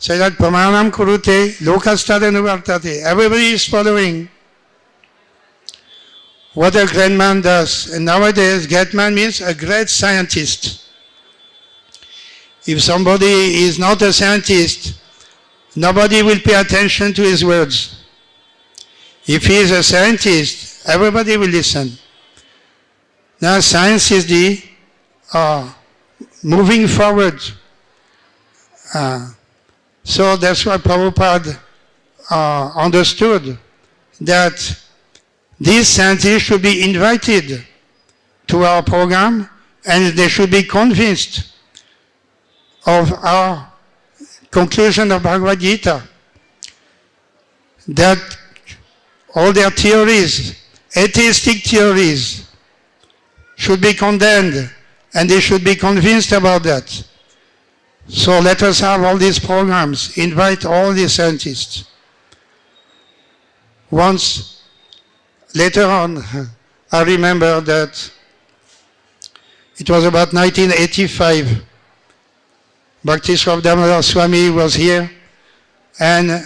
Sadat pramanam kurute lokastadanuvartate. Everybody is following what a great man does. And nowadays, great man means a great scientist. If somebody is not a scientist, nobody will pay attention to his words. If he is a scientist, everybody will listen. Now science is the moving forward. So that's why Prabhupada understood that these scientists should be invited to our program, and they should be convinced of our conclusion of Bhagavad Gita, that all their theories, atheistic theories, should be condemned, and they should be convinced about that. So let us have all these programs, invite all the scientists. Once, later on, I remember that it was about 1985. Bhakti Swarup Damodar Swami was here, and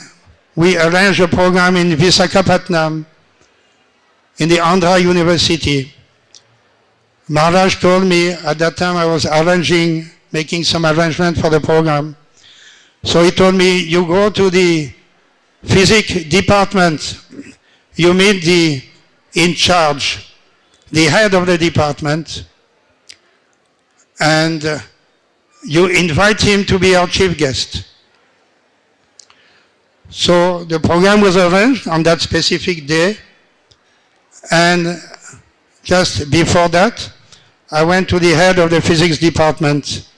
we arranged a program in Visakhapatnam, in the Andhra University. Maharaj told me, at that time I was making some arrangement for the program. So he told me, you go to the physics department, you meet the in charge, the head of the department, and you invite him to be our chief guest. So the program was arranged on that specific day, and just before that, I went to the head of the physics department,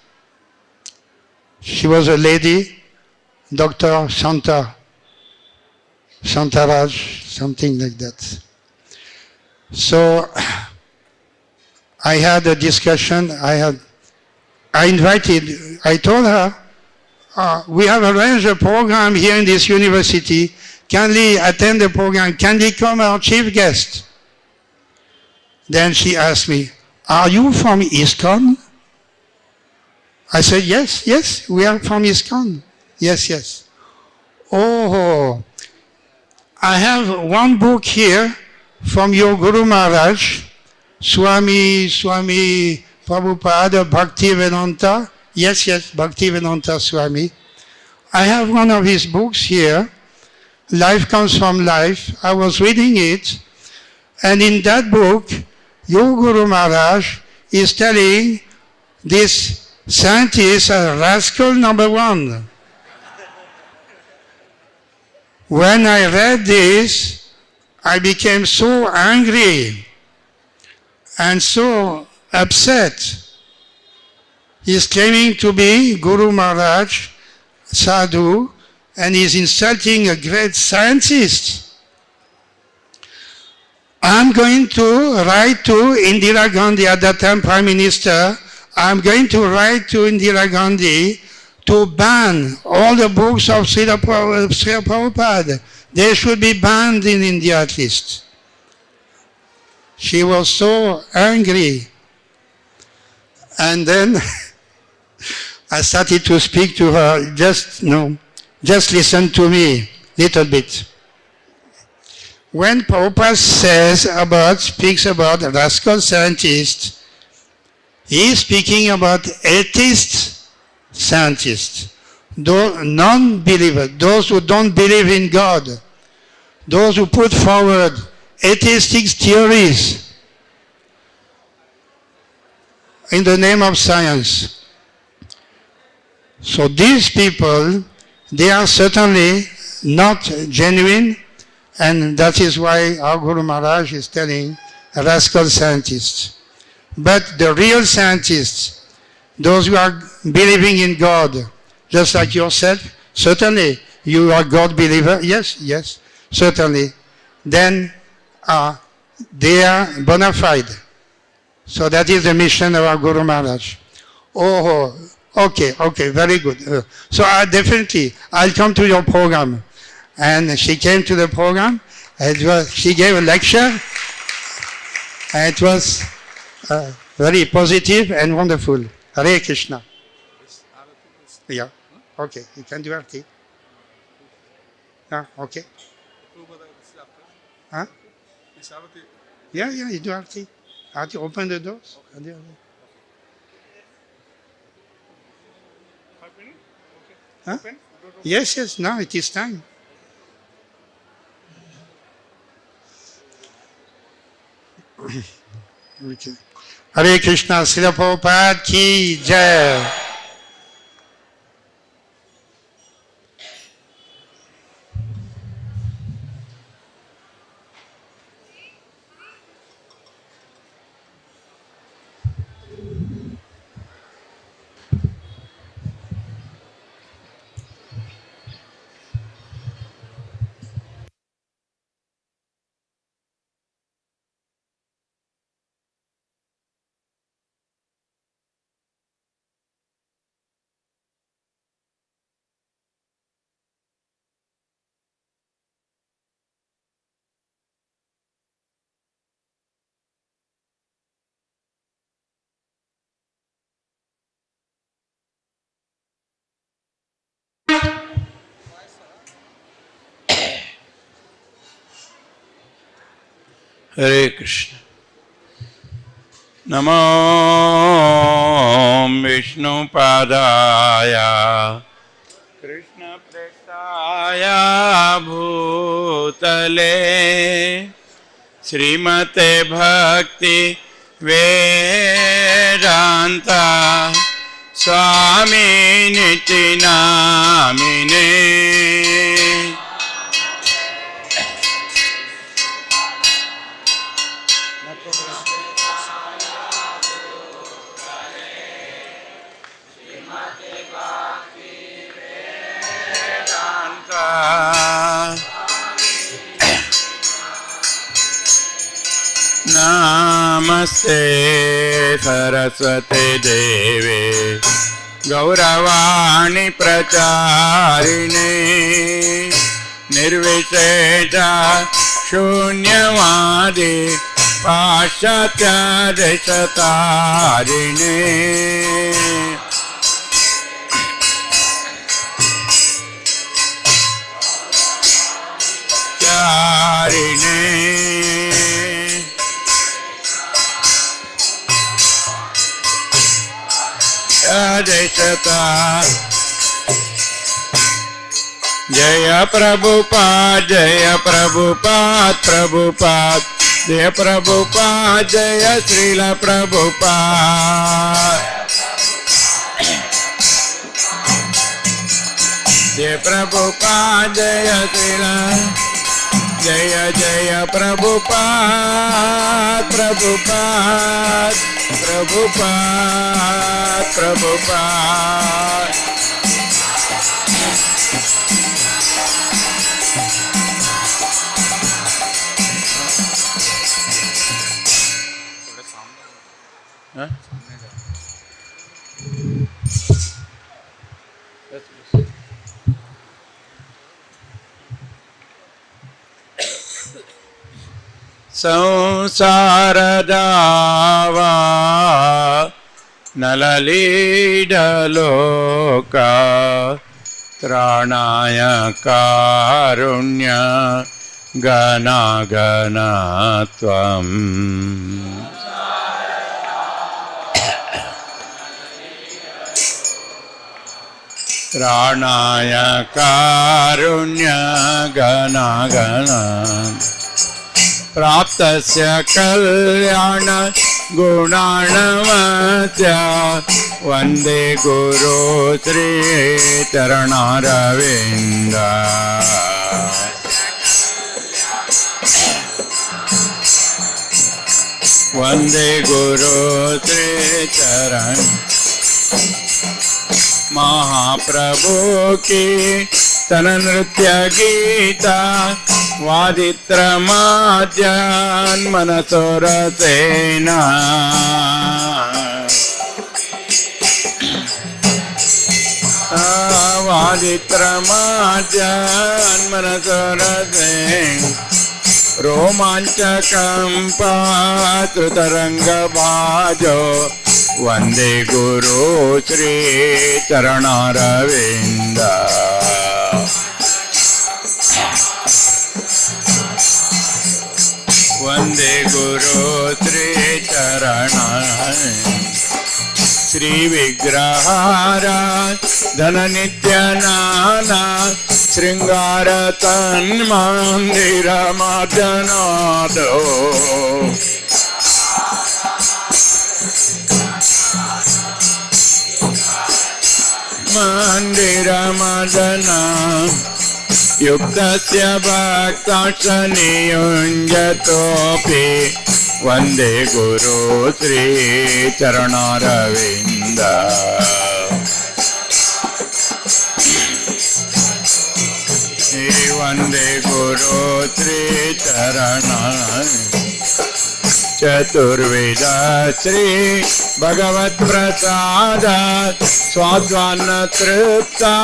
She was a lady, Dr. Santaraj, something like that. So I had a discussion. I told her, we have arranged a program here in this university. Kindly attend the program. Kindly come our chief guest. Then she asked me, are you from ISKCON? I said, yes, we are from ISKCON. Yes. Oh, I have one book here from your Guru Maharaj, Swami Prabhupada Bhaktivedanta. Yes, Bhaktivedanta Swami. I have one of his books here, Life Comes from Life. I was reading it, and in that book, your Guru Maharaj is telling this scientist rascal number one. When I read this, I became so angry and so upset. He's claiming to be Guru Maharaj, Sadhu, and he's insulting a great scientist. I'm going to write to Indira Gandhi, at that time Prime Minister, I'm going to write to Indira Gandhi to ban all the books of Srila Prabhupada. They should be banned in India at least. She was so angry. And then I started to speak to her, just listen to me little bit. When Prabhupada speaks about rascal scientists, he is speaking about atheist scientists, non-believers, those who don't believe in God, those who put forward atheistic theories in the name of science. So these people, they are certainly not genuine, and that is why our Guru Maharaj is telling rascal scientists. But the real scientists, those who are believing in God, just like yourself, certainly you are God believer, yes, certainly. Then they are bona fide. So that is the mission of our Guru Maharaj. Oh, okay, very good. So I'll come to your program. And she came to the program, she gave a lecture, and it was very positive and wonderful. Hare Krishna. Yeah, okay, you can do Arti. Okay. Huh? Yeah, you do Arti. Arti, open the doors. Huh? Yes, now it is time. Okay. Hare Krishna, Srila Prabhupada ki jai. Hare Krishna. Namo Vishnu Padaya Krishna Prestaya Bhutale Srimate Bhakti Vedanta Swami Niti Namine नमस्ते सरस्वती देवे गौरवाणी प्रचारिणे निर्विशेष शून्यवादी पाश्चात्य देशतारिणे चारिणे देशता जय प्रभुपाद जय प्रभुपाद प्रभुपाद जय प्रभुपाद जय श्रील प्रभुपाद जय प्रभुपाद जय श्रील जय जय प्रभुपाद प्रभुपाद प्रभुपाद प्रभुपाद संसार दावा नललीडलोका त्राणाय कारुण्य गणागणत्वम् त्राणाय कारुण्य गणागणम् प्राप्तस्य कल्याण गुणाणवत्य वन्दे गुरु श्री चरणारविन्द वन्दे गुरु श्री चरण महाप्रभु की तन नृत्य गीता वादित्रमाद्यान् मनसोरसेना वादित्रमाद्यान् मनसोरसेन रोमाञ्चकम्पातुतरङ्गभाजो वन्दे गुरु श्री चरणारविन्द वन्दे गुरु श्री चरण श्री विग्रहारा धन नित्य नाना श्रृंगार तन्मंदिर मदनादो मंदिर मदना युक्तस्य भक्तस्य नियुञ्जतोऽपि वन्दे गुरु श्री चरणारविन्द वन्दे गुरु श्री चरण चतुर्वेद श्री भगवत प्रसाद स्वाद्वान्न तृप्ता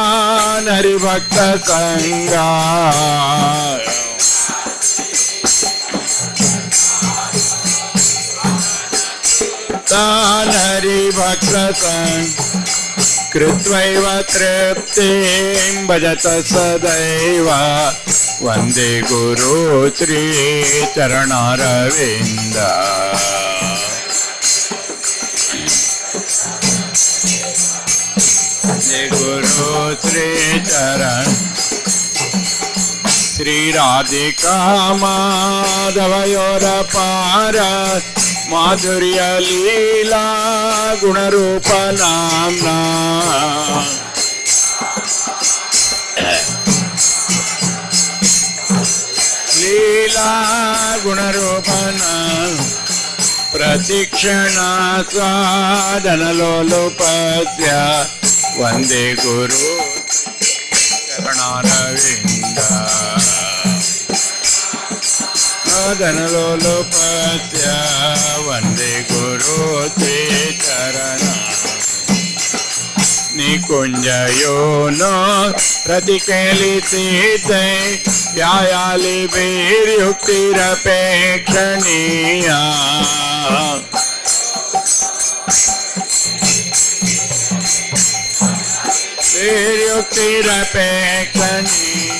हरिभक्त संगा तान हरिभक्त संग कृत्वैव तृप्तिं भजत सदैव वन्दे गुरु श्री चरणारविन्द वन्दे गुरु श्री चरण श्री राधिका माधवयोरपार माधुर्य लीला गुणरूप नाम्ना लीला गुणरूपना प्रतिक्षणा स्वादनलोलुपस्य वन्दे गुरु चरणारविन्द Adhanalolopatya Vande Guru Te Charana Nikunjayono Pratikalitite Yayali Viryuktirapekshaniya Viryuktirapekshaniya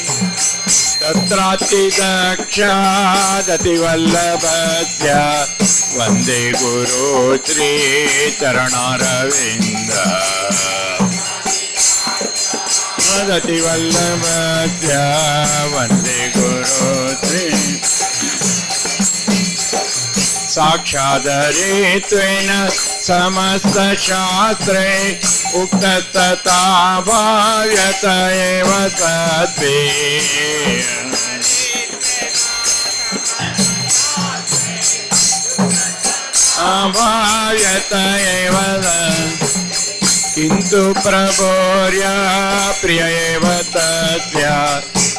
Tatrati Dakshadati Vallabhadya Vande Guru Sri Charanaravinda Dati Vallabhadya Vande Guru Sri Sakshadarittvena Samasta Shastre Uktata Bhavyata Eva Sadve Abhavyata Eva Kintu Prabhorya Priya Eva Tasya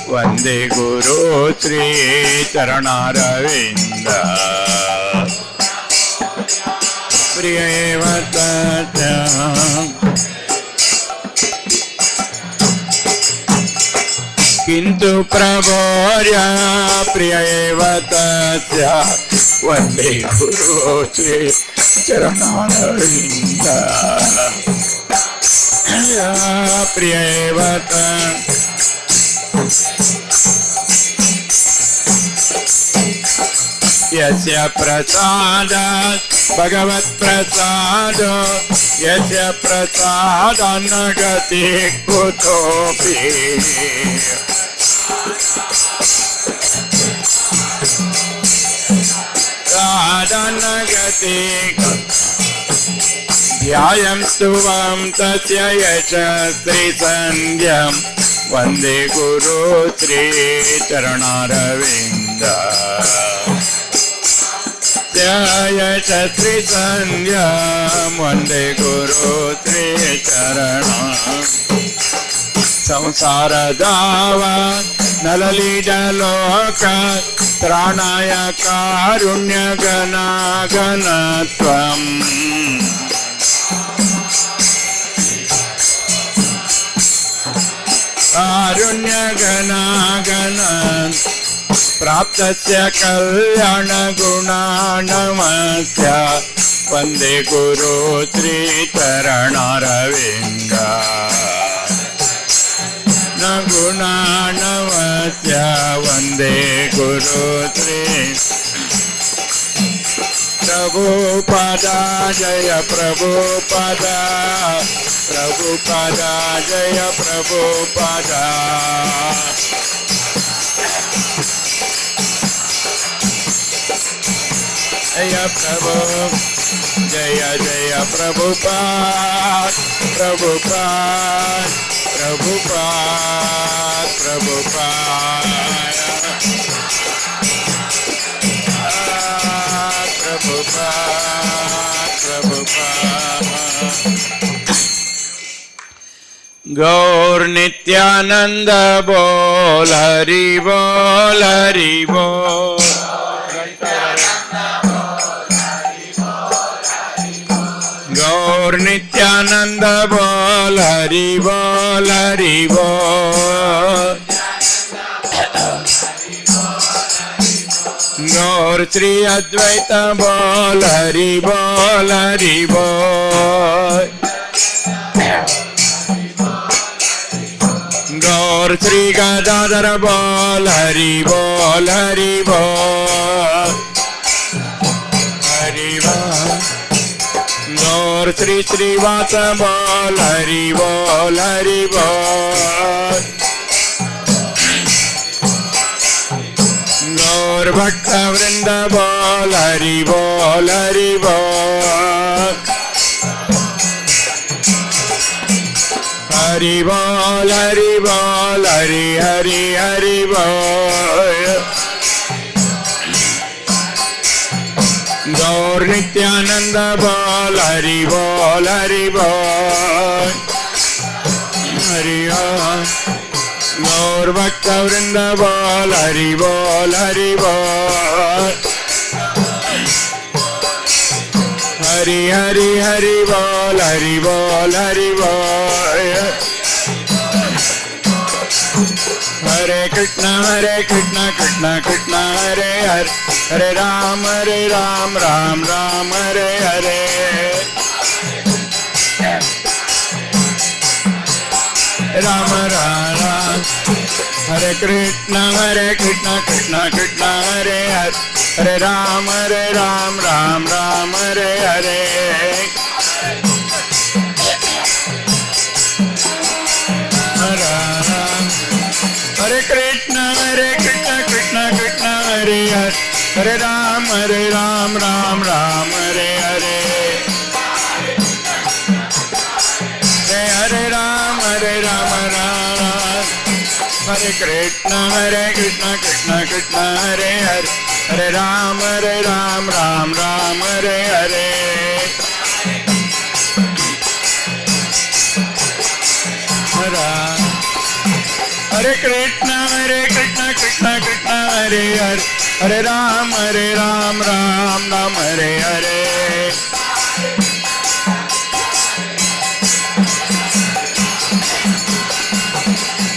Vande Guru Sri Charanaravinda Priya Eva Tasya Kintu Prabhorya Priya Eva Tasya Vande Guru Sri Charanaravinda Priya Eva Tasya Yasya Prasadat Bhagavat Prasado Yasya Prasadanagati Kutopi Sadanagati Dhyayam Stuvam Tasya Yasha Sri Sandhyam Vande Guru Sri Charanaravinda Yasha Sri Sandhyam Vande Guru Sri Charanam Samsara Dava Nalalida Loka Tranaya Karunya Gana Ganatvam Karunya Gana Ganan Praptasya Kalyana Guna Namasya Vande Guru Sri Charanaravinda Naguna Namasya Vande Guru Sri Prabhupada Jaya Prabhupada Prabhupada Jaya Prabhupada Jaya Prabhu Jaya Jaya Prabhupada Prabhupada Prabhupada Prabhupada Prabhupada Gaur Nityananda Bol Hari Bol Hari Bol Gaur Nityananda Bol Hari Bol Hari Bol Gaur Sri Advaita Bol Hari Bol Hari Bol Gaur Sri Gadadhara Bol Hari Bol Hari Bol Hari Bol Gaur Sri Srivasa Bol Hari Bol Hari Bol Gaur Bhakta Vrinda Bol Hari Bol Hari Bol Hari Bol Hari Bol Hari Hari Hari Bol Gaur Nityananda Bol Hari Bol Hari Bol Hari Bol Gaur Bhakta Vrinda Bol Hari Bol Hari Bol Hari Hari Hari Bol Hari Bol Hari Bol Hare Krishna Krishna Krishna Hare Hare Hare Ram Ram Ram Hare Hare Rama Rama Hare Krishna Krishna Krishna Hare Hare Hare Ram Ram Hare Hare Hare Krishna Krishna Krishna Hare Hare Hare Ram Ram Hare Hare Hare Ram Ram Hare Krishna Krishna Krishna Hare Hare Hare Ram Ram Hare Hare Hare Krishna Krishna Krishna Hare Hare Hare Ram Ram Hare Hare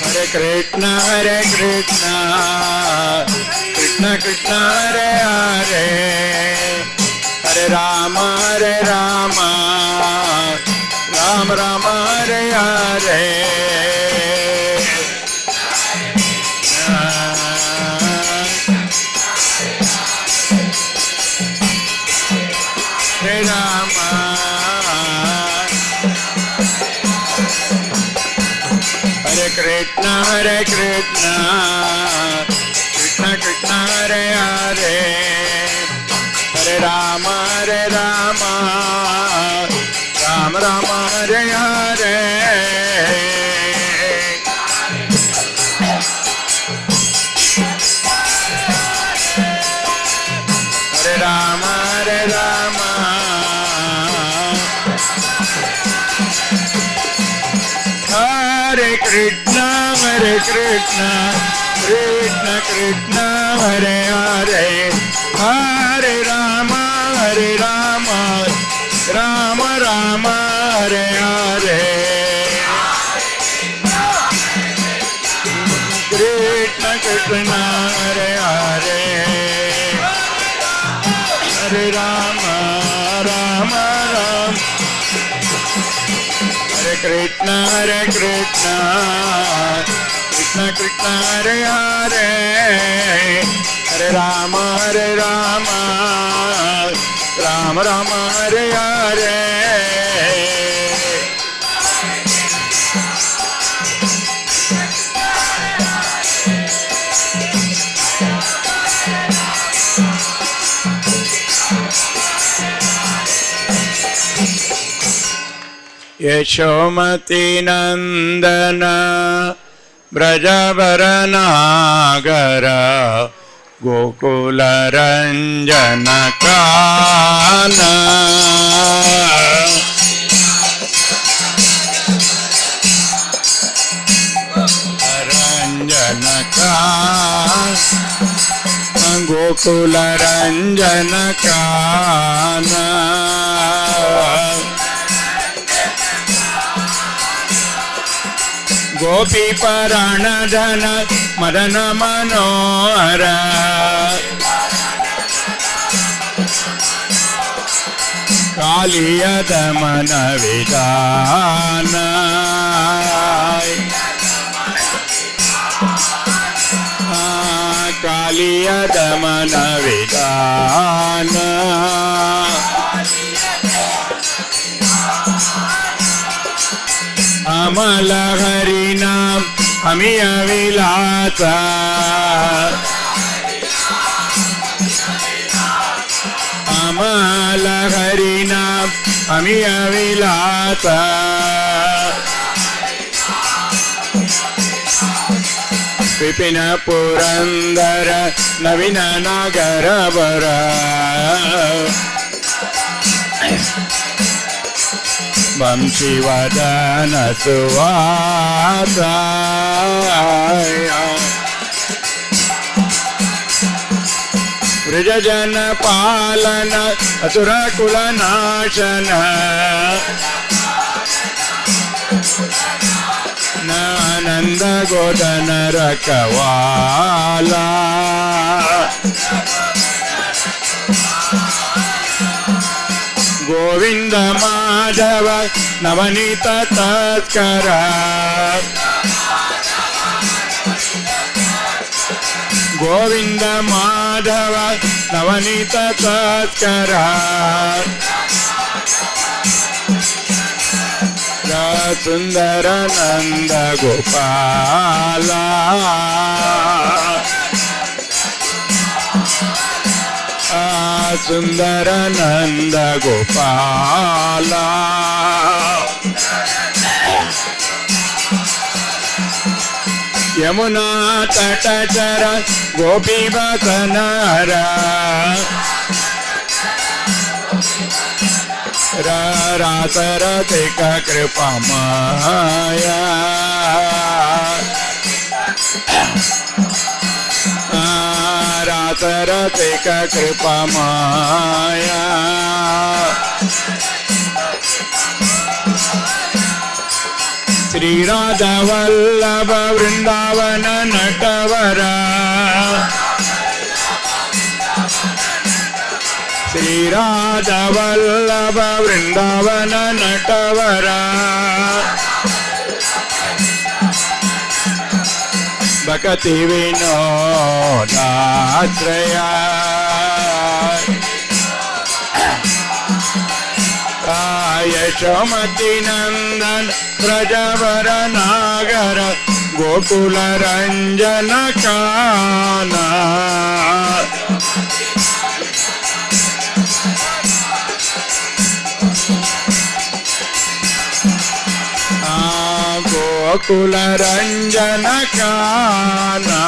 Hare Krishna Krishna Krishna Hare Hare Hare Ram Ram Hare Hare Hare Rama Hare Krishna Krishna Krishna Hare Hare Hare Rama Ram Hare Hare Hare Rama Hare Krishna Krishna Krishna Hare Hare Hare Rama Rama Hare Hare Krishna Krishna Hare Hare Hare Rama Hare Krishna Krishna Krishna Hare Hare Hare Rama Rama Hare Hare Yashomati Nandana Brajabaranagara Gokula Ranjana Kana Ranjana Kana Gokula Ranjana Kana Gopi Paranadhana Madana Manohara Kaliya Damana Vidana Kaliya Damana Vidana Amala Harinam Amiya Vilata Amala Harinam Amiya Vilata Vipina Purandara Navina Nagarabara Vamshi Vadana Suvata व्रजजन पालन असुर कुल नाशन आनंद गोदन रखवाला गोविंद माधव नवनीत तस्कर गोविंद माधव नवनीत तस्कर सुंदर नंद गोपाला सुंदर नंद गोपाला यमुना तटचर गोपी बसनहरा रात रतिक कृपा माया रात रतिक कृपा माया श्री राधा वल्लभ वृंदावन नटवरा श्री राधा वल्लभ वृंदावन नटवरा भक्ति विनोदाश्रया यशोमती नंदन ब्रजवर नागर गोकुल रंजन काना गोकुल रंजन काना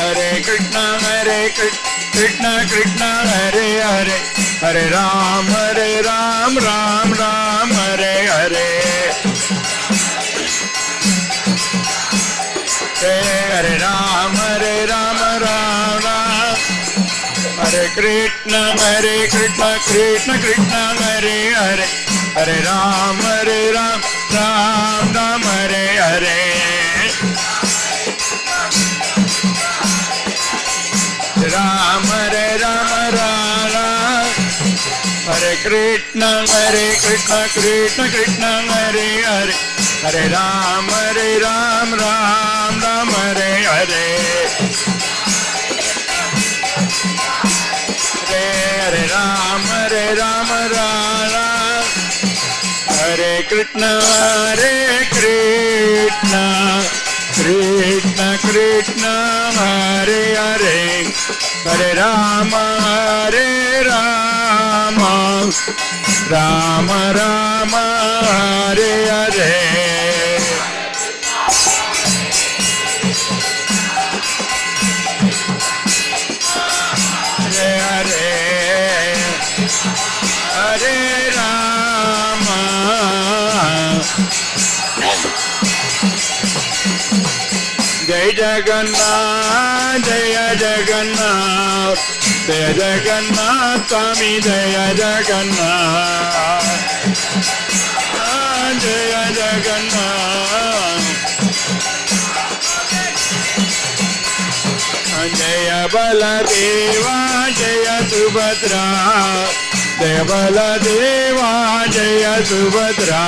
हरे कृष्ण कृष्ण कृष्ण हरे हरे हरे राम राम राम हरे हरे हरे राम राम राम हरे कृष्ण कृष्ण कृष्ण हरे हरे हरे राम राम राम हरे हरे राम राम हरे कृष्ण कृष्ण कृष्ण हरे हरे हरे राम राम हरे हरे हरे राम हरे कृष्ण कृष्ण कृष्ण हरे हरे हरे राम राम राम हरे हरे हरे हरे हरे राम जय जगन्नाथ जय जगन्नाथ जय जगन्नाथ स्वामी जय जगन्नाथ जय जगन्नाथ जय बलदेवा जय सुभद्रा जय बलदेवा जय सुभद्रा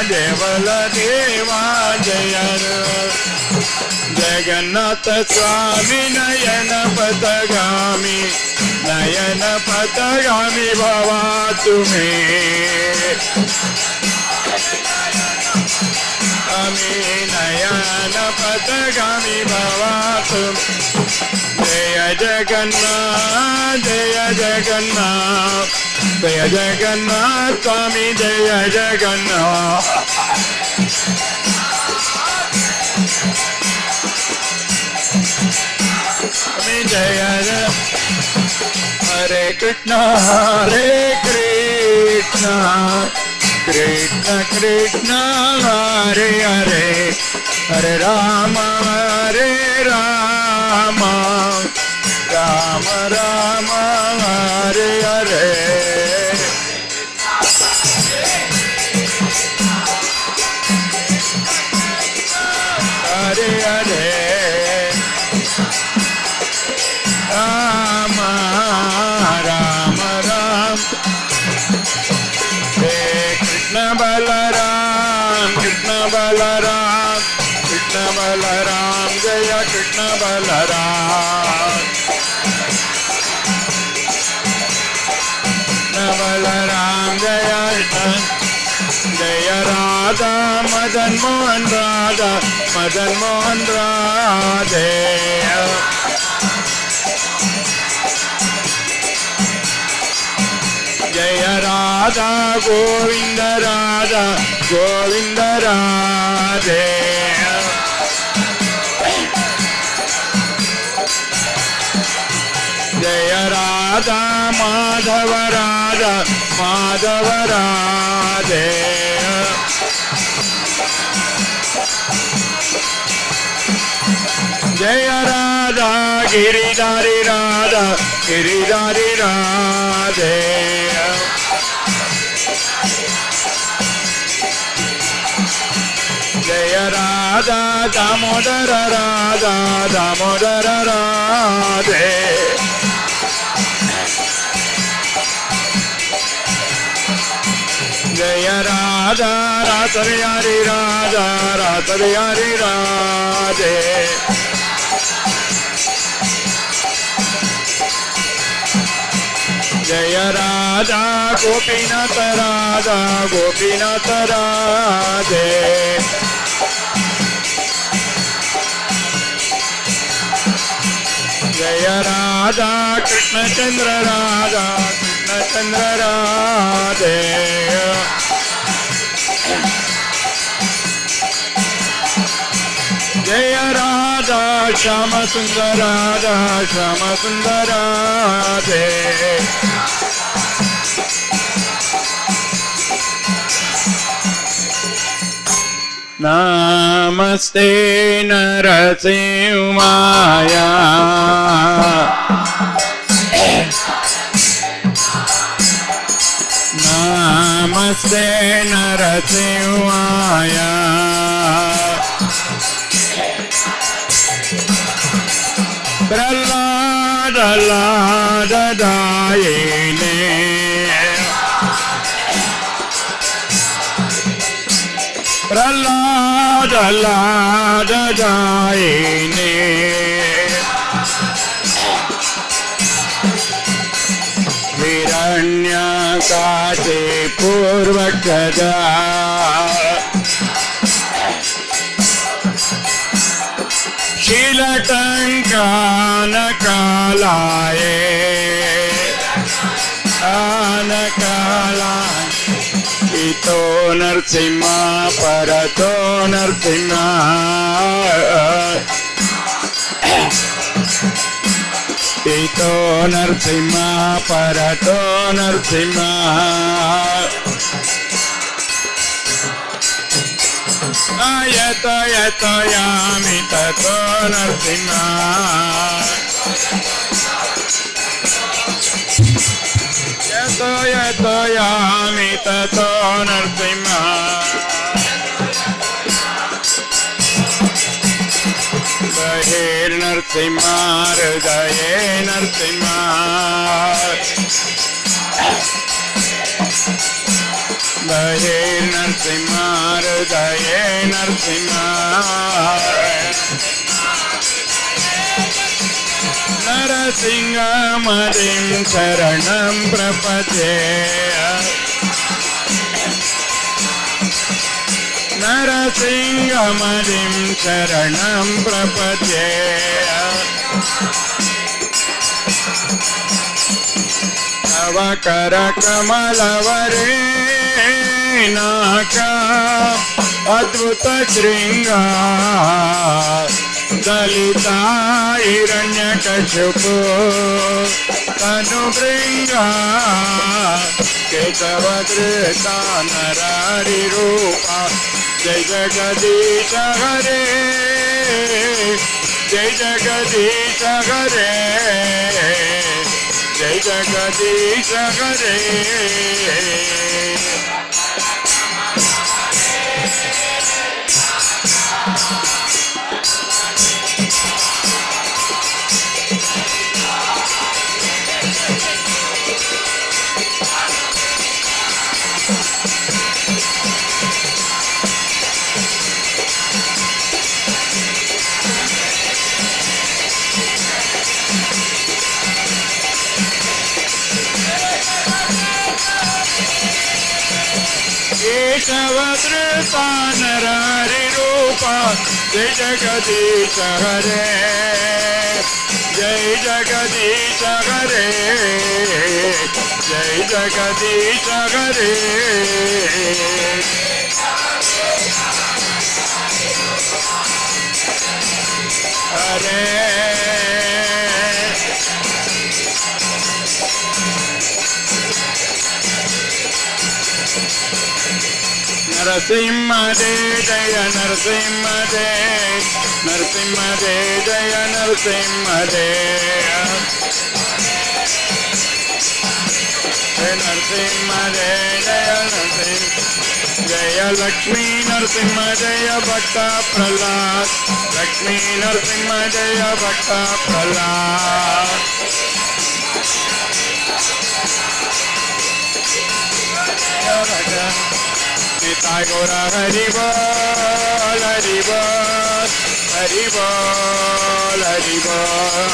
जय बलदेवा जय जगन्नाथ स्वामी नयन पथगामी भवा तुम्हें नयन पथगामी भवा तुम जय जगन्नाथ जय जगन्नाथ जय जगन्नाथ स्वामी जय जगन्नाथ स्वामी जय Hare Krishna, Hare Krishna, Krishna Krishna, Hare Hare, Hare Rama, Hare Rama, Rama Rama, Hare Hare. Hare Hare, Rama Rama Ram, Krishna Balaram, Krishna Balaram, Krishna Balaram, Jaya Krishna Balaram, Krishna Balaram, Jaya Krishna. Jaya Radha, Madan Mohan Radha, Madan Mohan Radhe. Jaya Radha, Govinda Radha, Govinda Radhe. Jaya Radha, Madhava Radha, Madhava Radhe. Jaya Radha, Giridhari Radha, Giridhari Radhe. Jaya Radha, Damodara Radha, Damodara Radhe. Jaya Radha, Ratariyari Radha, Ratariyari Radhe. Jaya Radha, Gopinath Radha, Gopinath Radhe. Jaya Radha, Krishna Chandra Radha, Krishna Chandra Radhe. Jaya Radha, Shama Sundar Radha, Shama Sundar Radhe. Namaste Narasimhaya. Namaste Narasimhaya. Pralada Lada Dayene. Pralada Lada Dayene. Hiranyakashe Purvakada. Shilatankanakalaye. Anakalaye. Ito Narsimha, Parato Narsimha. Ito Narsimha, Parato Narsimha. Ayata yata yami tato Narsimha. Yato yato yami tato Narsimha. Bahir Narsimha, Hridaye Narsimha. Bahir Narsimha, Hridaye Narsimha. Narasingamadim Sharanam Prapadye. Narasingamadim Sharanam Prapadye. Avakara Kamalavare Naka Advuta Shringa Dalita Hiranyakashipu तनुभृङ्गा केशवधृता नरारिरूपा जय जगदीश हरे जय जगदीश हरे जय जगदीश हरे केशवधृता नरारिरूपा जय जगदीश हरे जय जगदीश हरे जय जगदीश हरे हरे नरसिंह जय जय नरसिंह जय नरसिंह जय जय नरसिंह जय नरसिंह जय जय नरसिंह जय लक्ष्मी नरसिंह जय भक्त प्रहलाद लक्ष्मी नरसिंह जय भक्त प्रहलाद निताय गौरा हरि बोल हरि बोल हरि बोल हरि बोल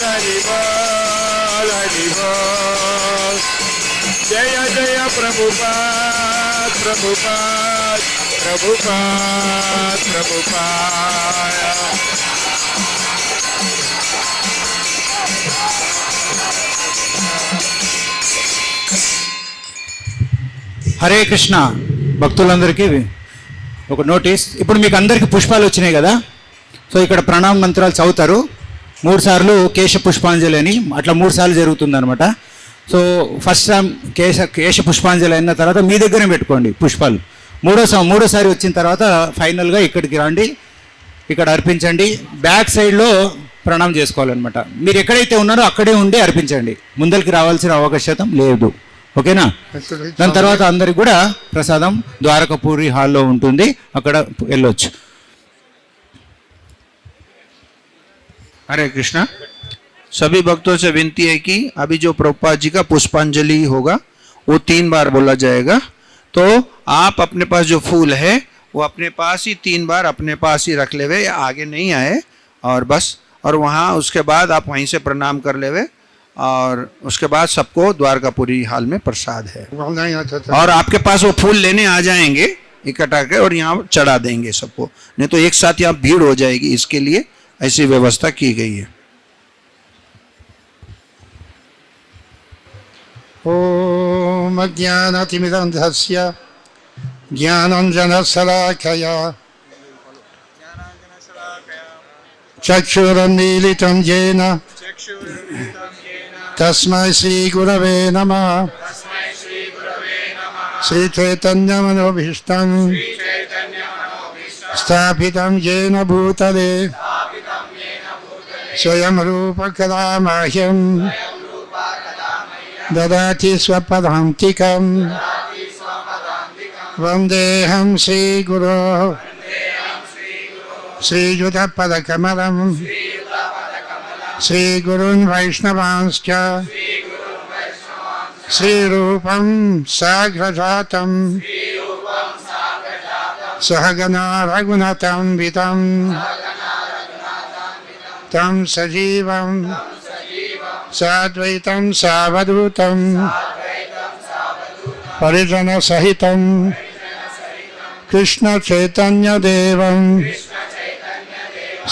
हरि बोल हरि बोल जय जय प्रभुपाद प्रभुपाद प्रभुपाद प्रभुपाद హరే కృష్ణ భక్తులందరికీ ఒక నోటీస్. ఇప్పుడు మీకు అందరికీ పుష్పాలు వచ్చినాయి కదా, సో ఇక్కడ ప్రణామ మంత్రాలు చదువుతారు 3 సార్లు కేశ పుష్పాంజలి అని, అట్లా 3 సార్లు జరుగుతుంది అనమాట. సో ఫస్ట్ టైం కేశ పుష్పాంజలి అయిన తర్వాత మీ దగ్గరే పెట్టుకోండి పుష్పాలు. మూడోసారి వచ్చిన తర్వాత ఫైనల్గా ఇక్కడికి రండి, ఇక్కడ అర్పించండి. బ్యాక్ సైడ్లో ప్రణామం చేసుకోవాలన్నమాట. మీరు ఎక్కడైతే ఉన్నారో అక్కడే ఉండి అర్పించండి, ముందరికి రావాల్సిన అవకాశం లేదు. ఓకేనా? దాని తర్వాత అందరికి కూడా ప్రసాదం ద్వారకాపూరి హాల్లో ఉంటుంది, అక్కడ వెళ్ళొచ్చు. हरे कृष्णा. सभी भक्तों से विनती है कि अभी जो प्रभुपाद जी का पुष्पांजलि होगा वो 3 बार बोला जाएगा, तो आप अपने पास जो फूल है वो अपने पास ही 3 बार अपने पास ही रख लेवे, आगे नहीं आए और बस. और वहाँ उसके बाद आप वहीं से प्रणाम कर लेवे और उसके बाद सबको द्वारकापुरी हाल में प्रसाद है और आपके पास वो फूल लेने आ जाएंगे इकट्ठा के और यहाँ चढ़ा देंगे सबको, नहीं तो एक साथ यहाँ भीड़ हो जाएगी, इसके लिए ऐसी व्यवस्था की गई है. ओम अज्ञानतिमिरन्धस्य ज्ञानाञ्जनशलाकया चक्षुरुन्मीलितं येन तस्मै श्रीगुरवे नमः. श्रीचैतन्यमनोभीष्टं स्थापितं येन भूतले स्वयं रूप कदा मह्यं ददाति स्वपदान्तिकं. वन्देऽहं श्रीगुरो श्रीयुतपदकमलं श्रीगुरून् वैष्णवांश्च श्रीरूपं साग्रजातं सहगना रघुनाथान्वितं तं सजीवं साद्वैतं सावधूतं परिजनसहितं कृष्णचैतन्यदेवं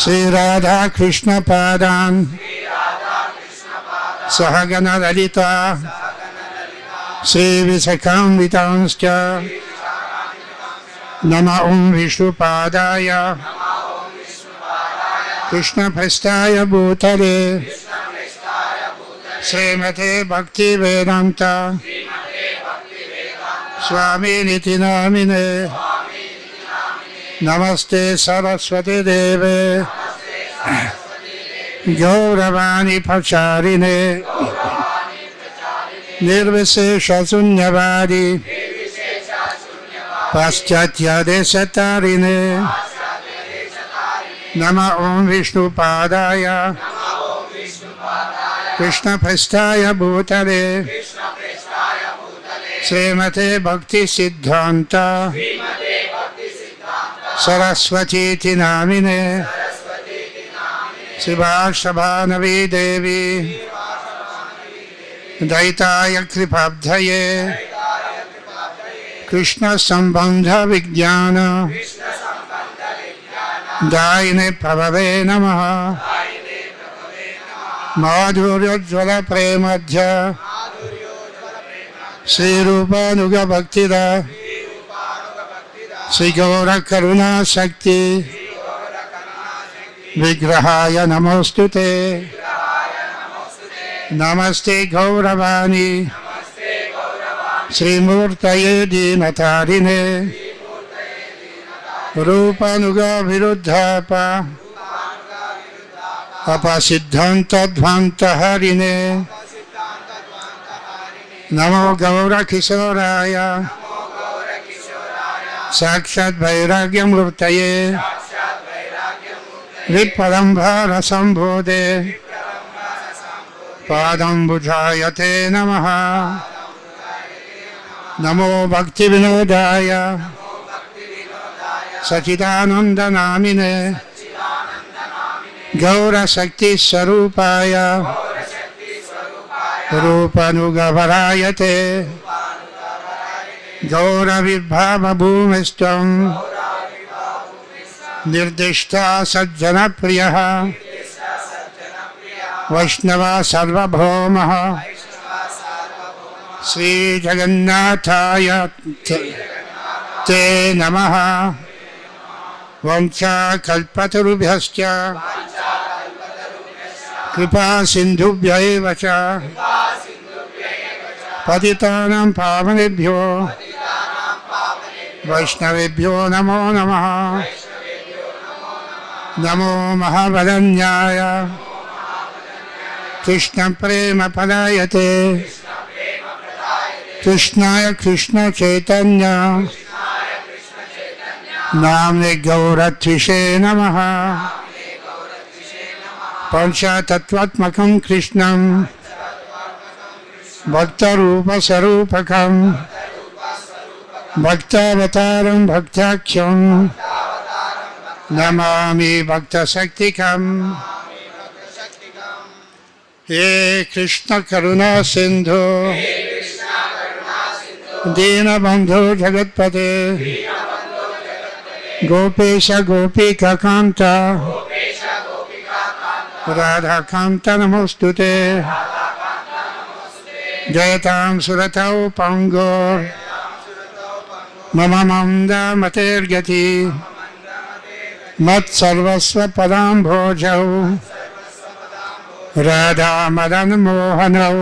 श्रीराधाकृष्णपादान् सहगना ललिता श्रीविशाखान्वितांश्च नमः ओं विष्णुपादाय कृष्ण प्रेष्ठाय भूतले श्रीमते भक्ति वेदांत स्वामी निति नामिने नमस्ते सरस्वती देवे गौरवाणी प्रचारिणे निर्विशेष शून्यवादी पाश्चात्य देशतारिणे नमः ओं विष्णुपादाय कृष्ण प्रेष्ठाय भूतले श्रीमते भक्ति सिद्धांत सरस्वती नामिने शिवाशभानवी देवी दैताय कृपाब्धये कृष्ण संबंध विज्ञान दायिने प्रभवे नमः माधुर्योज्वल प्रेमध्य श्रीरूपानुग भक्तिद श्री गौर करुणा शक्ति विग्रहाय नमोस्तुते नमस्ते गौरवाणी श्रीमूर्तये दीनतारिणे रूपानुग विरुद्धाप अपसिद्धांत हरिणे नमो गौर किशोराय साक्षात् वैराग्यमूर्तये विपरंभार संबोधे पादंबुजायते नमः नमो भक्ति विनोदाय सचिदानंद नामिने गौर शक्ति स्वरूपाय रूपानुगवरायते गौर विभाव भूमिष्ठं निर्दिष्टा सज्जन प्रियः वैष्णव सर्वभौमः श्री जगन्नाथाय ते नमः वंशा कल्पतरुभ्यश्च कृपा सिन्धुभ्यैव च पतितानां पावनेभ्यो वैष्णवेभ्यो नमो नमः नमो महावदन्याय कृष्ण प्रेम पदायते कृष्णाय कृष्ण चैतन्य नाम्ने गौरत्विषे नमः पंचतत्त्वात्मकं कृष्णं भक्तरूपस्वरूपकं भक्तावतारं भक्ताख्यं नमामि भक्तशक्तिकम् हे कृष्ण करुणा सिंधु दीनबंधु जगत्पते गोपेश गोपिका कांत राधा कांत नमोस्तुते जयतां सुरतौ पंगो मम मंदा मतेर्गति मत्सर्वस्व पदाम्भोजौ राधा मदन मोहनौ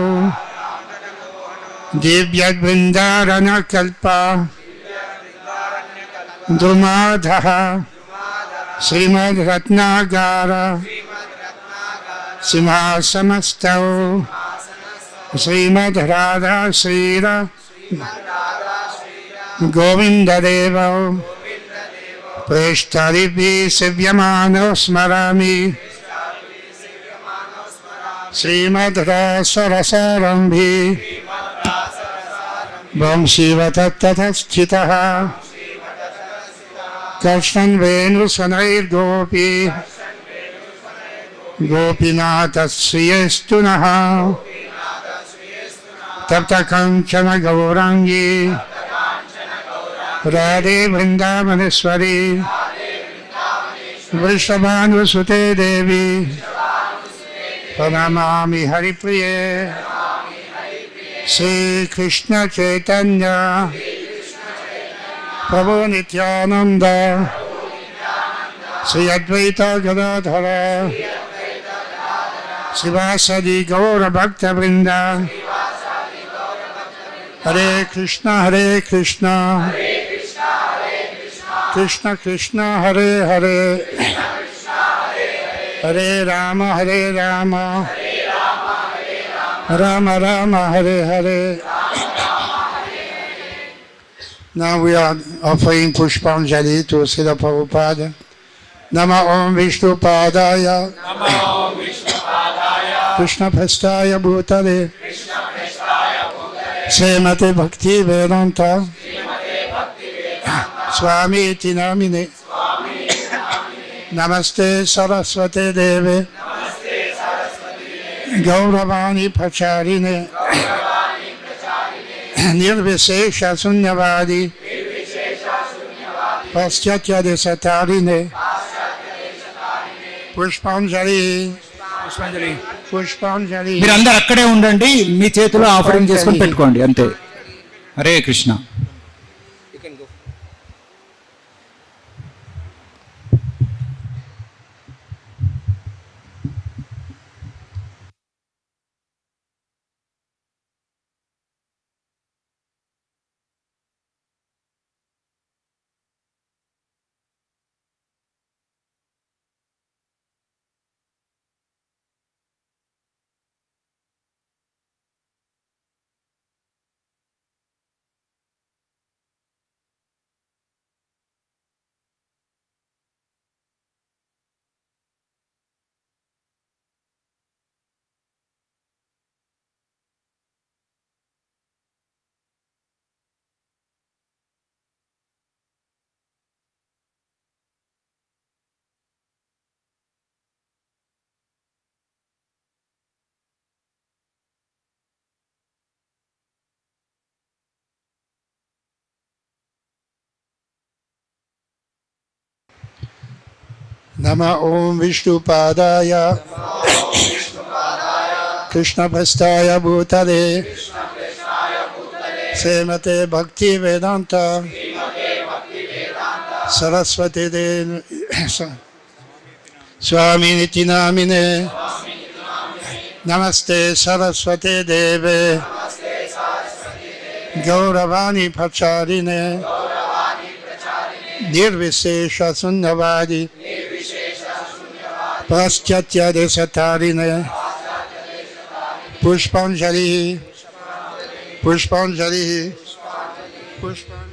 दिव्यवृंदारन कल्पा दुर्माधः श्रीमद् रत्नागार सिंहासनस्थौ श्रीमद् राधा श्रीर गोविन्ददेवौ प्रेष्ठादिभिः सेव्यमानो स्मरामि श्रीमद् रसरसारम्भी वंशीवतः स्थितः कृष्णन् वेणुसनैर्गोपी गोपीनाथश्रियस्तु नः तप्तकाञ्चन गौराङ्गी राधे वृन्दावनेश्वरी वृषभानुसुते देवी प्रणमामि हरिप्रिये श्री कृष्ण चैतन्य प्रभु Nityanand Sri Advaita Gadadhara Srivasadi Gaura Bhakta Vrinda Hare Krishna Hare Krishna Krishna Krishna Hare Hare Hare Rama Hare Rama Rama Rama Hare Hare. Now we are offering Pushpanjali to Srila Prabhupada. Nama Om Vishnu Padaya Krishna Prasthaya Bhutale Srimate Bhakti Vedanta Swami Iti Namine Namaste Saraswate Deve Gauravani Pracharine Nirvishesha Sunyavadi Paschatya Desatarine Pushpanjali పుష్పాంజలి. Pushpanjali. మీరు అందరు అక్కడే ఉండండి, మీ చేతిలో offering చేసుకొని పెట్టుకోండి అంతే. Hare Krishna. Nama Om Vishnu Padaya Krishna Prasthaya Bhutale Srimate Bhakti Vedanta Saraswati De Swami Niti Namine Namaste Saraswati Deve Gauravani Pracharine Nirvishesha Sunyavadi Paschatya Desatarine Pushpanjali Pushpanjali Pushpanjali.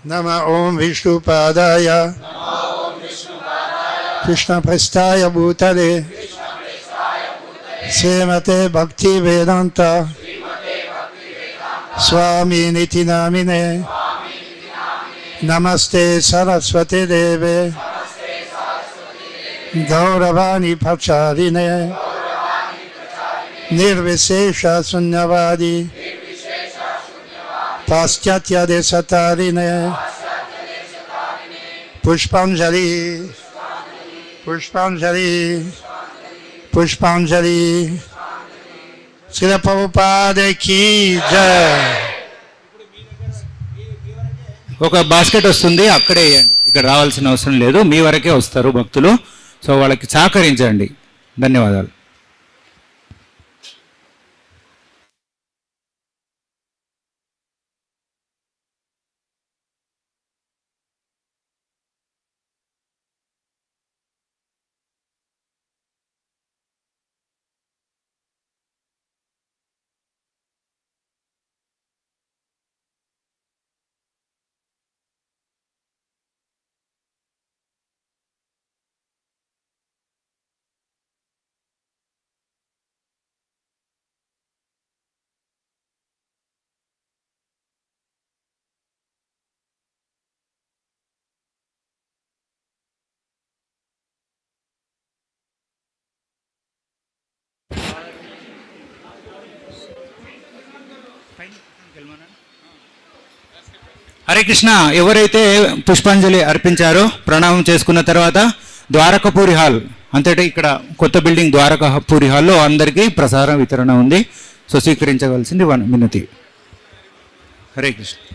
Nama Om Vishnu Padaya Krishna Prasthaya Bhutale Srimate Bhakti Vedanta Swami Niti Namine Namaste Saraswati Deve Gauravani Pracharine Nirvishesha Sunyavadi Paschatya Desatarine Pushpanjali Pushpanjali Pushpanjali. Srila Prabhupada ki jai. ఒక basket వస్తుంది, అక్కడే వేయండి, ఇక్కడ రావాల్సిన అవసరం లేదు, మీ వరకే వస్తారు భక్తులు. సో వాళ్ళకి సహకరించండి. ధన్యవాదాలు. హరే కృష్ణ. ఎవరైతే పుష్పాంజలి అర్పించారో ప్రణామం చేసుకున్న తర్వాత ద్వారకపూరి హాల్ అంతటి ఇక్కడ కొత్త బిల్డింగ్ ద్వారకపూరి హాల్లో అందరికీ ప్రసారం వితరణ ఉంది. సో స్వీకరించవలసింది వినతి. హరే కృష్ణ.